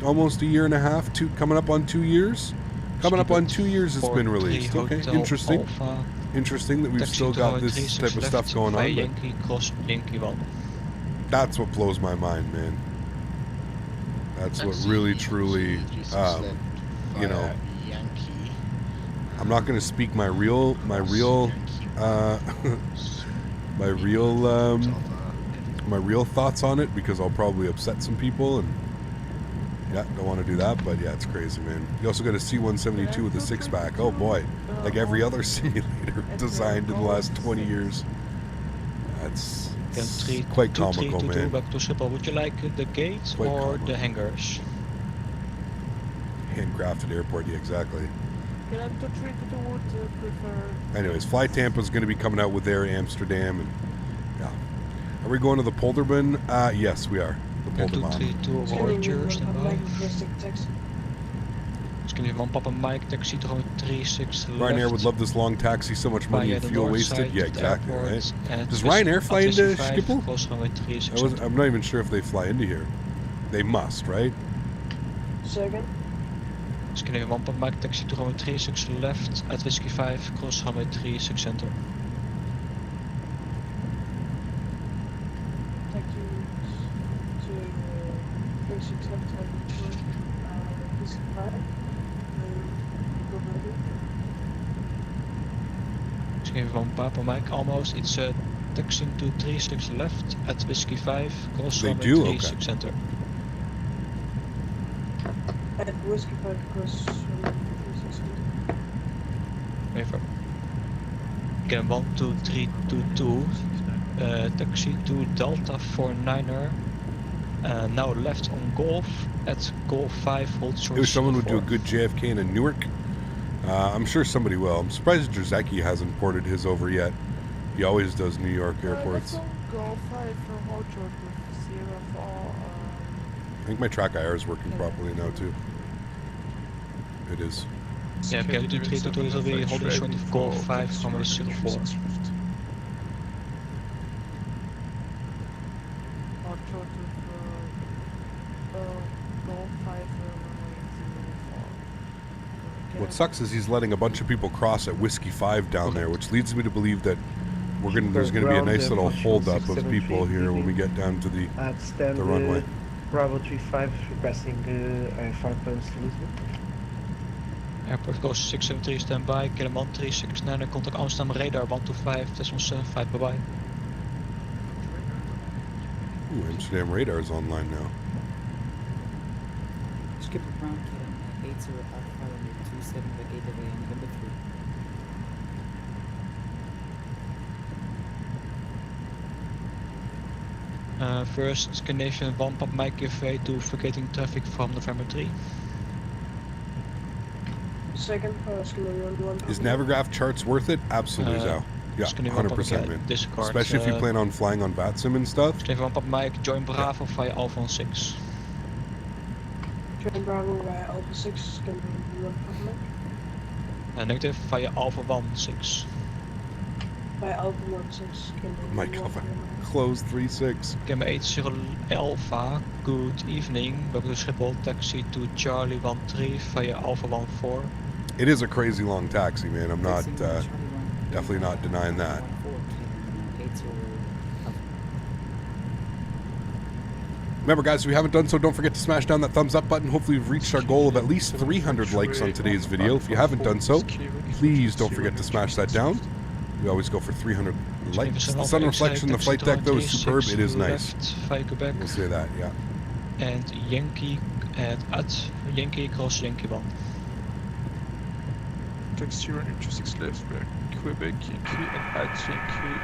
Almost a year and a half? Coming up on 2 years? Coming up on 2 years it's been released. Okay, interesting. Interesting that we've still got this type of stuff going on. That's what blows my mind, man. That's what really, truly, you know. I'm not going to speak my real thoughts on it because I'll probably upset some people, and Yeah, don't want to do that, but yeah, it's crazy, man. You also got a C-172 with a six-pack. Oh boy, like every other simulator designed in the last 20 years. That's quite comical, man. Back to Schiphol. Would you like the gate or the hangars? Handcrafted airport, yeah, exactly. Can I to 322 would prefer? Anyways, Fly Tampa's going to be coming out with their Amsterdam, and yeah. Are we going to the Polderman? Yes, we are. The Polderman. 232 Rogers standby. It's going to be one Papa Mike, taxi to 36 left. Ryanair would love this long taxi, so much money and fuel wasted. Yeah, exactly, right? Does Ryanair fly into Schiphol? I'm not even sure if they fly into here. They must, right? Second. It's going to be one Papa Mike, taxi to 36 left at Whiskey 5, cross runway 36 center. Thank you to 36 left, Whiskey 5. It's going to be one Papa Mike almost. It's taxiing to 36 left at Whiskey 5, cross runway 36 center. At Whiskey 5 cross 360. Even. Again, 12322. Taxi to Delta 49er. Now left on Golf at Golf 5. Hold short. If someone would do a good JFK in Newark, I'm sure somebody will. I'm surprised Jerzecki hasn't ported his over yet. He always does New York airports. Golf 5 from hold short with Sierra 4. I think my track IR is working properly now too. It is. Yeah, okay, 232 will be holding short of Golf 5 from the 04. Hold short of Golf 5 What sucks is he's letting a bunch of people cross at Whiskey 5 down there, which leads me to believe that there's going to be a nice little hold-up of people here when we get down to the runway. Bravo 35 requesting 5 points to Lisbon. Airport goes 673 standby, Kiliman 369, contact Amsterdam radar 125, decimal 75, bye bye. Ooh, Amsterdam radar is online now. Skip around Kiliman 80 Alpha 27 by 8 away and November 3. First Scandinavian 1 Pop Mike giveaway to vacating traffic from November 3. Second, Scandinavian 1. Is Navigraph charts worth it? Absolutely, Zhao. Yeah, 100%, man. Discord, especially if you plan on flying on VATSIM and stuff. Scandinavian 1 Pop Mike, join Bravo via Alpha 6. Join Bravo via Alpha 6, Scandinavian 1 Pop Mike. Negative via Alpha 16. By Alpha 16. My cover. Close 36. Gamma 80 Alpha, good evening. Welcome to Schiphol, taxi to Charlie 13 via Alpha 14. It is a crazy long taxi, man. I'm not, definitely not denying that. Remember, guys, if you haven't done so, don't forget to smash down that thumbs up button. Hopefully, we've reached our goal of at least 300 likes on today's video. If you haven't done so, please don't forget to smash that down. We always go for 300 likes. The sun reflection in the flight deck, though, is superb. It is nice. We'll say that, yeah. And Yankee at Yankee cross Yankee 1. Taxi running 26 left, Quebec, Yankee, and at Yankee,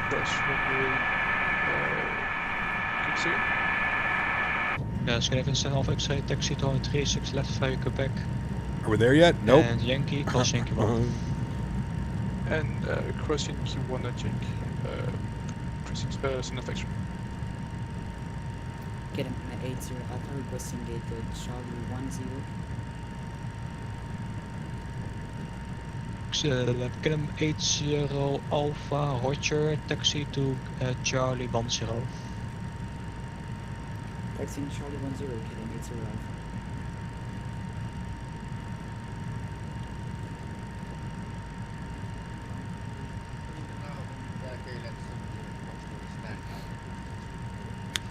cross runway. Yeah, Scandinavian Alpha X-ray, taxi to 36 left via Quebec. Are we there yet? Nope. And Yankee cross Yankee 1. And cross Yankee 1 at Yankee, 36 Sun Affection. Get him at 80 Alpha requesting gate Charlie 10. Get him 80 Alpha Roger, taxi to Charlie 10. Taxiing Charlie 10, get him 80 Alpha.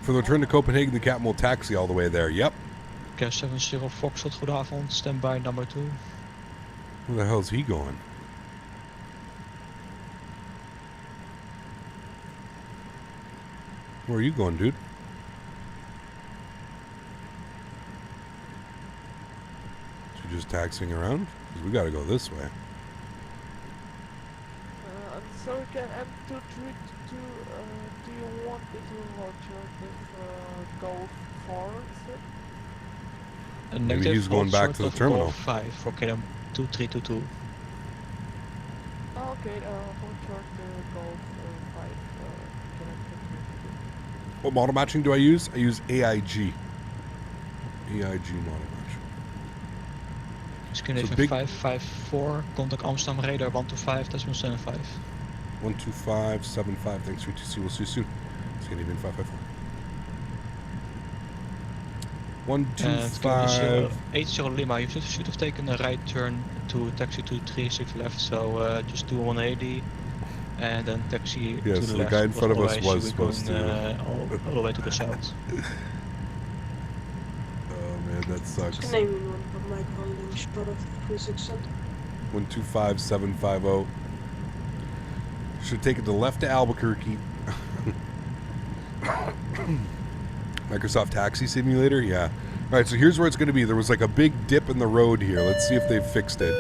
For the return to Copenhagen, the captain will taxi all the way there. Yep. Castevens Foxtrot, goedenavond. Standby number 2. Where the hell is he going? Where are you going, dude? just taxiing around? Because we gotta go this way. I'm sorry, can M232, do you want me to alternative Golf 4 instead? Maybe he's going back to the terminal. 5 for KLM 2322. Okay, for short Golf 5, can I What model matching do I use? I use AIG. AIG model match. Scandinavian 554, contact Amsterdam radar 125, decimal 75. 12575, thanks for TC, we'll see you soon. Scandinavian 554. 125. 80 Lima, you should have taken a right turn to taxi to 36 left, so just do 180 and then taxi to the left. Yes, the guy in front of us was supposed going, to. all the way to the south. Oh man, that sucks. What's the name of my holding spot of 367? 125750. Should take it to left to Albuquerque. Microsoft Taxi Simulator, yeah. Alright, so here's where it's going to be. There was like a big dip in the road here. Let's see if they've fixed it.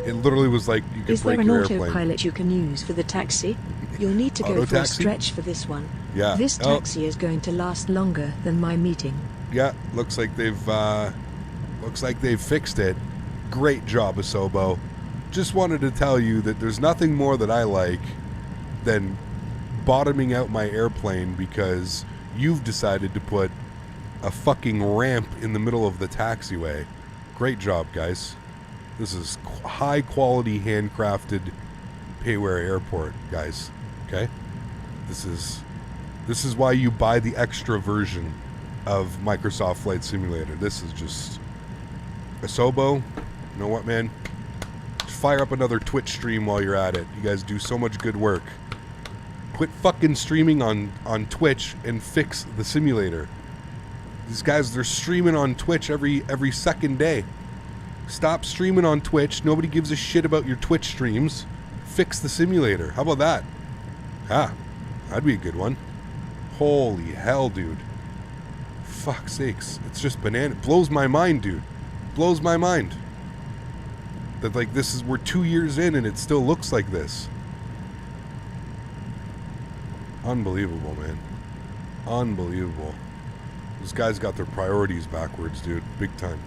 It literally was like you could break your airplane. Is there an autopilot you can use for the taxi? You'll need to go for a stretch for this one. Yeah. This taxi is going to last longer than my meeting. Yeah, looks like they've fixed it. Great job, Asobo. Just wanted to tell you that there's nothing more that I like than bottoming out my airplane because you've decided to put a fucking ramp in the middle of the taxiway. Great job, guys. This is high quality handcrafted payware airport, guys. Okay? This is why you buy the extra version of Microsoft Flight Simulator. This is just Asobo. You know what, man? Just fire up another Twitch stream while you're at it. You guys do so much good work. Quit fucking streaming on Twitch and fix the simulator. These guys, they're streaming on Twitch every second day. Stop streaming on Twitch. Nobody gives a shit about your Twitch streams. Fix the simulator. How about that? Ah, that'd be a good one. Holy hell, dude. Fuck's sakes. It's just banana. It blows my mind, dude. Blows my mind. That like we're 2 years in and it still looks like this. Unbelievable, man. Unbelievable. Those guys got their priorities backwards, dude. Big time.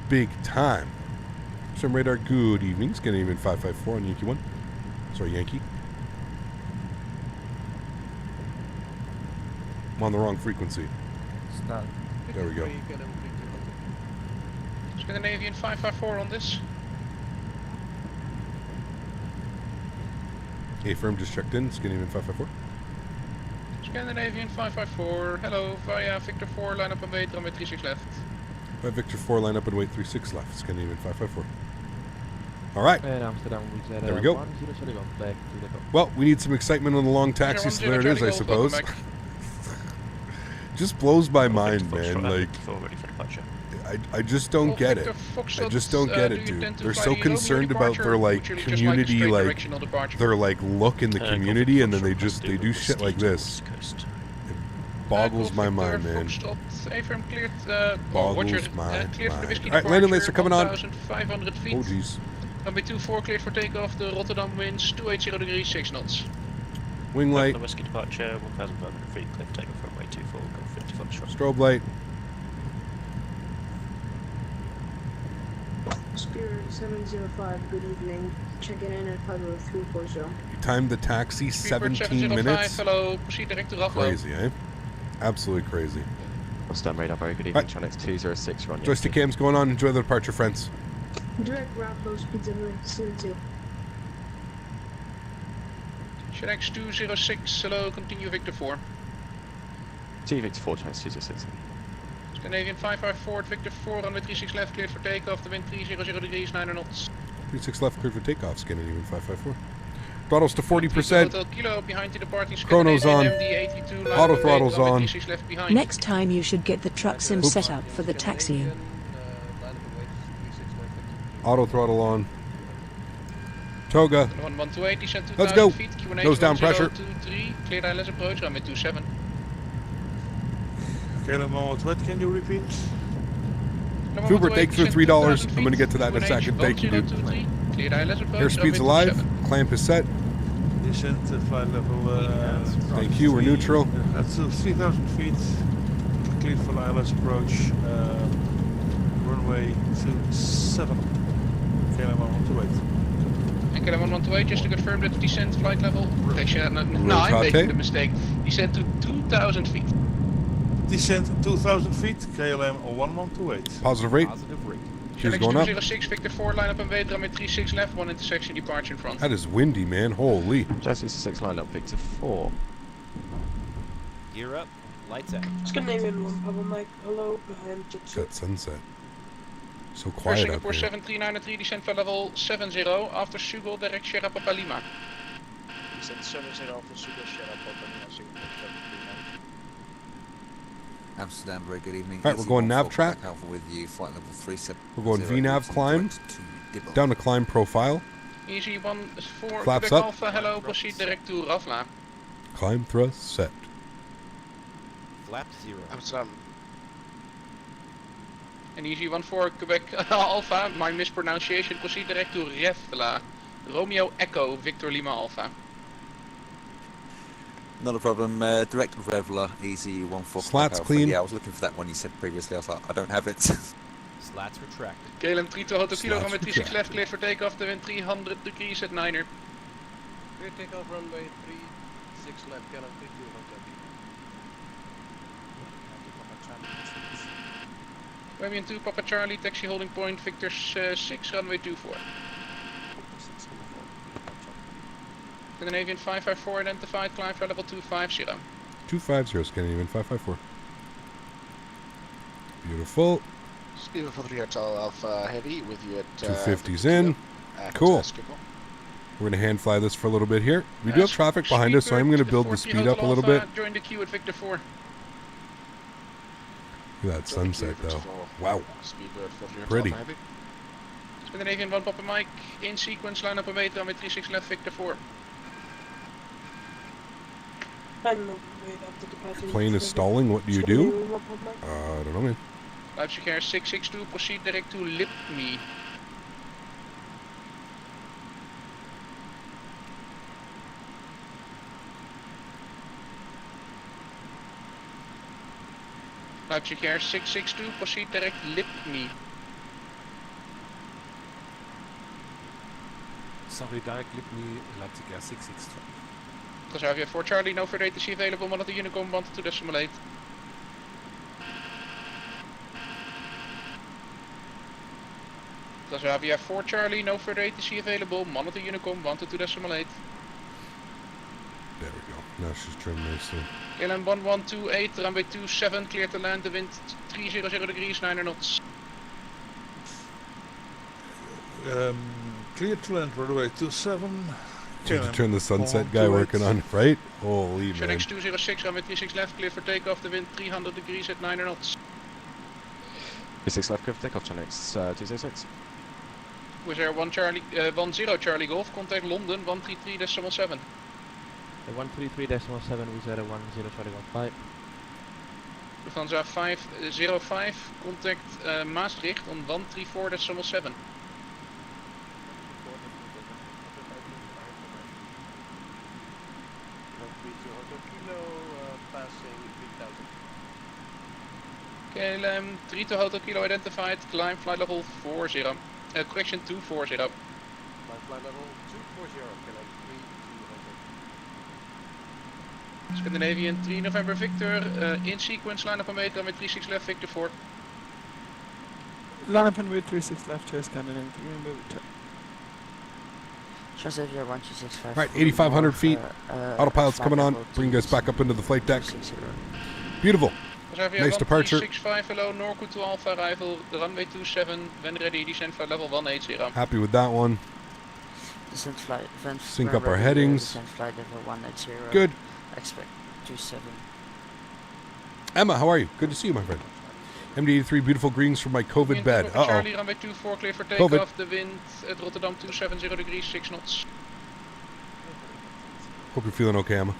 Big time. Some radar, good evening. Scandinavian 554 on Yankee 1. Sorry, Yankee. I'm on the wrong frequency. Stop. There we go. Scandinavian 554 on this. Hey, firm just checked in. Scandinavian 554. Scandinavian 554, hello, via Victor 4, line up and wait, runway 36 left. By Victor 4, line up and wait 36 left. Scandinavian 554. Alright. Amsterdam, there we go. Well, we need some excitement on the long taxi, so there it is, I suppose. Just blows my mind, man. Like, I just don't get it. I just don't get it, dude. They're so concerned about their like community, like their like look in the community, and then they do shit like this. It boggles my mind, man. Boggles my mind. Alright, landing lights are coming on. Oh jeez. Runway 24 cleared for takeoff. The Rotterdam winds 280 degrees 6 knots. Wing light. Whiskey departure 1500 feet. Clear for takeoff runway 24. Go 50 foot short. Strobe light. Spirit 705, good evening. Checking in at 50340. You timed the taxi 17 minutes? Hello, proceed direct to Raflo. Crazy, eh? Absolutely crazy. Amsterdam radar, very good evening. Channel 206, run. Joystick cams going on. Enjoy the departure, friends. Direct Raflo, speed 72. Channel 206, hello, continue Victor 4. T Victor 4, channel 206. Scandinavian 554, Victor 4, runway 36 left, cleared for takeoff, the wind 300 degrees, 9 knots. 36 left, cleared for takeoff, Scandinavian 554. Throttles to 40%. Kilo behind the departing Chrono's on. Auto throttle's on. Next time you should get the truck sim set up for the taxiing. Auto throttle on. Toga. Let's go. Nose down pressure. Cleared ILS approach, runway 27. What can you repeat? Fuber, thanks for $3. I'm going to get to that in a second. Thank you, dude. Airspeed's alive. Clamp is set. Descent flight level. Thank you, we're neutral. At 3,000 feet. Cleared for ILS approach. Runway 27. KLM 128. And KLM 128, just to confirm that the descent flight level. No, I'm making the mistake. Descent to 2,000 feet. Descent 2,000 feet. KLM 1128. Positive rate. Here's going up. 206, Victor 4, line up and wait, runway 36 left, 1 intersection, departure in front. That is windy, man. Holy. Chassis 6 line up, Victor 4. Gear up, lights out. Scandinavian 1, Papa Mike, hello, behind Jitsu. That sunset. So quiet up Singapore here. 7393, descent flight level 70, after Sugo, direct Sierra Papa Lima. Descent 70 after Sugo, Sierra Papa Lima, Singapore 7393. Amsterdam, very good evening. Alright, we're going nav track. Alpha with you, flight level 37. We're going VNav climb. Down to climb profile. Easy 1-4, Flaps Quebec up. Alpha, hello, proceed direct to Ravla. Climb thrust set. Flap 0. Amsterdam. And easy 1-4, Quebec Alpha, my mispronunciation, proceed direct to Ravla. Romeo Echo, Victor Lima Alpha. Not a problem. Direct Revler, easy 1-4. Slats clean. Yeah, I was looking for that one you said previously. I was like, I don't have it. Slats retract. KLM 32 Hotel Kilo, runway 36 left, cleared for takeoff, the wind 300 degrees at 9er. Clear takeoff, runway 36 left, KLM 32 Hotel Kilo. Romeo 2, Papa Charlie, taxi holding point, Victor 6, runway 24. Scandinavian 554 identified, climb flight level 250. 250, Scandinavian 554. Beautiful. Steven for 3 Hotel Alpha Heavy with you at 250's in. Cool. We're going to hand fly this for a little bit here. We do have traffic behind us, so I'm going to build the speed up a little bit. Join the queue at Victor 4. Look at that sunset, though. Wow. Pretty. Scandinavian 1 Papa Mike, in sequence, line up and wait, runway 36 left, Victor 4. Plane is stalling. What do you do? I don't know, man. Leipzig Air 662, proceed direct to Lipme. Leipzig Air 662, proceed direct Lipme. Sorry, direct Lipme, Leipzig Air 662. Transavia 4 Charlie, no further ATC available, one of the Unicom 1-2.8. Transavia 4 Charlie, no further ATC available, monitor Unicom 1-2.8. There we go. Now she's trimmed nicely. KLM 1128, runway 27, clear to land, the wind 300 degrees, 9 knots. Clear to land, runway 27. Did you turn the sunset guy working on, right? Holy man. X 206, runway 36 left, clear for takeoff, the wind 300 degrees at 9 knots. 36 left, clear for takeoff, channel X 206. Was there 10 Charlie Golf, contact London 133.7. 133.7 was there a 10 Charlie Golf flight. Lufthansa 505, contact Maastricht on 134.7. KLM 32 Hotel Kilo identified, climb flight level 40. Correction 240. Climb flight level 240, KLM 32 Hotel. Scandinavian 3 November Victor, in sequence, line up and wait, runway 36 left, Victor 4. Line up and wait, 36 left, chair Scandinavian 3 November Victor. Transavia 1265. Alright, 8,500 feet. Autopilot's coming on. Bring us back up into the flight deck. Beautiful. Nice departure. 65, hello, Norco to Alpha arrival, runway 27, when ready, descent flight level 180. Happy with that one. Descent flight, sync up our headings. Descent flight level 180. Good. Expect 27. Emma, how are you? Good to see you, my friend. MD83, beautiful greens from my COVID bed. Uh-oh. Charlie, runway 24, clear for takeoff, the wind at Rotterdam 270 degrees, 6 knots. Hope you're feeling okay, Emma.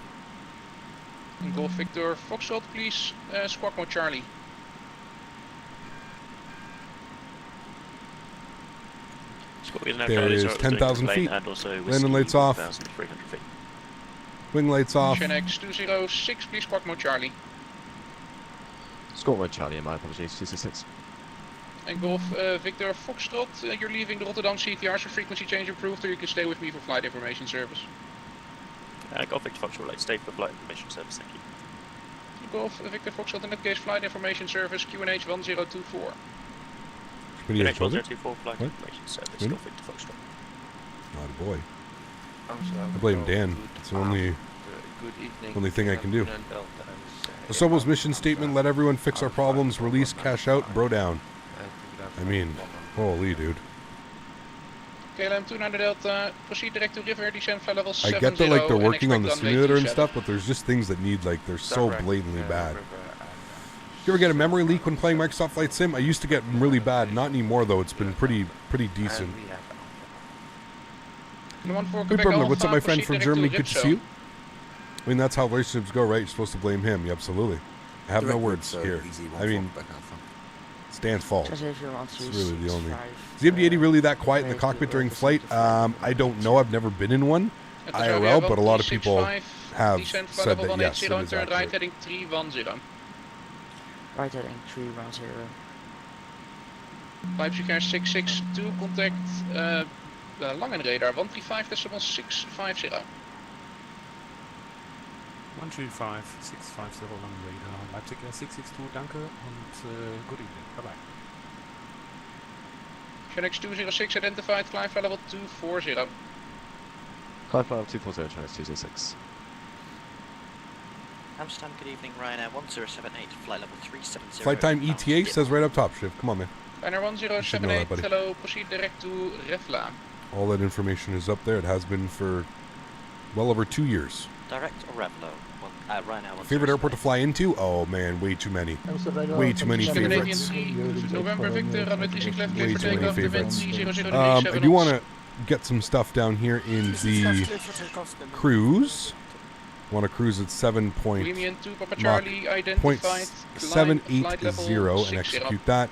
In Golf Victor Foxtrot, please, squawk mode Charlie. There's 10,000 feet. Landing lights off. Wing lights off. Shenx 206, please squawk mode Charlie. Squawk mode Charlie, and my apologies, 266. And Golf Victor Foxtrot, you're leaving the Rotterdam CTR, so frequency change approved, or you can stay with me for flight information service. Golf Victor Foxtrot, like stay for flight information service, thank you. Golf Victor Foxtrot, in that case, flight information service, QNH 1024. QNH 1024, flight information service, Really? Golf Victor Foxtrot. Not a boy. I blame Dan. It's the only thing I can do. The Sobel's mission statement, let everyone fix our problems, release, cash out, bro down. I mean, holy dude. KLM 29 Delta, proceed direct to river, descend flight level 70. I get that like they're working on the simulator and stuff, but there's just things that need like, they're so blatantly bad. You ever get a memory leak when playing Microsoft Flight Sim? I used to get really bad, not anymore though, it's been pretty decent. Hey Burglar, what's up my friend from Germany, good to see you. I mean, that's how relationships go, right? You're supposed to blame him, yeah, absolutely. I have no words here. I mean, it's Dan's fault. It's really the only... Is the MD-80 really that quiet in the cockpit during flight? I don't know, I've never been in one, IRL, but a lot of people have said that yes, it is accurate. Right heading 310. Right heading 310. 5 Chicago 662, contact Langen radar 135.650. 135.650 Langen radar. Leipzig 662, danke und good evening. Bye bye. Shenx 206 identified, climb flight level 240. Climb flight level 240, Shenx 206. Amsterdam, good evening, Ryanair 1078, flight level 370. Flight time ETA says right up top, Shiv. Come on, man. Ryanair 1078, hello, proceed direct to Refla. All that information is up there. It has been for well over 2 years. Direct or Revlo? Ryanair. Favorite airport to fly into? Oh man, way too many. Way too many favorites. November Victor, runway 36 left, Way clear for too many takeoff, favorites. degrees 7 I do want to get some stuff down here in the cruise. Want to cruise at 7.780 and execute that.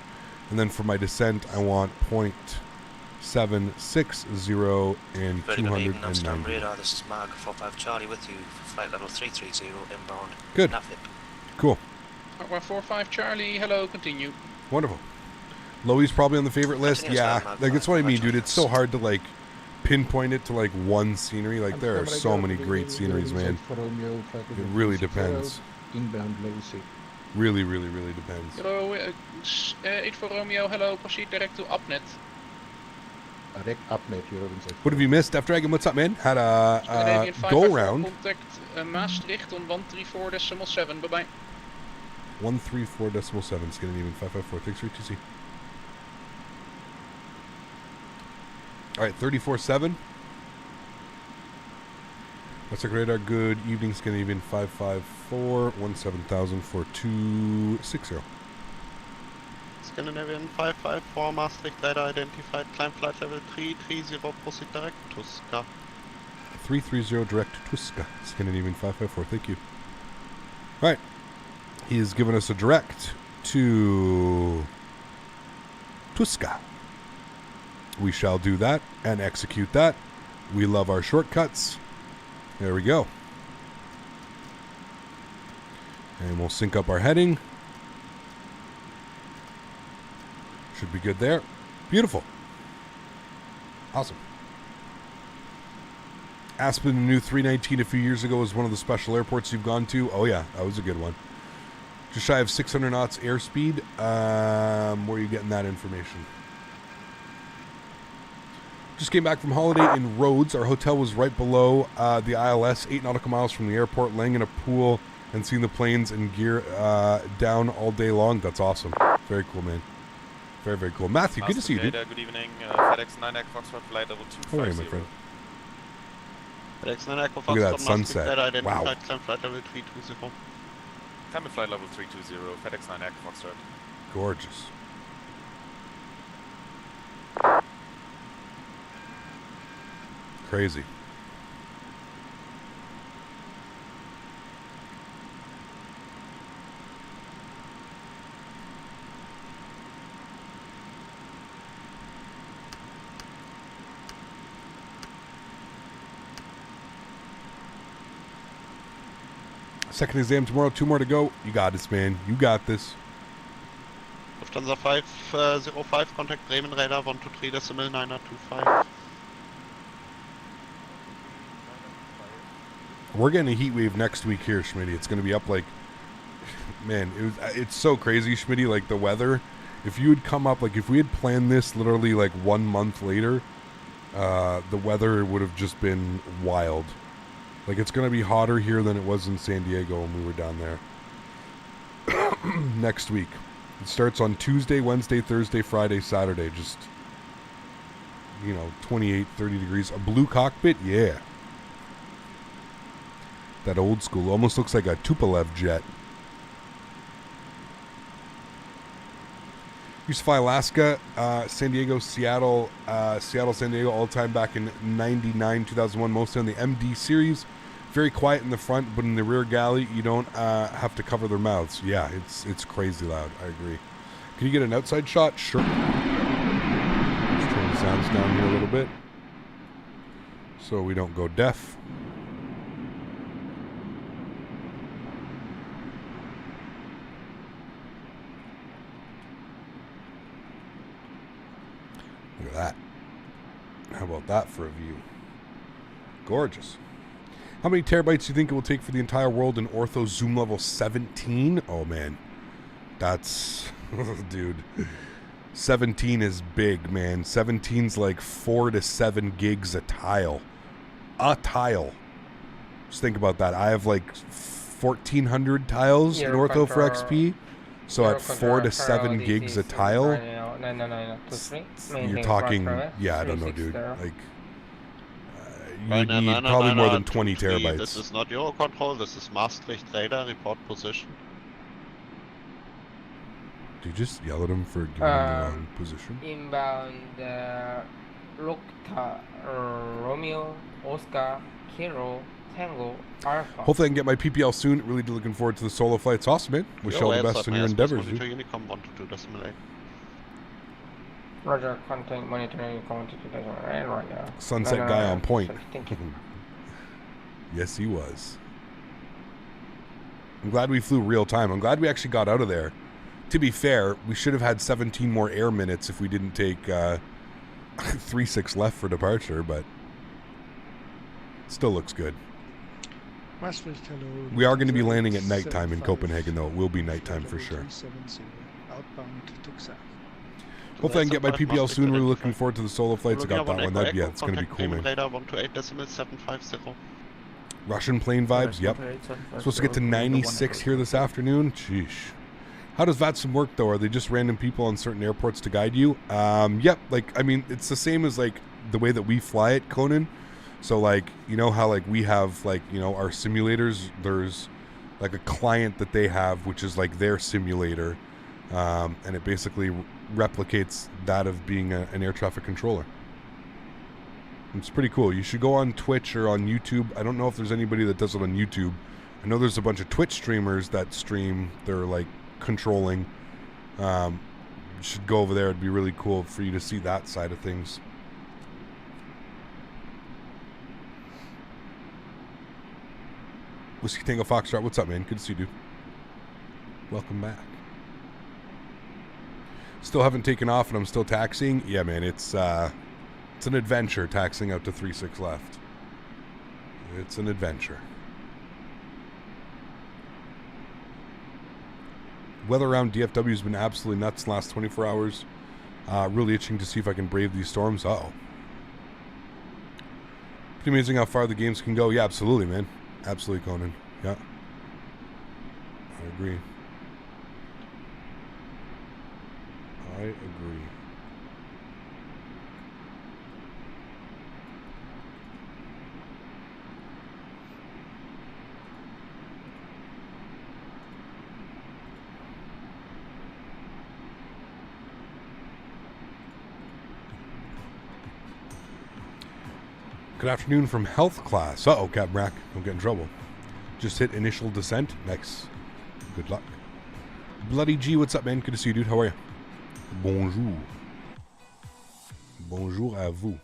And then for my descent, I want 0.760 and 290. Radar, this is Mark 45 Charlie with you for flight level 330 inbound. Good. Cool. 45 Charlie, hello, continue. Wonderful. Loey's probably on the favorite list. Yeah, like that's what I mean, dude. It's so hard to like pinpoint it to like one scenery. Like there are so many great sceneries, man. It really depends. Really, really, really depends. Hello, 8 for Romeo, hello, proceed direct to Upnet. What have you missed, F Dragon? What's up, man? Had a go round. Contact Maastricht on 134.7. Bye bye. 134.7. Scandinavian 554. Thanks for TC. All right, 34.7. What's our radar? Good evening, Scandinavian 554. 17,000 for 260. Scandinavian 554, Maastricht radar identified, climb flight level 330, proceed direct to Tuska. 330 direct to Tuska, Scandinavian 554, thank you. Alright, he has given us a direct to Tuska. We shall do that and execute that. We love our shortcuts. There we go. And we'll sync up our heading. Should be good there. Beautiful. Awesome. Aspen, the new 319 a few years ago, was one of the special airports you've gone to. Oh yeah, that was a good one. Just shy of 600 knots airspeed. Where are you getting that information? Just came back from holiday in Rhodes. Our hotel was right below the ILS, 8 nautical miles from the airport, laying in a pool and seeing the planes and gear down all day long. That's awesome. Very cool, man. Very, very cool. Matthew, good to see you, dude. Good evening. FedEx 9 Echo Foxtrot flight level 250. How are you, my friend? FedEx 9 Echo Look at that Foxtrot, sunset. Maastricht radar Wow. identified, climb flight level 320. Climb at flight level 320, FedEx 9 Echo Foxtrot. Gorgeous. Crazy. Second exam tomorrow, 2 more to go. You got this, man. You got this. Lufthansa 505, contact Bremen radar 123.925. We're getting a heat wave next week here, Smitty. It's going to be up like, man, it's so crazy, Smitty, like the weather. If you had come up, like if we had planned this literally like 1 month later, the weather would have just been wild. Like it's going to be hotter here than it was in San Diego when we were down there. Next week. It starts on Tuesday, Wednesday, Thursday, Friday, Saturday. Just, 28, 30 degrees. A blue cockpit? Yeah. That old school. Almost looks like a Tupolev jet. Used to fly Alaska, San Diego, Seattle, San Diego all the time back in 99, 2001, mostly on the MD series. Very quiet in the front, but in the rear galley, you don't have to cover their mouths. Yeah, it's crazy loud. I agree. Can you get an outside shot? Sure. Let's turn the sounds down here a little bit so we don't go deaf. Look at that. How about that for a view? Gorgeous. How many terabytes do you think it will take for the entire world in ortho zoom level 17? Oh, man. That's... dude. 17 is big, man. 17's like 4 to 7 gigs a tile. A tile. Just think about that. I have like 1,400 tiles in ortho for XP. So at 4 to 7 gigs a tile, you're talking, yeah, I don't know, dude. Like, you need probably more than 20 terabytes. This is not Eurocontrol, this is Maastricht radar, report position. Do you just yell at him for giving him the wrong position? Inbound, Lukta, Romeo, Oscar, Kilo, Tango, Alpha. Hopefully I can get my PPL soon. Really looking forward to the solo flights. Awesome, man. Wish you all the best in your endeavors, dude. Unicom 122.8. Roger, content monitoring, right now. Sunset guy on point. Yes, he was. I'm glad we flew real time. I'm glad we actually got out of there. To be fair, we should have had 17 more air minutes if we didn't take 3-6 left for departure, but still looks good. We are going to be landing at nighttime in Copenhagen, though. It will be nighttime for sure. Hopefully I can get my PPL soon. Really looking forward to the solo flights. I got that one. That'd, yeah, it's going to be cool, man. Russian plane vibes, yep. Supposed to get to 96 here this afternoon. Sheesh. How does VATSIM work, though? Are they just random people on certain airports to guide you? Yep. Like, I mean, it's the same as, like, the way that we fly it, Conan. So, like, you know how, like, we have, like, you know, our simulators? There's, like, a client that they have, which is, like, their simulator. And it basically replicates that of being an air traffic controller. It's pretty cool. You should go on Twitch or on YouTube. I don't know if there's anybody that does it on YouTube. I know there's a bunch of Twitch streamers that stream their, like, controlling. You should go over there. It'd be really cool for you to see that side of things. Whiskey Tango Foxtrot, what's up, man? Good to see you, dude. Welcome back. Still haven't taken off and I'm still taxiing. Yeah, man, it's an adventure taxiing out to 3-6 left. It's an adventure. Weather around DFW has been absolutely nuts the last 24 hours. Really itching to see if I can brave these storms. Uh-oh. Pretty amazing how far the games can go. Yeah, absolutely, man. Absolutely, Conan. Yeah. I agree. I agree. Good afternoon from health class. Uh-oh, Captain Rack. Don't get in trouble. Just hit initial descent. Nice. Good luck. Bloody G, what's up, man? Good to see you, dude. How are you? Bonjour. Bonjour à vous.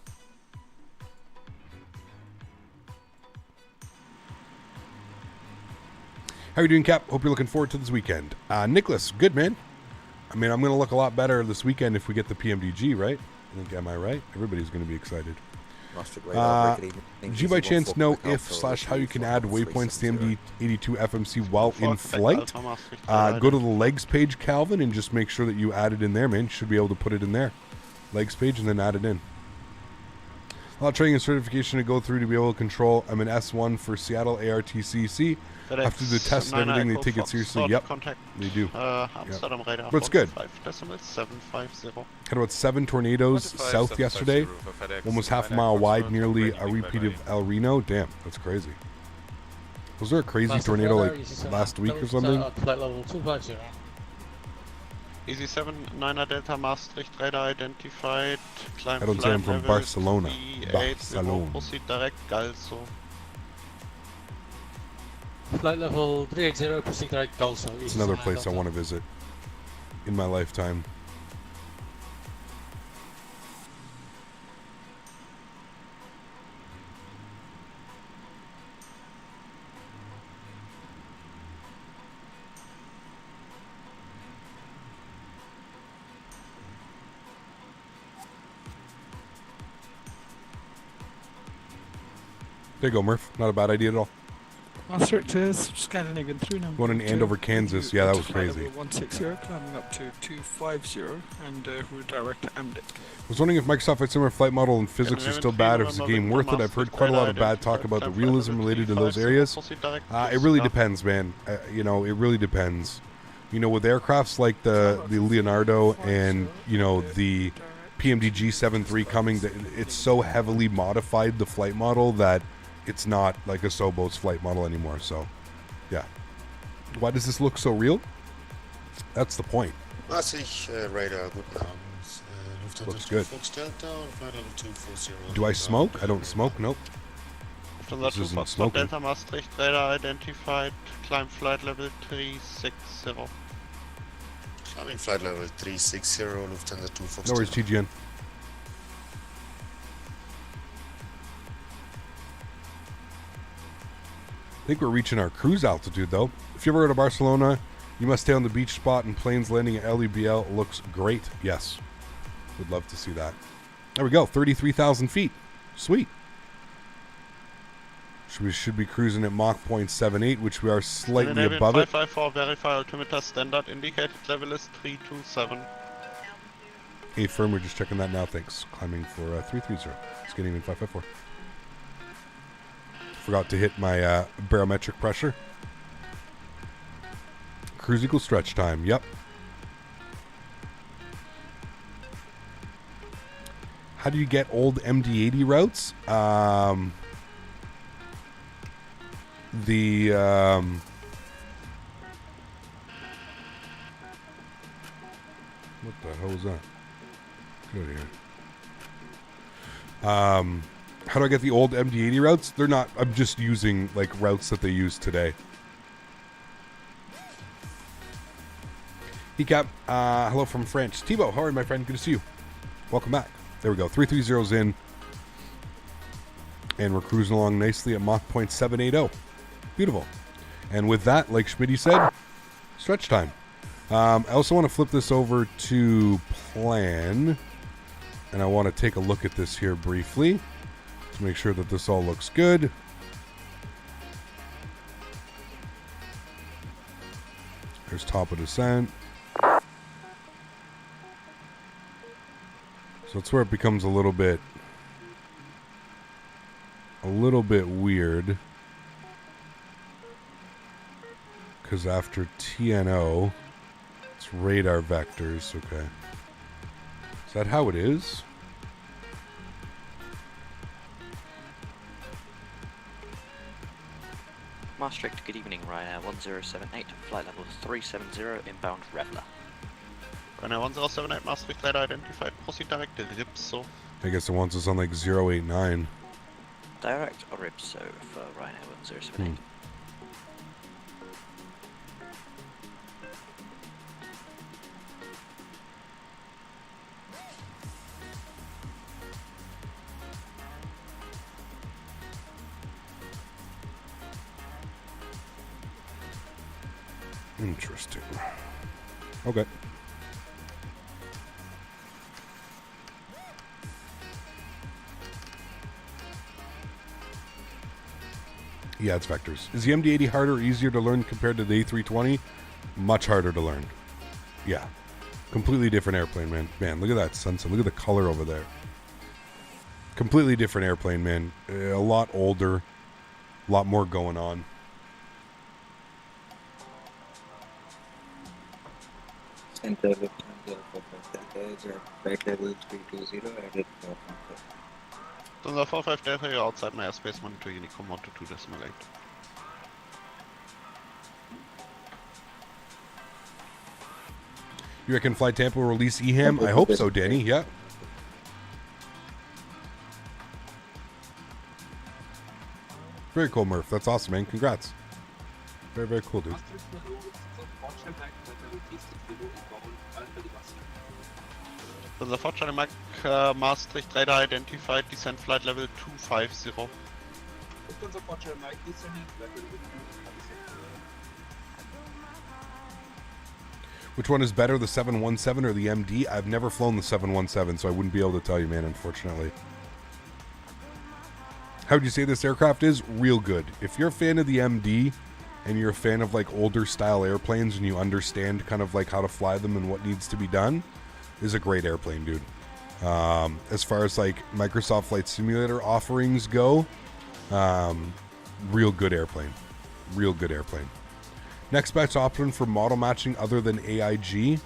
How you doing, Cap? Hope you're looking forward to this weekend. Nicholas, good, man. I mean, I'm going to look a lot better this weekend if we get the PMDG, right? I think, am I right? Everybody's going to be excited. Do you by chance know if/how you can add waypoints to MD82 FMC while in flight? Go to the legs page, Calvin, and just make sure that you add it in there, man. You should be able to put it in there. Legs page and then add it in. A lot of training and certification to go through to be able to control. I'm an S1 for Seattle ARTCC. After the test and everything, they take it seriously. Yep, they do. Amsterdam radar. But it's good. 5.750. Had about 7 tornadoes south yesterday. One was half a mile wide, nearly a repeat of El Reno. Damn, that's crazy. Was there a crazy tornado like last week or something? Flight level 250. Easy 79er Delta Maastricht radar identified. Climb I don't say I'm from Barcelona. Barcelona. Proceed direct, Galso. Flight level 380, proceed direct, Galso. It's another place I want to visit in my lifetime. There you go, Murph. Not a bad idea at all. Maastricht is Scandinavian through now. Going in Andover, Kansas. Yeah, that was crazy. 160, climbing up to 250, and redirect to Amdic. I was wondering if Microsoft Flight Simulator flight model and physics are still bad, or is the game worth it? I've heard quite a lot of bad talk about the realism related to those areas. It really depends, man. You know, it really depends. You know, with aircrafts like the Leonardo and, you know, the PMDG 7.3 coming, it's so heavily modified, the flight model, that it's not like a Sobo's flight model anymore. So, yeah. Why does this look so real? That's the point. Radar, good now. Looks good. Do I smoke? I don't smoke, nope. This isn't smoking. Delta Maastricht radar identified. Climb flight level 360. Climbing flight level 360, Lufthansa 2 No worries, TGN. I think we're reaching our cruise altitude, though. If you ever go to Barcelona, you must stay on the beach spot, and planes landing at LEBL looks great. Yes. Would love to see that. There we go, 33,000 feet. Sweet. We should be cruising at Mach 0.78, which we are slightly above it. 554, verify altimeter standard, indicated level is 327. Hey, firm, we're just checking that now, thanks. Climbing for 330. It's getting in 554. Forgot to hit my barometric pressure. Cruise equals stretch time, yep. How do you get old MD-80 routes? What the hell was that? Get out of here. How do I get the old MD-80 routes? They're not, I'm just using like routes that they use today. Cap, hello from France. Thibaut, how are you, my friend? Good to see you. Welcome back. There we go. 330's in. And we're cruising along nicely at Mach 0.780. Beautiful. And with that, like Smitty said, stretch time. I also want to flip this over to plan. And I want to take a look at this here briefly to make sure that this all looks good. There's top of descent. So that's where it becomes a little bit weird. Because after TNO, it's radar vectors. Okay. Is that how it is? Maastricht, good evening, Ryanair 1078, flight level 370, inbound Revler. Ryanair 1078, Maastricht radar identified, proceed direct to Ripso. I guess it wants us on like 089. Direct or Ripso for Ryanair 1078. Interesting. Okay. Yeah, it's vectors. Is the MD-80 harder or easier to learn compared to the A320? Much harder to learn. Yeah. Completely different airplane, man. Man, look at that sunset. Look at the color over there. Completely different airplane, man. A lot older. A lot more going on. Center Lufthansa Delta, flight level 320, added 4.5. Thunder 45 Delta, you're outside my airspace, monitor Unicom 122.8. You reckon Fly Tampa will release EHAM? I hope so, Danny. Yeah. Very cool, Murph. That's awesome, man. Congrats. Very, very cool, dude. Thunder 4 Charlie Mike, Maastricht radar identified, descent flight level 250. Which one is better, the 717 or the MD? I've never flown the 717, so I wouldn't be able to tell you, man, unfortunately. How would you say this aircraft is? Real good. If you're a fan of the MD and you're a fan of like older style airplanes and you understand kind of like how to fly them and what needs to be done, is a great airplane, dude. As far as like Microsoft Flight Simulator offerings go, real good airplane. Real good airplane. Next best option for model matching other than AIG.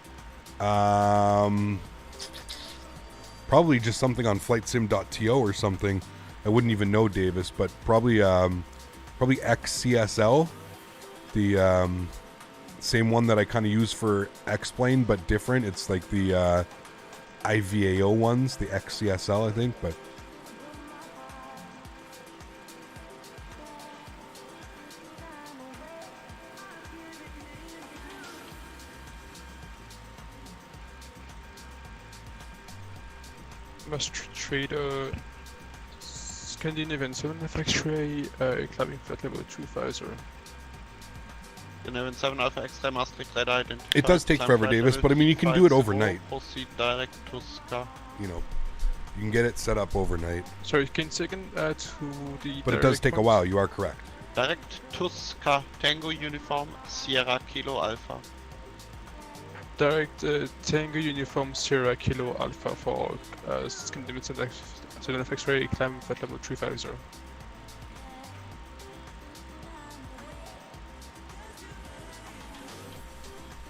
Probably just something on flightsim.to or something. I wouldn't even know, Davis, but probably XCSL. The same one that I kind of use for X-Plane, but different. It's like the IVAO ones, the XCSL, I think, but... Must trade a Scandinavian 7FX ray, climbing flight level 250. Scandinavian 7 Alpha X-ray Maastricht radar identified. It does take forever, Davis, but I mean, you can do it overnight. Proceed direct to SCA. You know, you can get it set up overnight. Sorry, can you second to the... But it does take a while, you are correct. Direct to SCA, Tango Uniform, Sierra Kilo Alpha. Direct Tango Uniform Sierra Kilo Alpha for Scandinavian 7FX ray, climb flight level 350.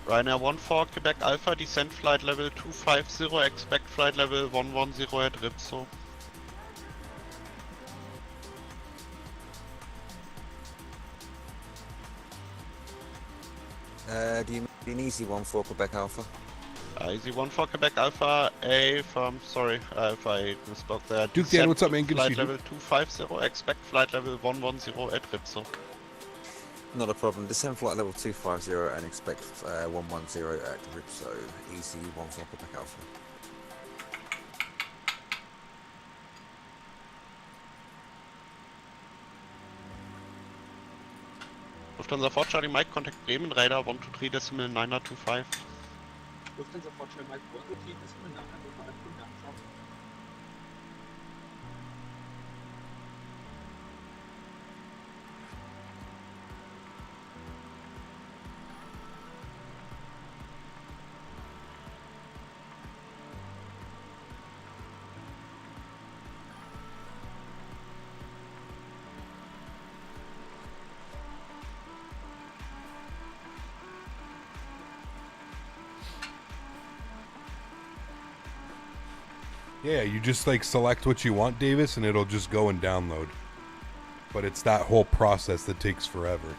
Ryanair 14 Quebec Alpha, descent flight level 250, expect flight level 110 at Ripso. Do you mean easy one for Quebec Alpha? Easy one for Quebec Alpha, A from, sorry if I misspoke there. Duke Dan, what's up, man? Good to see flight you. level 250, expect flight level 110 at Ripso. Not a problem. Descend flight level 250 and expect 110 at Ripso. Easy one for Quebec Alpha. Lufthansa 4 Charlie Mike, contact Bremen, radar 123.925. Lufthansa 4 Charlie Mike, 123.925. Yeah, you just like select what you want, Davis, and it'll just go and download. But it's that whole process that takes forever.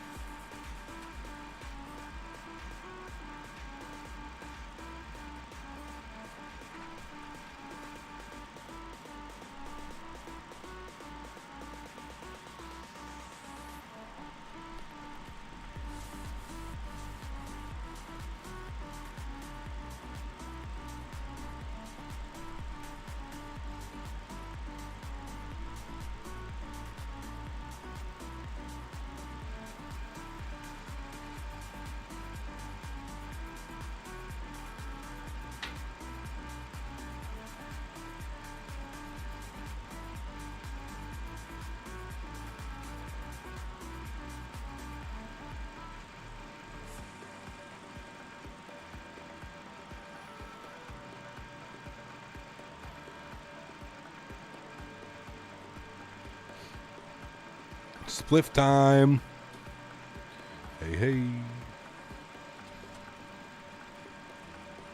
Spliff time. Hey, hey.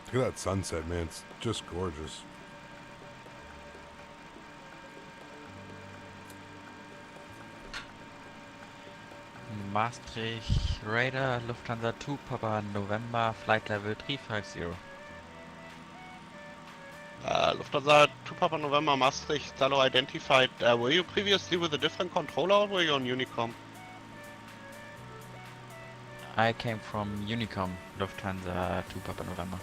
Look at that sunset, man. It's just gorgeous. Maastricht Radar, Lufthansa 2, Papa November, flight level 350. Lufthansa 2 Papa November Maastricht, Salo identified. Were you previously with a different controller or were you on Unicom? I came from Unicom, Lufthansa 2 Papa November.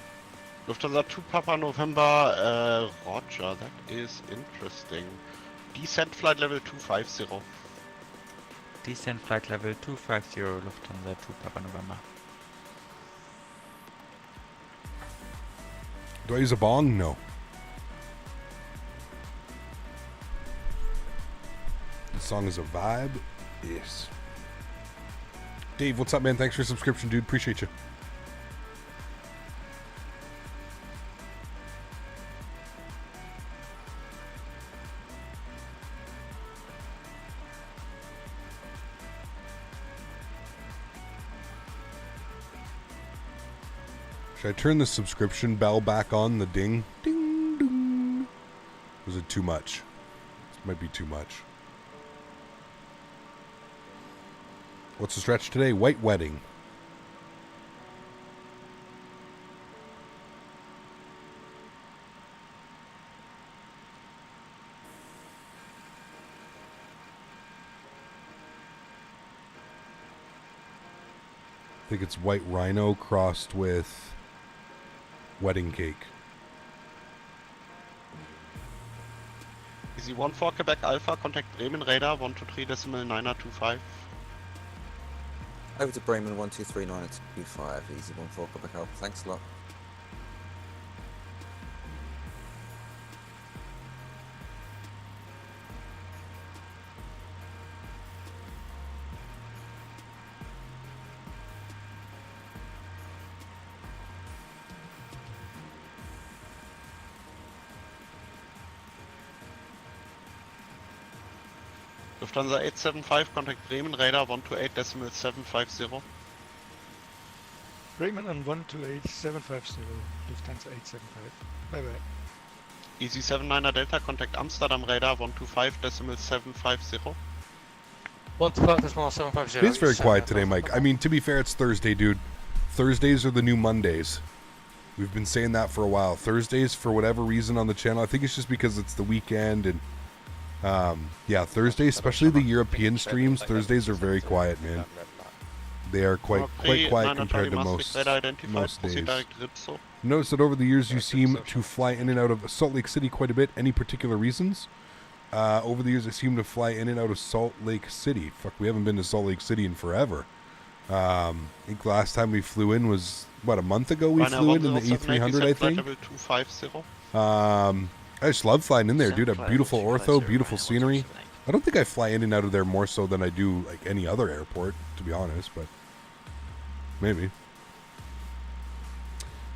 Lufthansa 2 Papa November, Roger, that is interesting. Descent flight level 250. Descent flight level 250, Lufthansa 2 Papa November. Do I use a bong? No. This song is a vibe. Yes. Dave, what's up, man? Thanks for your subscription, dude. Appreciate you. Should I turn the subscription bell back on? The ding? Ding, ding. Was it too much? This might be too much. What's the stretch today? White wedding. I think it's white rhino crossed with wedding cake. Easy 1 for Quebec Alpha, contact Bremen radar 123.925. Over to Bremen 123.925. Easy 1 for Quebec Alpha. Thanks a lot. Lufthansa 875, contact Bremen radar 128.750. Bremen on 128.750, Lufthansa 875. Bye bye. Easy 79er Delta, contact Amsterdam radar 125.750. 125.750. It's very quiet today, Mike. I mean, to be fair, it's Thursday, dude. Thursdays are the new Mondays. We've been saying that for a while. Thursdays, for whatever reason on the channel, I think it's just because it's the weekend and yeah, Thursdays, especially the European streams, Thursdays are very quiet, man. They are quite quiet compared to most days. Notice that over the years you seem to fly in and out of Salt Lake City quite a bit. Any particular reasons? Over the years I seem to fly in and out of Salt Lake City. Fuck, we haven't been to Salt Lake City in forever. I think the last time we flew in was, what, a month ago we flew in the E300, I think? I just love flying in there, dude. A beautiful ortho, beautiful scenery. I don't think I fly in and out of there more so than I do like any other airport, to be honest, but maybe.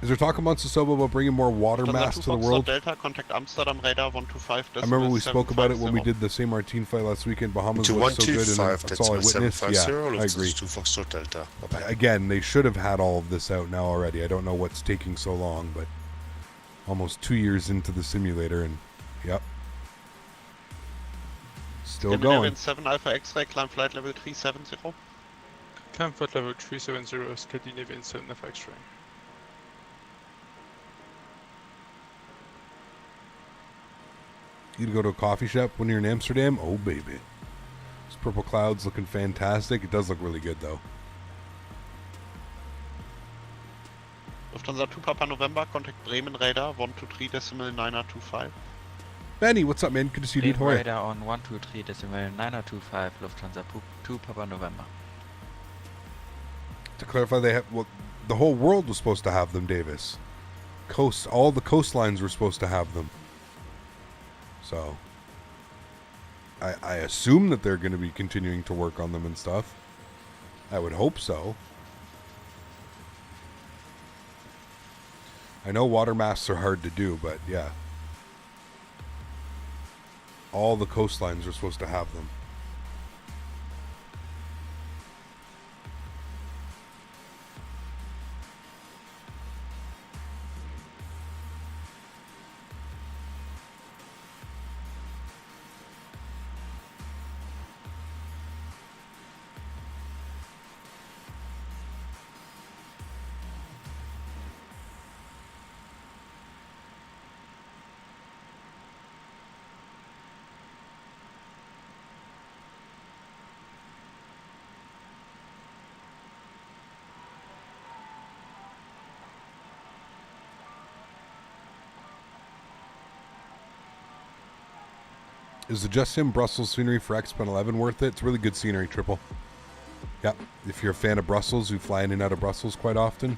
Is there talk amongst the sub about bringing more water mass to the world? Delta, contact Amsterdam radar 125. I remember we spoke about it when we did the St. Martin flight last weekend. Bahamas was so good, and that's all I witnessed. Yeah, I agree. Again, they should have had all of this out now already. I don't know what's taking so long, but almost 2 years into the simulator, and yep, still going. 7 Alpha X-ray, climb flight level 370. Climb flight level 370, Scandinavian 7 Alpha X-ray. You to go to a coffee shop when you're in Amsterdam? Oh baby, this purple cloud's looking fantastic. It does look really good though. Lufthansa 2 Papa November, contact Bremen radar 123.925. Benny, what's up, man? Good to see you, dude. Bremen radar on 123.925, Lufthansa 2 Papa November. To clarify, they have, well, the whole world was supposed to have them, Davis. All the coastlines were supposed to have them. So I assume that they're going to be continuing to work on them and stuff. I would hope so. I know water masks are hard to do, but yeah. All the coastlines are supposed to have them. Is the Just Sim Brussels scenery for X-Pen 11 worth it? It's really good scenery, Triple. Yep. If you're a fan of Brussels, you fly in and out of Brussels quite often,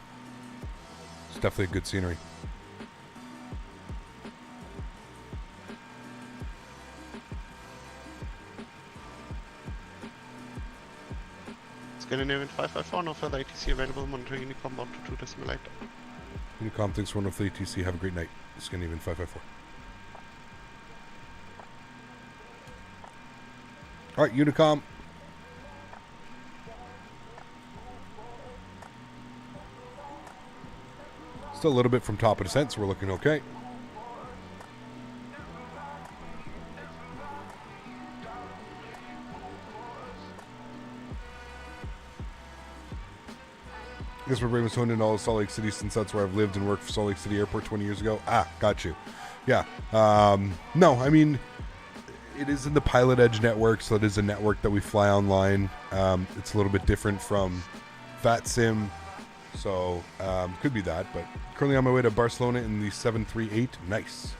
it's definitely good scenery. Scandinavian 554, no further ATC available. Monitor Unicom bound to 2 decimal 8. Unicom, thanks for one of the ATC. Have a great night. Scandinavian 554. All right, Unicom. Still a little bit from top of descent, so we're looking okay. I guess we're bringing this home in all of Salt Lake City since that's where I've lived and worked for Salt Lake City Airport 20 years ago. Ah, got you. Yeah. No, I mean, it is in the Pilot Edge network, so it is a network that we fly online. It's a little bit different from VATSIM, so could be that. But currently on my way to Barcelona in the 738. Nice.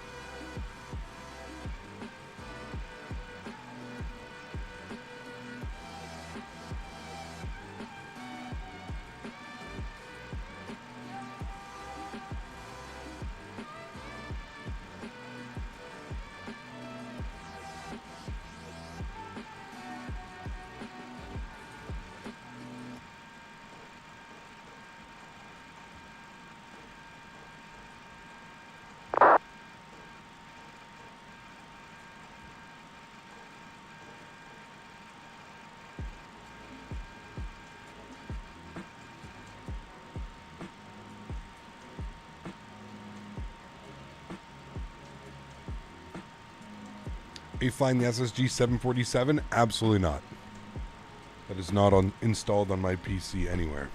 Are you flying the SSG 747? Absolutely not. That is not installed on my PC anywhere.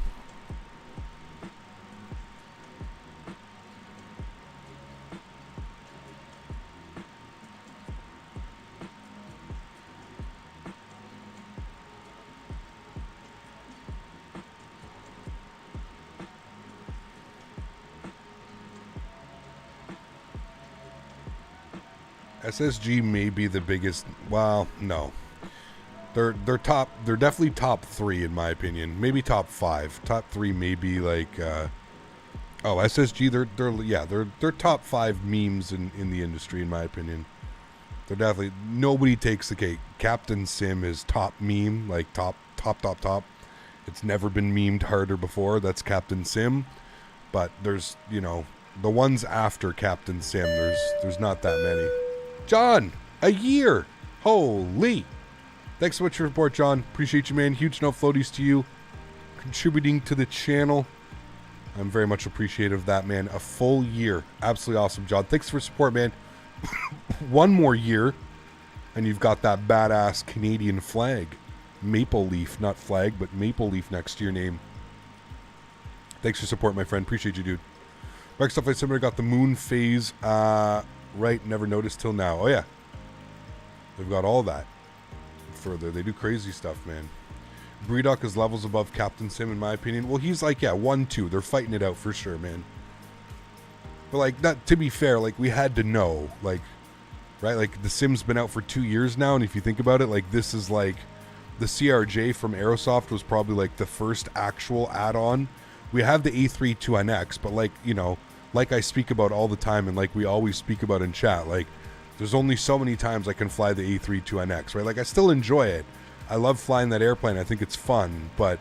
SSG may be the biggest. Well, no, they're top. They're definitely top 3 in my opinion. Maybe top 5. Top 3 maybe like. SSG. They're top 5 memes in the industry in my opinion. They're definitely, nobody takes the cake. Captain Sim is top meme, like top. It's never been memed harder before. That's Captain Sim, but there's the ones after Captain Sim. There's not that many. John, a year. Holy. Thanks so much for your support, John. Appreciate you, man. Huge no floaties to you. Contributing to the channel. I'm very much appreciative of that, man. A full year. Absolutely awesome, John. Thanks for support, man. One more year, and you've got that badass Canadian flag. Maple leaf, not flag, but maple leaf next to your name. Thanks for support, my friend. Appreciate you, dude. Microsoft Flight Simulator got the moon phase. Right, never noticed till now. Oh yeah, they've got all that. Further, they do crazy stuff, man. Breedock is levels above Captain Sim in my opinion. Well, he's like 1-2. They're fighting it out for sure, man. But like, not to be fair, like we had to know, like, right? Like the Sim's been out for 2 years now, and if you think about it, like this is like the CRJ from Aerosoft was probably like the first actual add-on. We have the A32NX, but like like I speak about all the time and like we always speak about in chat, like there's only so many times I can fly the A32NX, right? Like I still enjoy it. I love flying that airplane. I think it's fun, but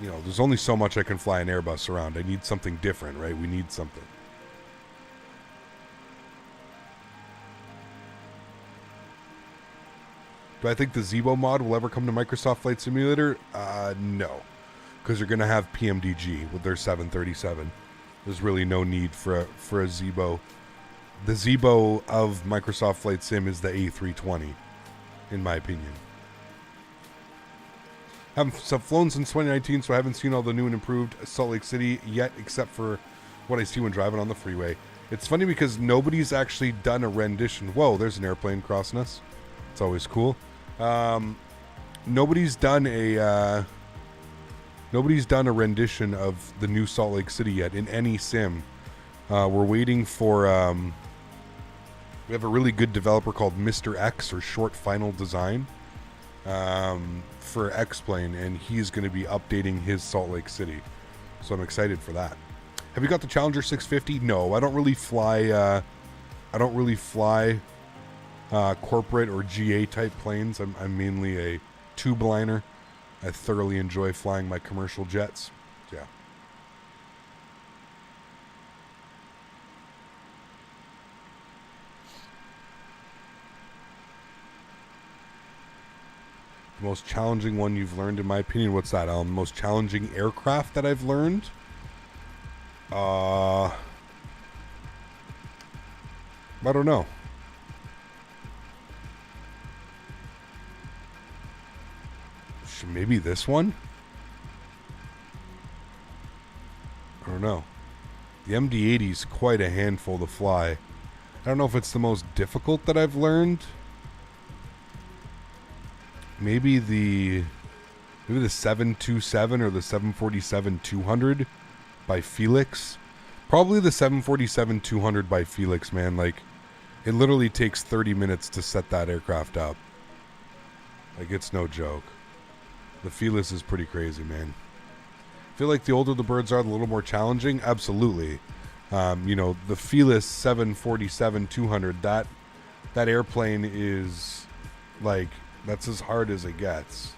there's only so much I can fly an Airbus around. I need something different, right? We need something. Do I think the Zebo mod will ever come to Microsoft Flight Simulator? No, because you're going to have PMDG with their 737. There's really no need for a Zebo. The Zebo of Microsoft Flight Sim is the A320, in my opinion. Haven't flown since 2019, so I haven't seen all the new and improved Salt Lake City yet, except for what I see when driving on the freeway. It's funny because nobody's actually done a rendition. Whoa, there's an airplane crossing us. It's always cool. Nobody's done a rendition of the new Salt Lake City yet in any sim. We're waiting for We have a really good developer called Mr. X, or Short Final Design, for X-Plane, and he's going to be updating his Salt Lake City. So I'm excited for that. Have you got the Challenger 650? No, I don't really fly. Corporate or GA type planes. I'm mainly a tube liner. I thoroughly enjoy flying my commercial jets. Yeah. The most challenging one you've learned, in my opinion, what's that? The most challenging aircraft that I've learned? I don't know. Maybe this one? I don't know. The MD-80 is quite a handful to fly. I don't know if it's the most difficult that I've learned. Maybe the 727 or the 747-200 by Felix. Probably the 747-200 by Felix, man. Like, it literally takes 30 minutes to set that aircraft up. Like, it's no joke. The Felix is pretty crazy, man. I feel like the older the birds are, the little more challenging. Absolutely. You know, the Felix 747-200, that airplane is, like, that's as hard as it gets,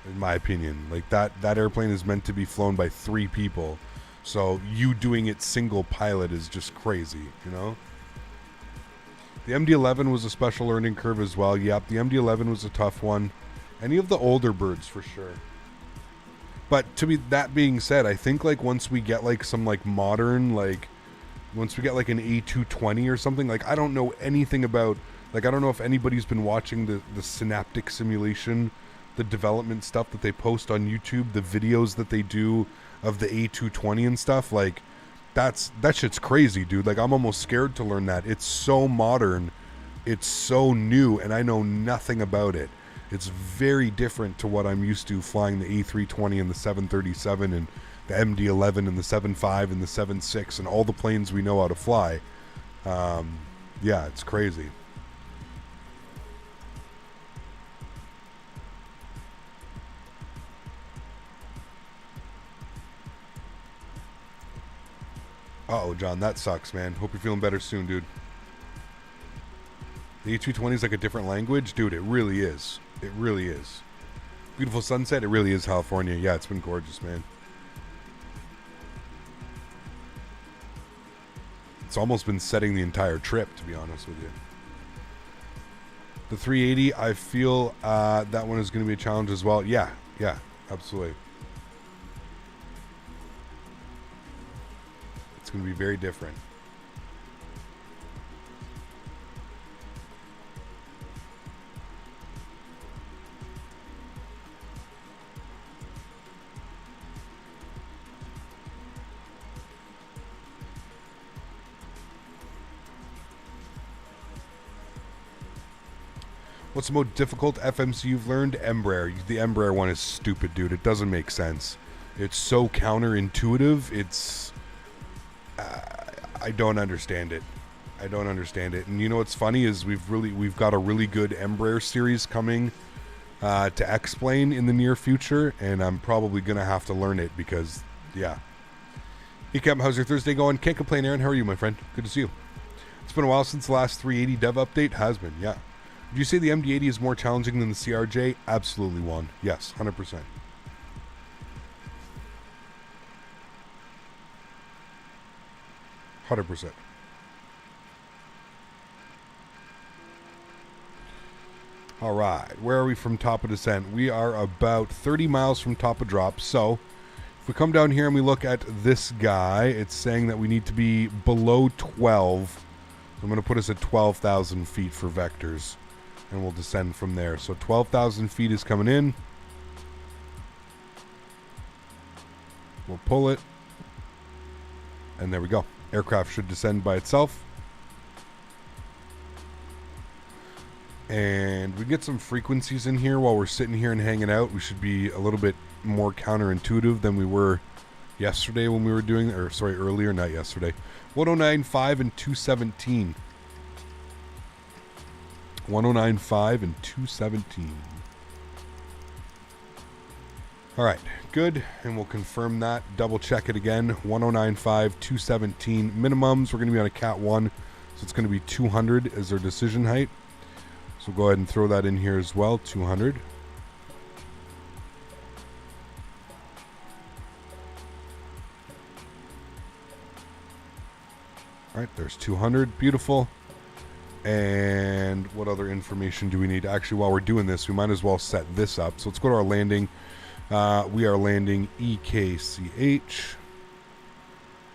in my opinion. Like, that airplane is meant to be flown by 3 people. So you doing it single pilot is just crazy, you know? The MD-11 was a special learning curve as well. Yep, the MD-11 was a tough one. Any of the older birds for sure. But that being said, I think like once we get like some like modern, like once we get like an A220 or something, like I don't know anything about, like I don't know if anybody's been watching the synaptic simulation, the development stuff that they post on YouTube, the videos that they do of the A220 and stuff. Like that shit's crazy, dude. Like I'm almost scared to learn that. It's so modern, it's so new, and I know nothing about it. It's very different to what I'm used to flying the A320 and the 737 and the MD-11 and the 7.5 and the 7.6 and all the planes we know how to fly. Yeah, it's crazy. Uh-oh, John, that sucks, man. Hope you're feeling better soon, dude. The A220 is like a different language? Dude, it really is. It really is. Beautiful sunset. It really is California. Yeah, it's been gorgeous, man. It's almost been setting the entire trip, to be honest with you. The 380, I feel that one is going to be a challenge as well. Yeah, absolutely. It's going to be very different. What's the most difficult FMC you've learned? Embraer. The Embraer one is stupid, dude. It doesn't make sense. It's so counterintuitive. It's... I don't understand it. I don't understand it. And you know what's funny is we've got a really good Embraer series coming to X-Plane in the near future, and I'm probably going to have to learn it because, yeah. Hey, Cam, how's your Thursday going? Can't complain, Erin. How are you, my friend? Good to see you. It's been a while since the last 380 dev update. Has been, yeah. Did you say the MD-80 is more challenging than the CRJ? Absolutely, Juan. Yes, 100%. All right, where are we from top of descent? We are about 30 miles from top of drop. So if we come down here and we look at this guy, it's saying that we need to be below 12. I'm going to put us at 12,000 feet for vectors, and we'll descend from there. So 12,000 feet is coming in. We'll pull it, and there we go. Aircraft should descend by itself. And we get some frequencies in here while we're sitting here and hanging out. We should be a little bit more counterintuitive than we were yesterday when we were doing, or sorry, earlier, not yesterday. 109.5 and 217. 109.5 and 217. All right, good, and we'll confirm that. Double check it again. 109.5, 217 minimums. We're going to be on a Cat 1, so it's going to be 200 as our decision height. So go ahead and throw that in here as well, 200. All right, there's 200. Beautiful. And what other information do we need? Actually, while we're doing this, we might as well set this up. So let's go to our landing. We are landing EKCH.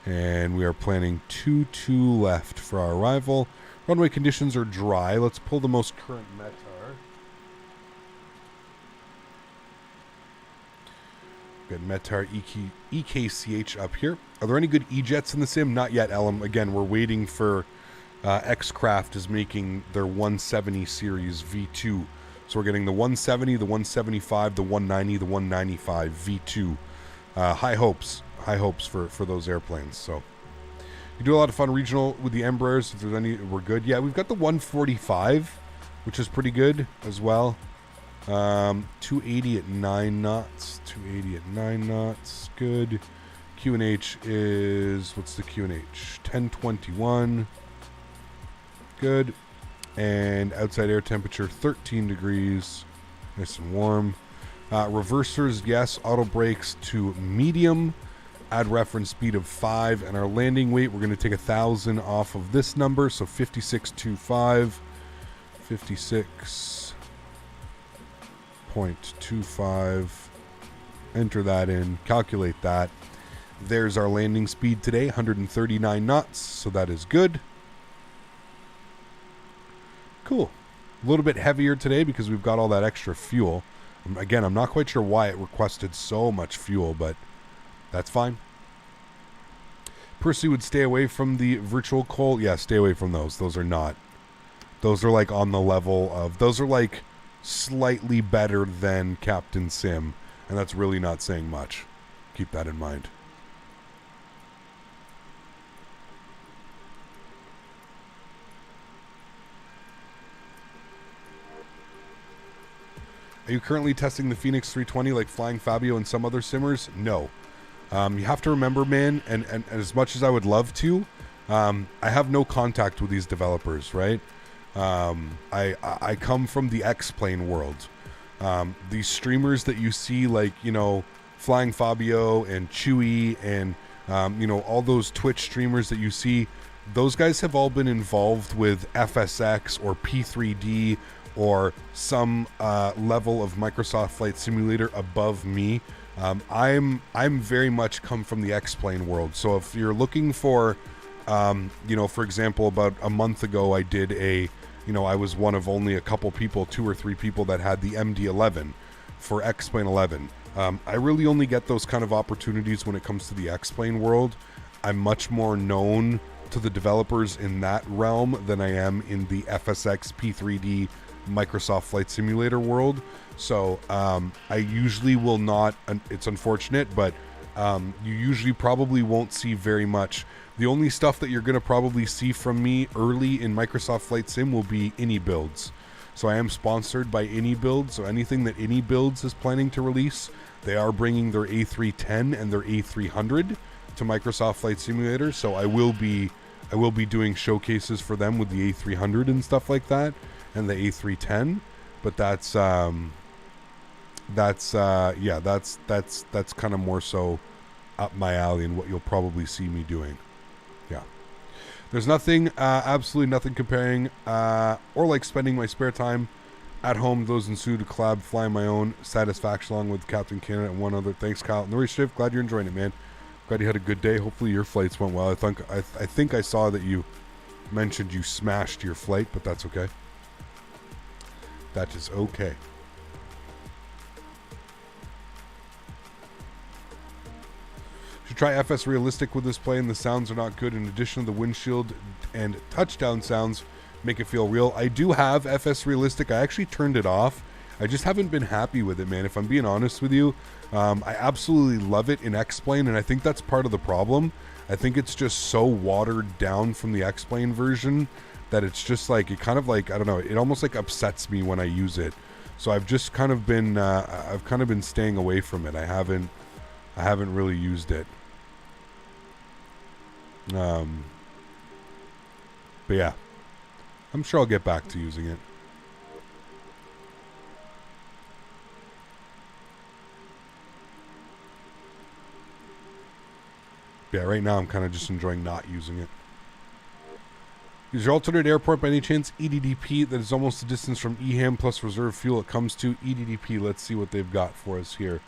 And we are planning 2-2 left for our arrival. Runway conditions are dry. Let's pull the most current METAR. Got METAR EKCH up here. Are there any good E-jets in the sim? Not yet, Ellum. Again, we're waiting for X-Craft is making their 170 series V2. So we're getting the 170, the 175, the 190, the 195 V2. High hopes for those airplanes. So you do a lot of fun regional with the Embraers. If there's any, we're good. Yeah, we've got the 145, which is pretty good as well. 280 at 9 knots. 280 at 9 knots. Good. QNH is, what's the QNH? 1021. Good. And outside air temperature 13 degrees. Nice and warm. Reversers, yes. Auto brakes to medium. Add reference speed of 5. And our landing weight, we're going to take 1,000 off of this number. So 56.25. 56.25. Enter that in. Calculate that. There's our landing speed today, 139 knots. So that is good. Cool. A little bit heavier today because we've got all that extra fuel. Again, I'm not quite sure why it requested so much fuel, but that's fine. Percy would stay away from the virtual coal. Yeah, stay away from those. Those are not. Those are like on the level of... Those are like slightly better than Captain Sim. And that's really not saying much. Keep that in mind. Are you currently testing the Phoenix 320 like Flying Fabio and some other simmers? No. You have to remember, man, and as much as I would love to, I have no contact with these developers, right? I come from the X-Plane world. These streamers that you see, like, you know, Flying Fabio and Chewy and, you know, all those Twitch streamers that you see, those guys have all been involved with FSX or P3D or some level of Microsoft Flight Simulator above me. I'm very much come from the X-Plane world. So if you're looking for, you know, for example, about a month ago, I did a, you know, I was one of only a couple people, 2 or 3 people that had the MD-11 for X-Plane 11. I really only get those kind of opportunities when it comes to the X-Plane world. I'm much more known to the developers in that realm than I am in the FSX P3D Microsoft Flight Simulator world. So I usually will not, it's unfortunate, but you usually probably won't see very much. The only stuff that you're going to probably see from me early in Microsoft Flight Sim will be Any Builds. So I am sponsored by Any Builds, so anything that Any Builds is planning to release, they are bringing their A310 and their A300 to Microsoft Flight Simulator. So I will be doing showcases for them with the A300 and stuff like that, and the A310, but that's kind of more so up my alley and what you'll probably see me doing. Yeah, there's nothing, absolutely nothing comparing or like spending my spare time at home. Those ensue to collab, fly my own satisfaction along with Captain Canada and one other. Thanks, Kyle. No shift. Glad you're enjoying it, man. Glad you had a good day. Hopefully your flights went well. I think I saw that you mentioned you smashed your flight, but that's okay. That is okay. Should try FS Realistic with this plane. The sounds are not good. In addition, the windshield and touchdown sounds make it feel real. I do have FS Realistic. I actually turned it off. I just haven't been happy with it, man. If I'm being honest with you, I absolutely love it in X-Plane, and I think that's part of the problem. I think it's just so watered down from the X-Plane version that it's just like, it kind of like, I don't know, it almost like upsets me when I use it. So I've just kind of been, I've kind of been staying away from it. I haven't really used it. But yeah, I'm sure I'll get back to using it. Yeah, right now I'm kind of just enjoying not using it. Is your alternate airport by any chance EDDP? That is almost the distance from EHAM plus reserve fuel it comes to. EDDP, let's see what they've got for us here.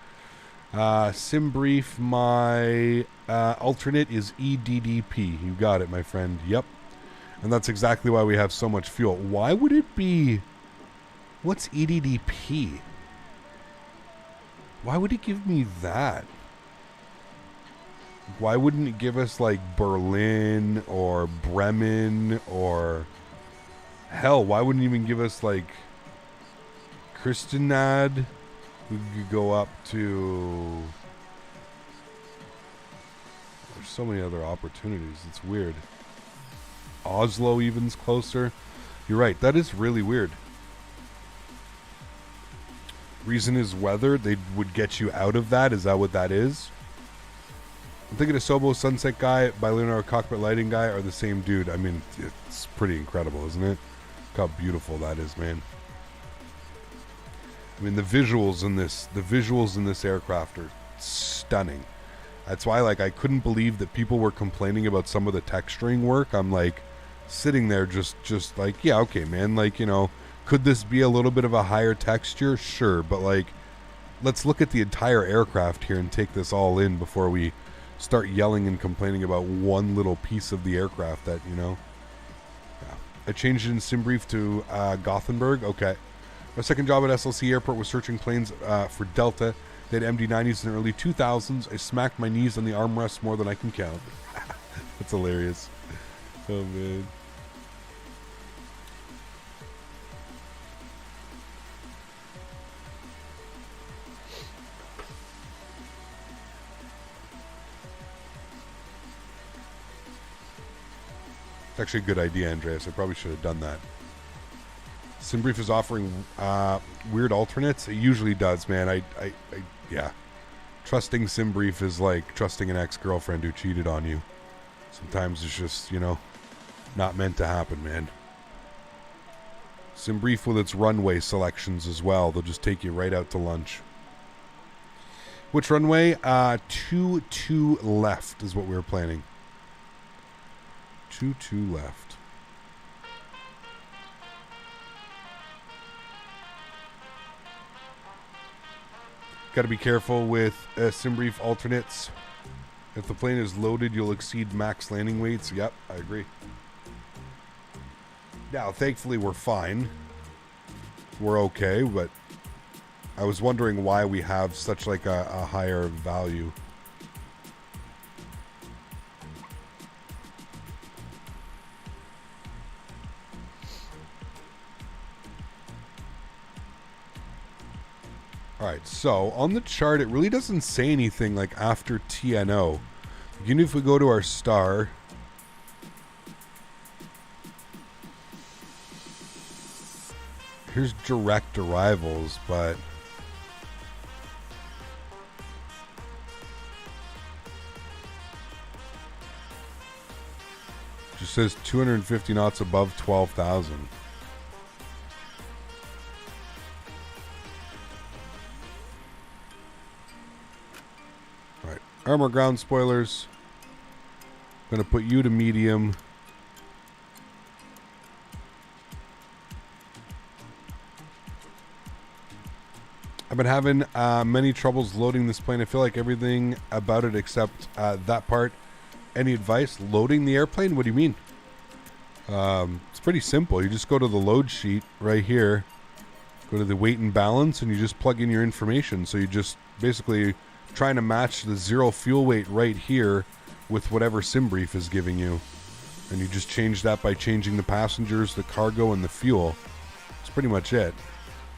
Sim brief, my alternate is EDDP. You got it, my friend. Yep. And that's exactly why we have so much fuel. Why would it be... What's EDDP? Why would it give me that? Why wouldn't it give us like Berlin or Bremen or... Hell, why wouldn't it even give us like Kristianstad? We could go up to... There's so many other opportunities. It's weird. Oslo even's closer. You're right. That is really weird. Reason is weather. They would get you out of that. Is that what that is? I'm thinking of Sobo Sunset Guy by Leonardo Cockpit Lighting Guy are the same dude. I mean, it's pretty incredible, isn't it? Look how beautiful that is, man. I mean, the visuals in this aircraft are stunning. That's why, like, I couldn't believe that people were complaining about some of the texturing work. I'm like sitting there just like, yeah, okay, man, like, you know, could this be a little bit of a higher texture? Sure, but like, let's look at the entire aircraft here and take this all in before we start yelling and complaining about one little piece of the aircraft that, you know. Yeah. I changed it in SimBrief to Gothenburg. Okay. My second job at SLC Airport was searching planes for Delta. They had MD-90s in the early 2000s. I smacked my knees on the armrests more than I can count. That's hilarious. Oh, man. It's actually a good idea, Andreas. I probably should have done that. SimBrief is offering weird alternates. It usually does, man. Yeah. Trusting SimBrief is like trusting an ex-girlfriend who cheated on you. Sometimes it's just, you know, not meant to happen, man. SimBrief with its runway selections as well. They'll just take you right out to lunch. Which runway? 2-2 left is what we were planning. 2-2 left. Got to be careful with SimBrief alternates. If the plane is loaded, you'll exceed max landing weights. Yep, I agree. Now, thankfully, we're fine. We're okay, but I was wondering why we have such like a higher value. Alright, so on the chart, it really doesn't say anything like after TNO. Even if we go to our star, here's direct arrivals, but it just says 250 knots above 12,000. Armor ground spoilers. I'm going to put you to medium. I've been having many troubles loading this plane. I feel like everything about it except that part. Any advice? Loading the airplane? What do you mean? It's pretty simple. You just go to the load sheet right here. Go to the weight and balance and you just plug in your information. So you just basically trying to match the zero fuel weight right here with whatever SimBrief is giving you, and you just change that by changing the passengers, the cargo, and the fuel. That's pretty much it.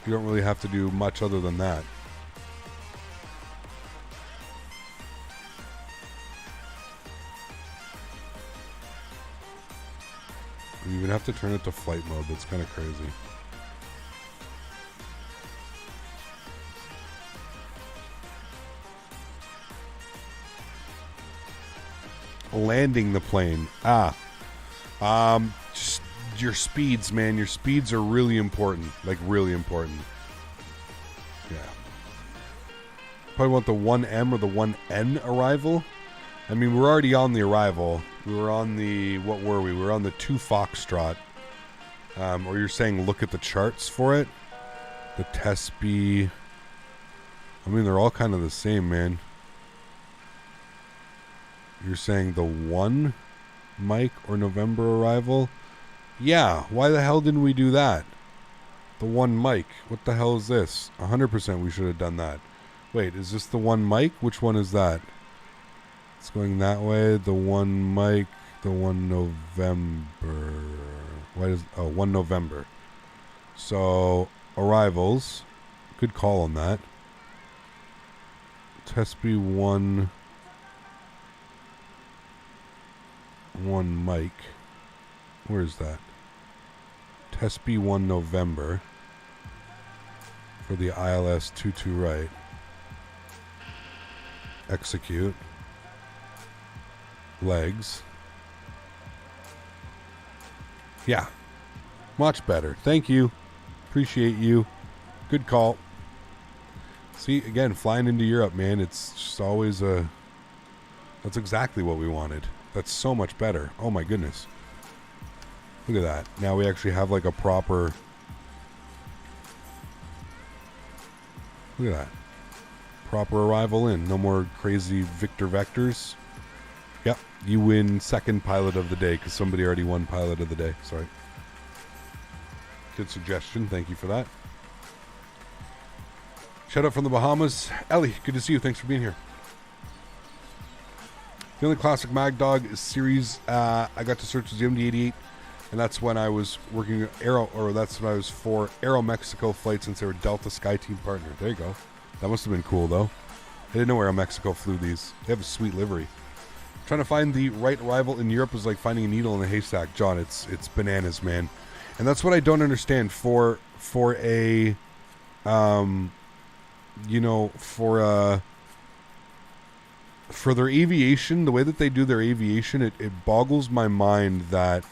You don't really have to do much other than that. You even have to turn it to flight mode. That's kind of crazy. Landing the plane. Just your speeds, man. Your speeds are really important. Like, really important. Yeah. Probably want the 1M or the 1N arrival. I mean, we're already on the arrival. We were on the... What were we? We were on the 2 Foxtrot. Or you're saying look at the charts for it? The Tespi... I mean, they're all kind of the same, man. You're saying the 1 Mike or November arrival? Yeah, why the hell didn't we do that? The 1 Mike. What the hell is this? 100% we should have done that. Wait, is this the 1 Mike? Which one is that? It's going that way. The 1 Mike, the 1 November. Why does... Oh, 1 November. So, arrivals. Good call on that. Tespi 1... 1 Mike. Where is that? Tespi 1 November. For the ILS 22 right. Execute. Legs. Yeah. Much better. Thank you. Appreciate you. Good call. See, again, flying into Europe, man, it's just always a... That's exactly what we wanted. That's so much better. Oh my goodness. Look at that. Now we actually have like a proper... Look at that. Proper arrival in. No more crazy Victor Vectors. Yep. You win second pilot of the day because somebody already won pilot of the day. Sorry. Good suggestion. Thank you for that. Shout out from the Bahamas. Ellie, good to see you. Thanks for being here. The only classic Maddog series I got to search was the MD-88, and that's when I was working that's when I was for Aero Mexico flight since they were Delta SkyTeam partner. There you go. That must have been cool though. I didn't know Aero Mexico flew these. They have a sweet livery. Trying to find the right arrival in Europe is like finding a needle in a haystack, John. It's bananas, man. And that's what I don't understand for a for their aviation, the way that they do their aviation, it boggles my mind that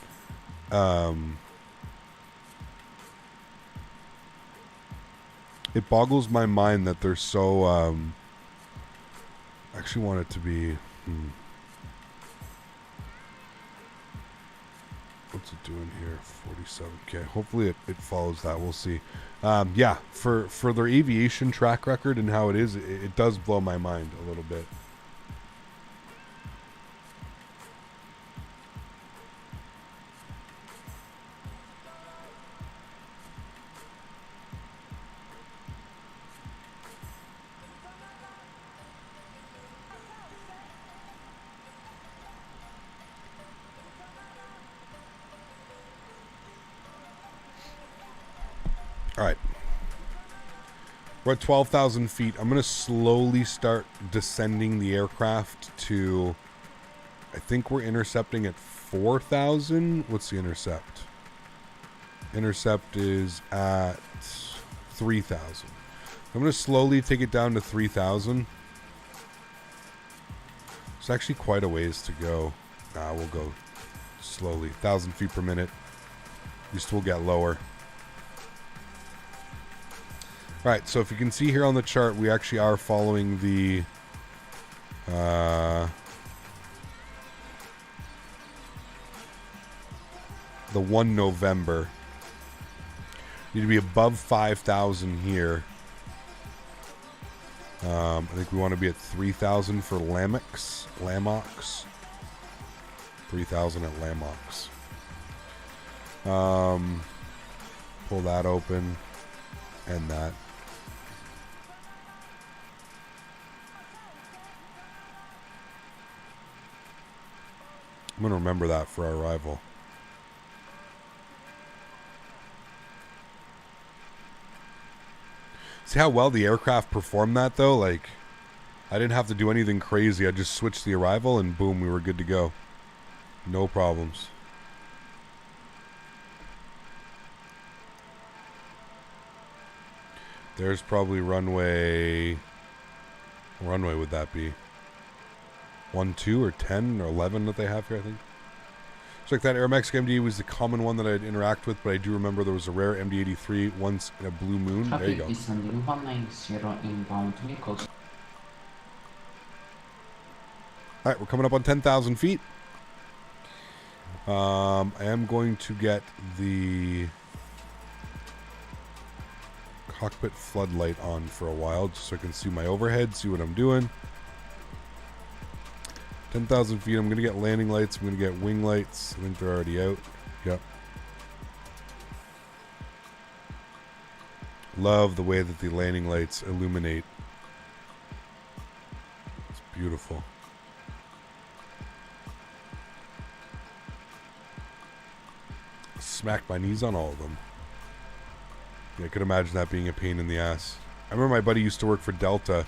they're so I actually want it to be what's it doing here? 47. Okay, hopefully it follows that. We'll see. Yeah, for their aviation track record and how it is, it does blow my mind a little bit. All right. We're at 12,000 feet. I'm going to slowly start descending the aircraft to... I think we're intercepting at 4,000. What's the intercept? Intercept is at 3,000. I'm going to slowly take it down to 3,000. It's actually quite a ways to go. We'll go slowly. 1,000 feet per minute. Just will get lower. Right, so if you can see here on the chart, we actually are following the 1 November. Need to be above 5,000 here. I think we want to be at 3,000 for Lamox. 3,000 at Lamox. Pull that open. And that. I'm going to remember that for our arrival. See how well the aircraft performed that, though? Like, I didn't have to do anything crazy. I just switched the arrival, and boom, we were good to go. No problems. There's probably runway... What runway would that be? 1, 2, or 10, or 11 that they have here, I think. It's like that Aeromexico MD was the common one that I'd interact with, but I do remember there was a rare MD-83 once in a blue moon. There you go. Alright, we're coming up on 10,000 feet. I am going to get the cockpit floodlight on for a while, just so I can see my overhead, see what I'm doing. 10,000 feet, I'm going to get landing lights, I'm going to get wing lights. I think they're already out. Yep. Love the way that the landing lights illuminate. It's beautiful. Smacked my knees on all of them. Yeah, I could imagine that being a pain in the ass. I remember my buddy used to work for Delta,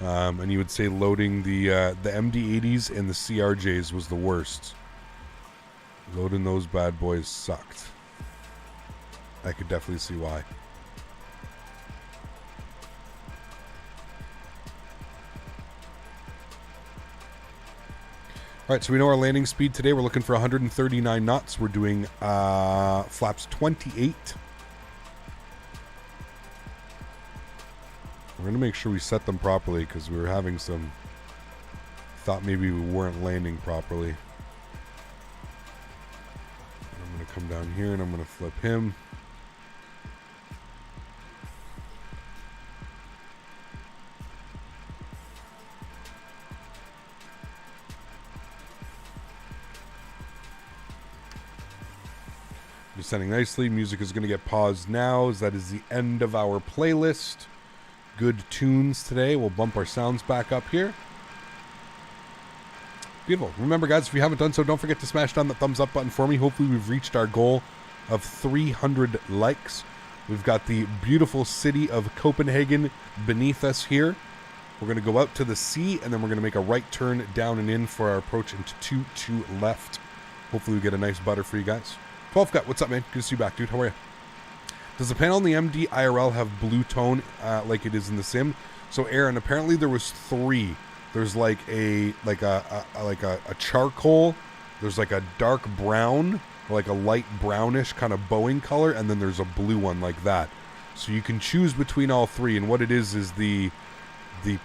and he would say loading the MD-80s and the CRJs was the worst. Loading those bad boys sucked. I could definitely see why. Alright, so we know our landing speed today. We're looking for 139 knots. We're doing flaps 28. We're going to make sure we set them properly because we were having some... Thought maybe we weren't landing properly. I'm going to come down here and I'm going to flip him. Descending nicely. Music is going to get paused now, as that is the end of our playlist. Good tunes today. We'll bump our sounds back up here. Beautiful. Remember, guys, if you haven't done so, don't forget to smash down that thumbs up button for me. Hopefully we've reached our goal of 300 likes. We've got the beautiful city of Copenhagen beneath us here. We're going to go out to the sea, and then we're going to make a right turn down and in for our approach into 2 left. Hopefully we get a nice butter for you guys. 12 Gut, what's up, man? Good to see you back, dude. How are you? Does the panel in the MD IRL have blue tone like it is in the sim? So, Erin, apparently there was 3. There's like a charcoal. There's like a dark brown, like a light brownish kind of Boeing color, and then there's a blue one like that. So you can choose between all 3, and what it is the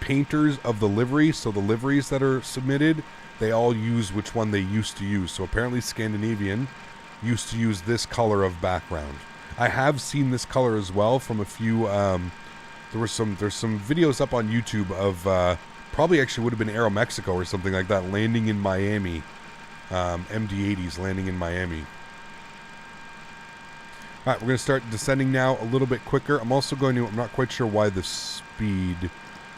painters of the livery. So the liveries that are submitted, they all use which one they used to use. So apparently Scandinavian used to use this color of background. I have seen this color as well from a few. There's some videos up on YouTube of probably actually would have been Aeromexico or something like that landing in Miami, MD-80s landing in Miami. All right, we're going to start descending now a little bit quicker. I'm also going to. I'm not quite sure why the speed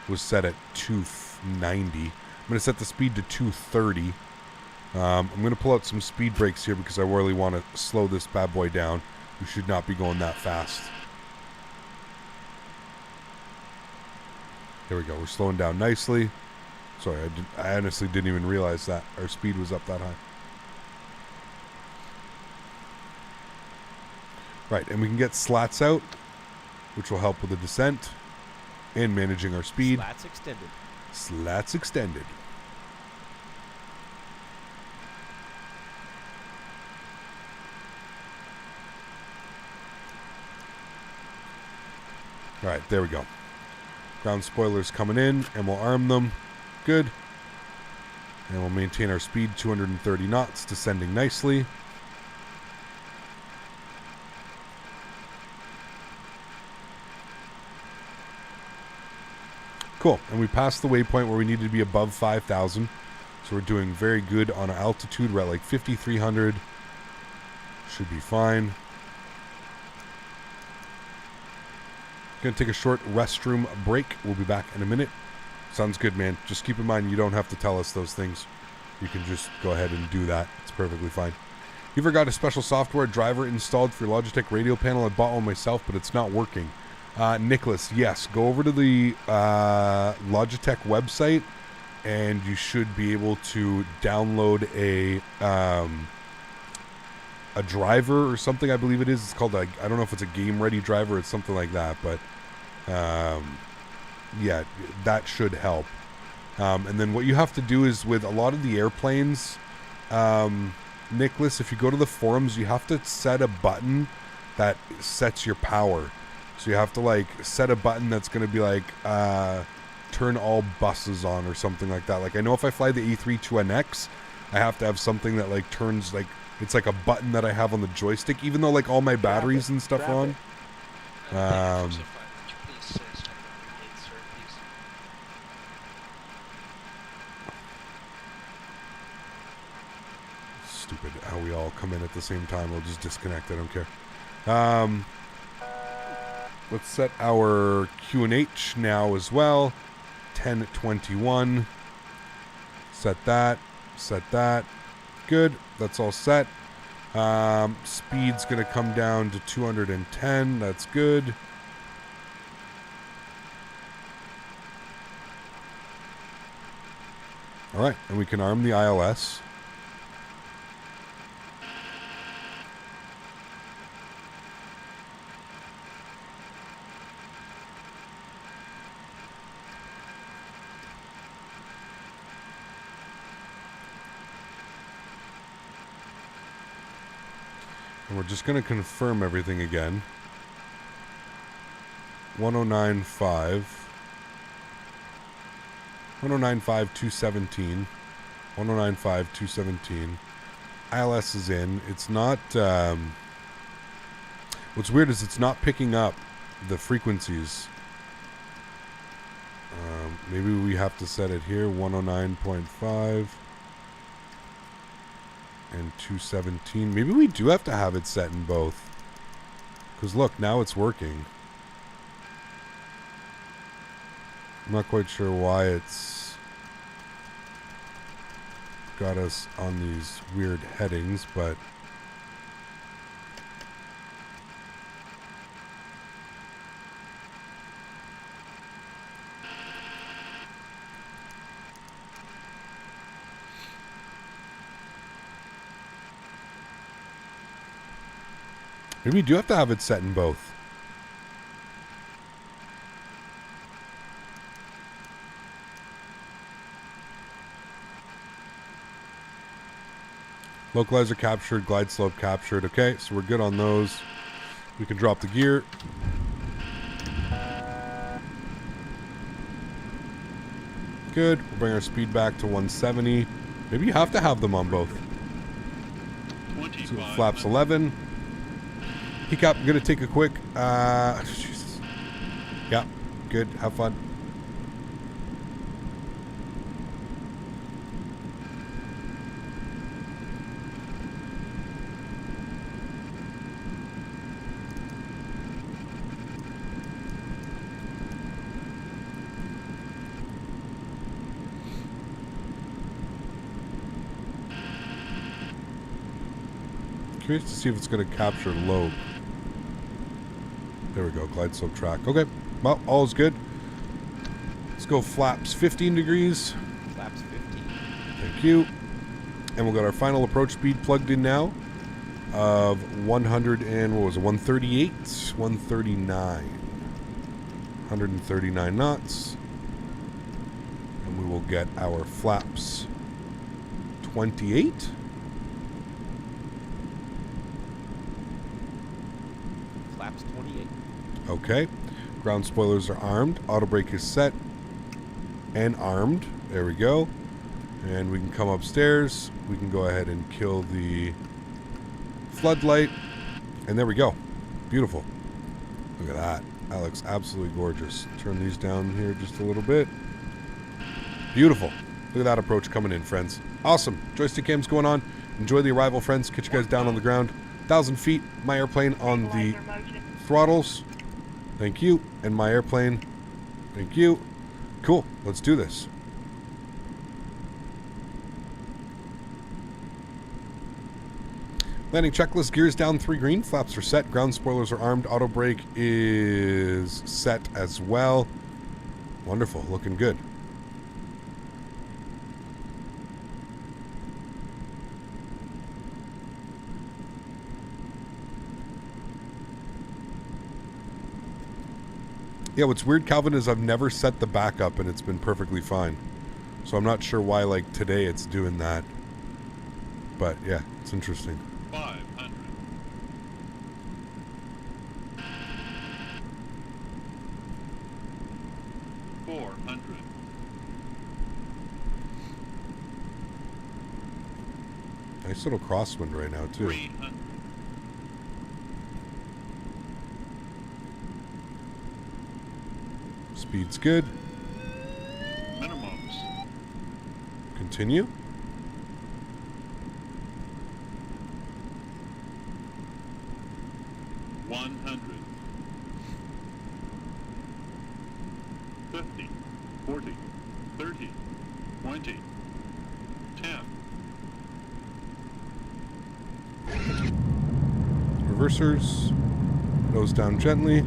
was set at 290. I'm going to set the speed to 230. I'm going to pull out some speed brakes here because I really want to slow this bad boy down. We should not be going that fast. There we go. We're slowing down nicely. Sorry, I honestly didn't even realize that our speed was up that high. Right, and we can get slats out, which will help with the descent and managing our speed. Slats extended. Slats extended. All right, there we go. Ground spoilers coming in, and we'll arm them. Good. And we'll maintain our speed, 230 knots, descending nicely. Cool. And we passed the waypoint where we needed to be above 5,000. So we're doing very good on our altitude. We're at like 5,300. Should be fine. Gonna take a short restroom break. We'll be back in a minute. Sounds good, man. Just keep in mind you don't have to tell us those things. You can just go ahead and do that. It's perfectly fine. You ever got a special software driver installed for your Logitech radio panel? I bought one myself, but it's not working. Nicholas, yes. Go over to the Logitech website, and you should be able to download a driver or something, I believe it is. It's called, I don't know if it's a game ready driver or something like that, but Yeah, that should help. And then what you have to do is with a lot of the airplanes, Nicholas, if you go to the forums, you have to set a button that sets your power. So you have to like set a button that's going to be like turn all buses on or something like that. Like I know if I fly the A32NX, I have to have something that like turns like it's like a button that I have on the joystick, even though like all my batteries and stuff are on. Stupid how we all come in at the same time. We'll just disconnect. I don't care. Let's set our Q&H now as well. 1021. Set that. Set that. Good. That's all set. Speed's going to come down to 210. That's good. All right. And we can arm the ILS. And we're just going to confirm everything again. 1095. 1095, 217. 1095, 217. ILS is in. It's not... what's weird is it's not picking up the frequencies. Maybe we have to set it here. 109.5. And 217. Maybe we do have to have it set in both. Because look, now it's working. I'm not quite sure why it's got us on these weird headings, but... maybe we do have to have it set in both. Localizer captured, glide slope captured. Okay, so we're good on those. We can drop the gear. Good. We'll bring our speed back to 170. Maybe you have to have them on both. So flaps 11. Hiccup, I'm going to take a quick... Jesus. Yeah, good. Have fun. Curious to see if it's going to capture low. There we go, glide slope track. Okay, well, all is good. Let's go flaps 15 degrees. Flaps 15. Thank you. And we'll get our final approach speed plugged in now of 100 and what was it, 138, 139. 139 knots. And we will get our flaps 28. Flaps 28. Okay. Ground spoilers are armed. Auto brake is set and armed. There we go. And we can come upstairs. We can go ahead and kill the floodlight. And there we go. Beautiful. Look at that. That looks absolutely gorgeous. Turn these down here just a little bit. Beautiful. Look at that approach coming in, friends. Awesome. Joystick cam's going on. Enjoy the arrival, friends. Catch you guys down on the ground. 1,000 feet. My airplane on the throttles. Thank you. And my airplane. Thank you. Cool. Let's do this. Landing checklist. Gears down 3 green. Flaps are set. Ground spoilers are armed. Auto brake is set as well. Wonderful. Looking good. Yeah, what's weird, Calvin, is I've never set the backup and it's been perfectly fine. So I'm not sure why, like, today it's doing that. But, yeah, it's interesting. 500. 400. Nice little crosswind right now, too. 300. Speed's good. Minimums. Continue. $100. 50. 40. 30. 20. 10. Reversers. Nose down gently.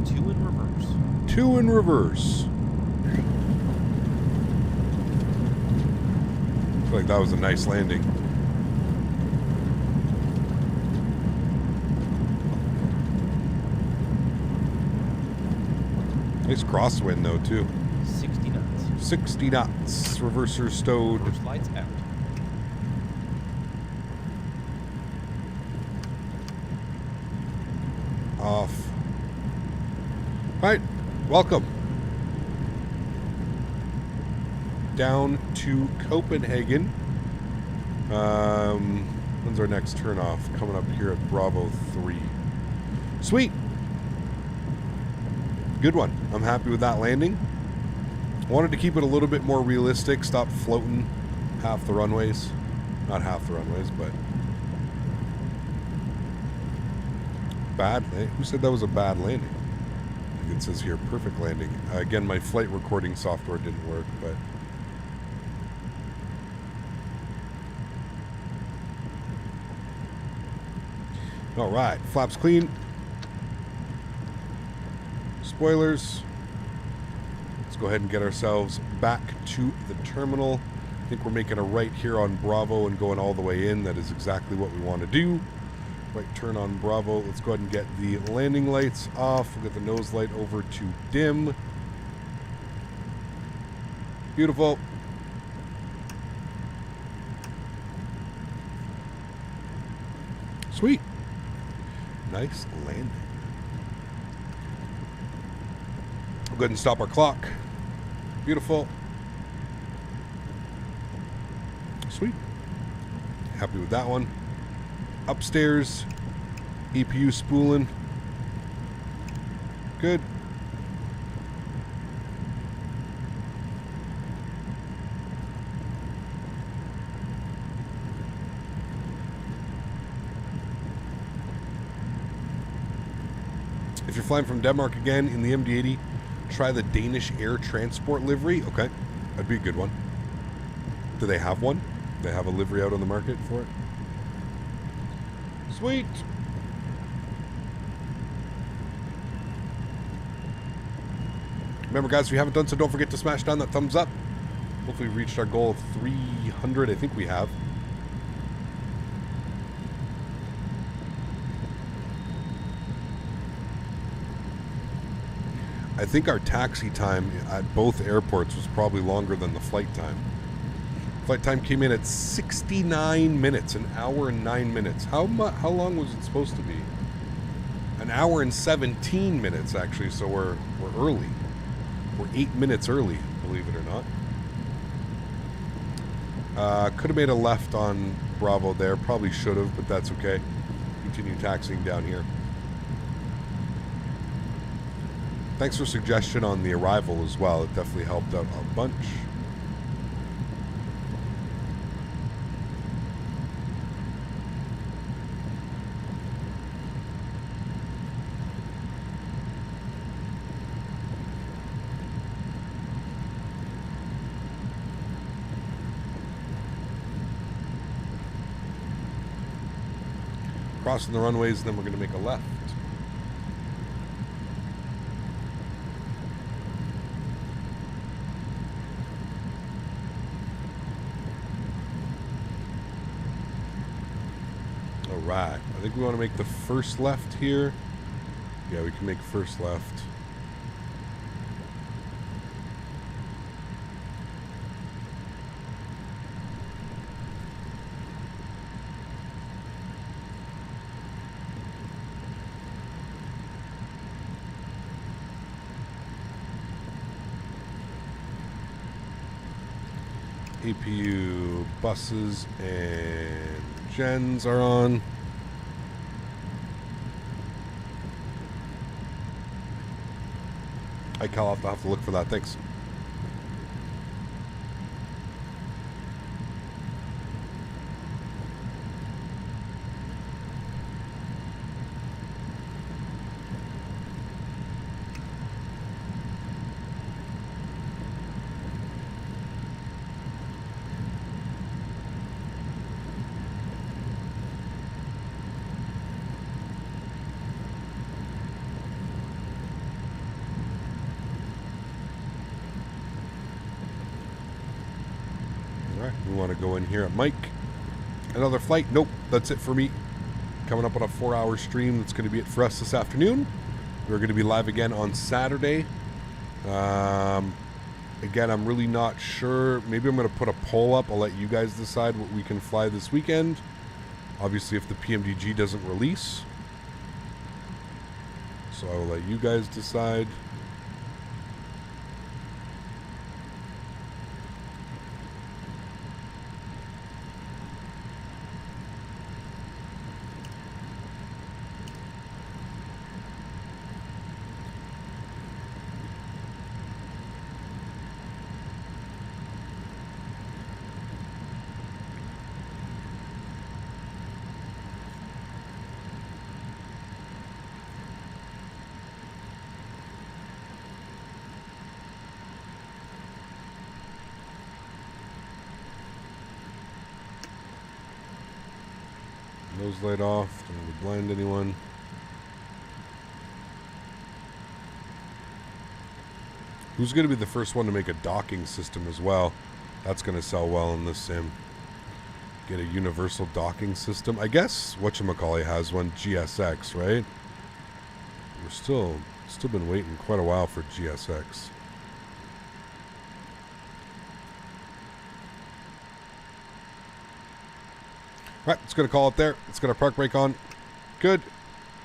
2 in reverse. 2 in reverse. I feel like that was a nice landing. Nice crosswind though too. 60 knots. 60 knots. Reverser stowed. First lights out. Off. Alright, welcome. Down to Copenhagen. When's our next turn off? Coming up here at Bravo 3. Sweet. Good one. I'm happy with that landing. Wanted to keep it a little bit more realistic. Stop floating half the runways. Not half the runways, but... Bad landing? Who said that was a bad landing? I think it says here, perfect landing. Again, my flight recording software didn't work, but... Alright, flaps clean. Spoilers. Let's go ahead and get ourselves back to the terminal. I think we're making a right here on Bravo and going all the way in. That is exactly what we want to do. Right turn on Bravo. Let's go ahead and get the landing lights off. We'll get the nose light over to dim. Beautiful. Sweet. Nice landing. We'll go ahead and stop our clock. Beautiful. Sweet. Happy with that one. Upstairs. EPU spooling. Good. If you're flying from Denmark again in the MD-80, try the Danish Air Transport livery. Okay, that'd be a good one. Do they have one? They have a livery out on the market for it? Sweet. Remember, guys, if you haven't done so, don't forget to smash down that thumbs up. Hopefully we reached our goal of 300. I think we have. I think our taxi time at both airports was probably longer than the flight time. Flight time came in at 69 minutes, an hour and 9 minutes. How long was it supposed to be? An hour and 17 minutes, actually, so we're early. We're 8 minutes early, believe it or not. Could have made a left on Bravo there. Probably should have, but that's okay. Continue taxiing down here. Thanks for suggestion on the arrival as well. It definitely helped out a bunch. Crossing the runways, and then we're going to make a left. Right. I think we want to make the first left here. Yeah, we can make first left. APU buses and gens are on. I'll have to look for that. Thanks. We want to go in here at Mike. Another flight. Nope, that's it for me. Coming up on a 4-hour stream. That's going to be it for us this afternoon. We're going to be live again on Saturday. Again, I'm really not sure. Maybe I'm going to put a poll up. I'll let you guys decide what we can fly this weekend. Obviously, if the PMDG doesn't release. So I will let you guys decide. Nose light off. Don't want to blind anyone. Who's going to be the first one to make a docking system as well? That's going to sell well in this sim. Get a universal docking system. I guess whatchamacallit has one, GSX, right? We're still been waiting quite a while for GSX. Right, it's going to call it there. Let's get our park brake on. Good.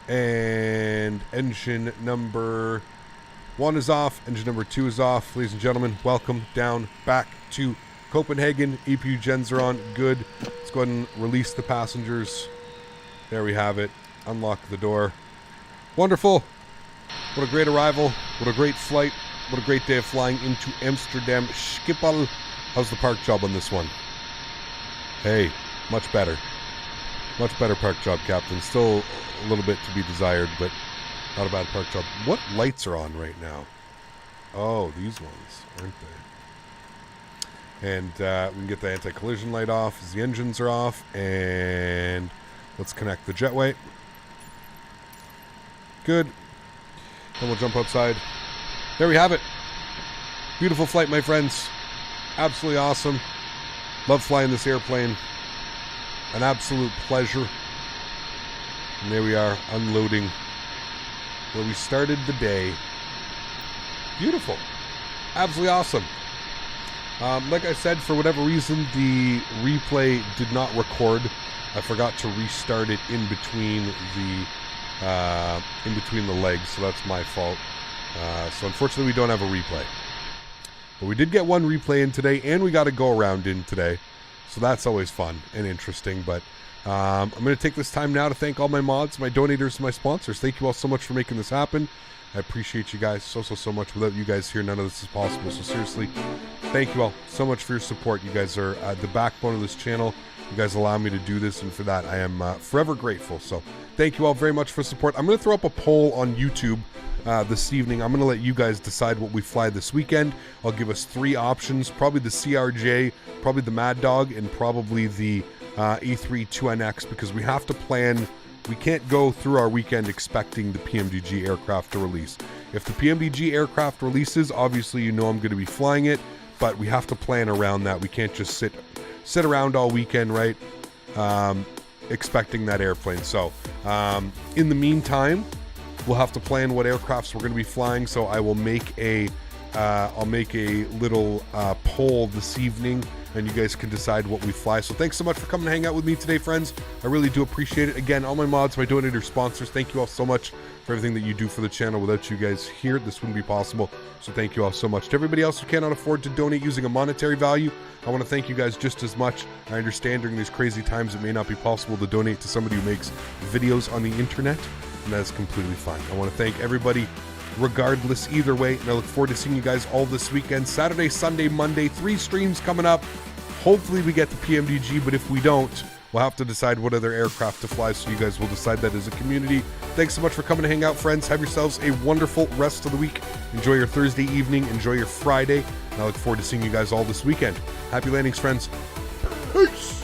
And engine number 1 is off. Engine number 2 is off. Ladies and gentlemen, welcome down back to Copenhagen. EPU gens are on. Good. Let's go ahead and release the passengers. There we have it. Unlock the door. Wonderful. What a great arrival. What a great flight. What a great day of flying into Amsterdam. Schiphol. How's the park job on this one? Hey, much better. Much better park job, Captain. Still a little bit to be desired, but not a bad park job. What lights are on right now? Oh, these ones, aren't they? And we can get the anti-collision light off as the engines are off. And let's connect the jetway. Good. Then we'll jump outside. There we have it. Beautiful flight, my friends. Absolutely awesome. Love flying this airplane. An absolute pleasure. And there we are, unloading where we started the day. Beautiful. Absolutely awesome. Like I said, for whatever reason, the replay did not record. I forgot to restart it in between the legs, so that's my fault. So unfortunately, we don't have a replay. But we did get one replay in today, and we got a go-around in today. So that's always fun and interesting. But I'm going to take this time now to thank all my mods, my donators, my sponsors. Thank you all so much for making this happen. I appreciate you guys so much. Without you guys here, none of this is possible. So seriously, thank you all so much for your support. You guys are the backbone of this channel. You guys allow me to do this, and for that, I am forever grateful. So thank you all very much for support. I'm going to throw up a poll on YouTube this evening. I'm going to let you guys decide what we fly this weekend. I'll give us 3 options, probably the CRJ, probably the Maddog, and probably the E3 2NX, because we have to plan. We can't go through our weekend expecting the PMDG aircraft to release. If the PMDG aircraft releases, obviously you know I'm going to be flying it, but we have to plan around that. We can't just sit around all weekend, right? expecting that airplane. So in the meantime, we'll have to plan what aircrafts we're going to be flying. So I will make a little poll this evening, and you guys can decide what we fly. So thanks so much for coming to hang out with me today, friends. I really do appreciate it. Again, all my mods, my donator sponsors, thank you all so much for everything that you do for the channel. Without you guys here, this wouldn't be possible. So thank you all so much. To everybody else who cannot afford to donate using a monetary value, I want to thank you guys just as much. I understand during these crazy times it may not be possible to donate to somebody who makes videos on the internet, and that is completely fine. I want to thank everybody regardless either way, and I look forward to seeing you guys all this weekend. Saturday, Sunday, Monday, 3 streams coming up. Hopefully we get the PMDG, but if we don't, we'll have to decide what other aircraft to fly, so you guys will decide that as a community. Thanks so much for coming to hang out, friends. Have yourselves a wonderful rest of the week. Enjoy your Thursday evening. Enjoy your Friday. And I look forward to seeing you guys all this weekend. Happy landings, friends. Peace!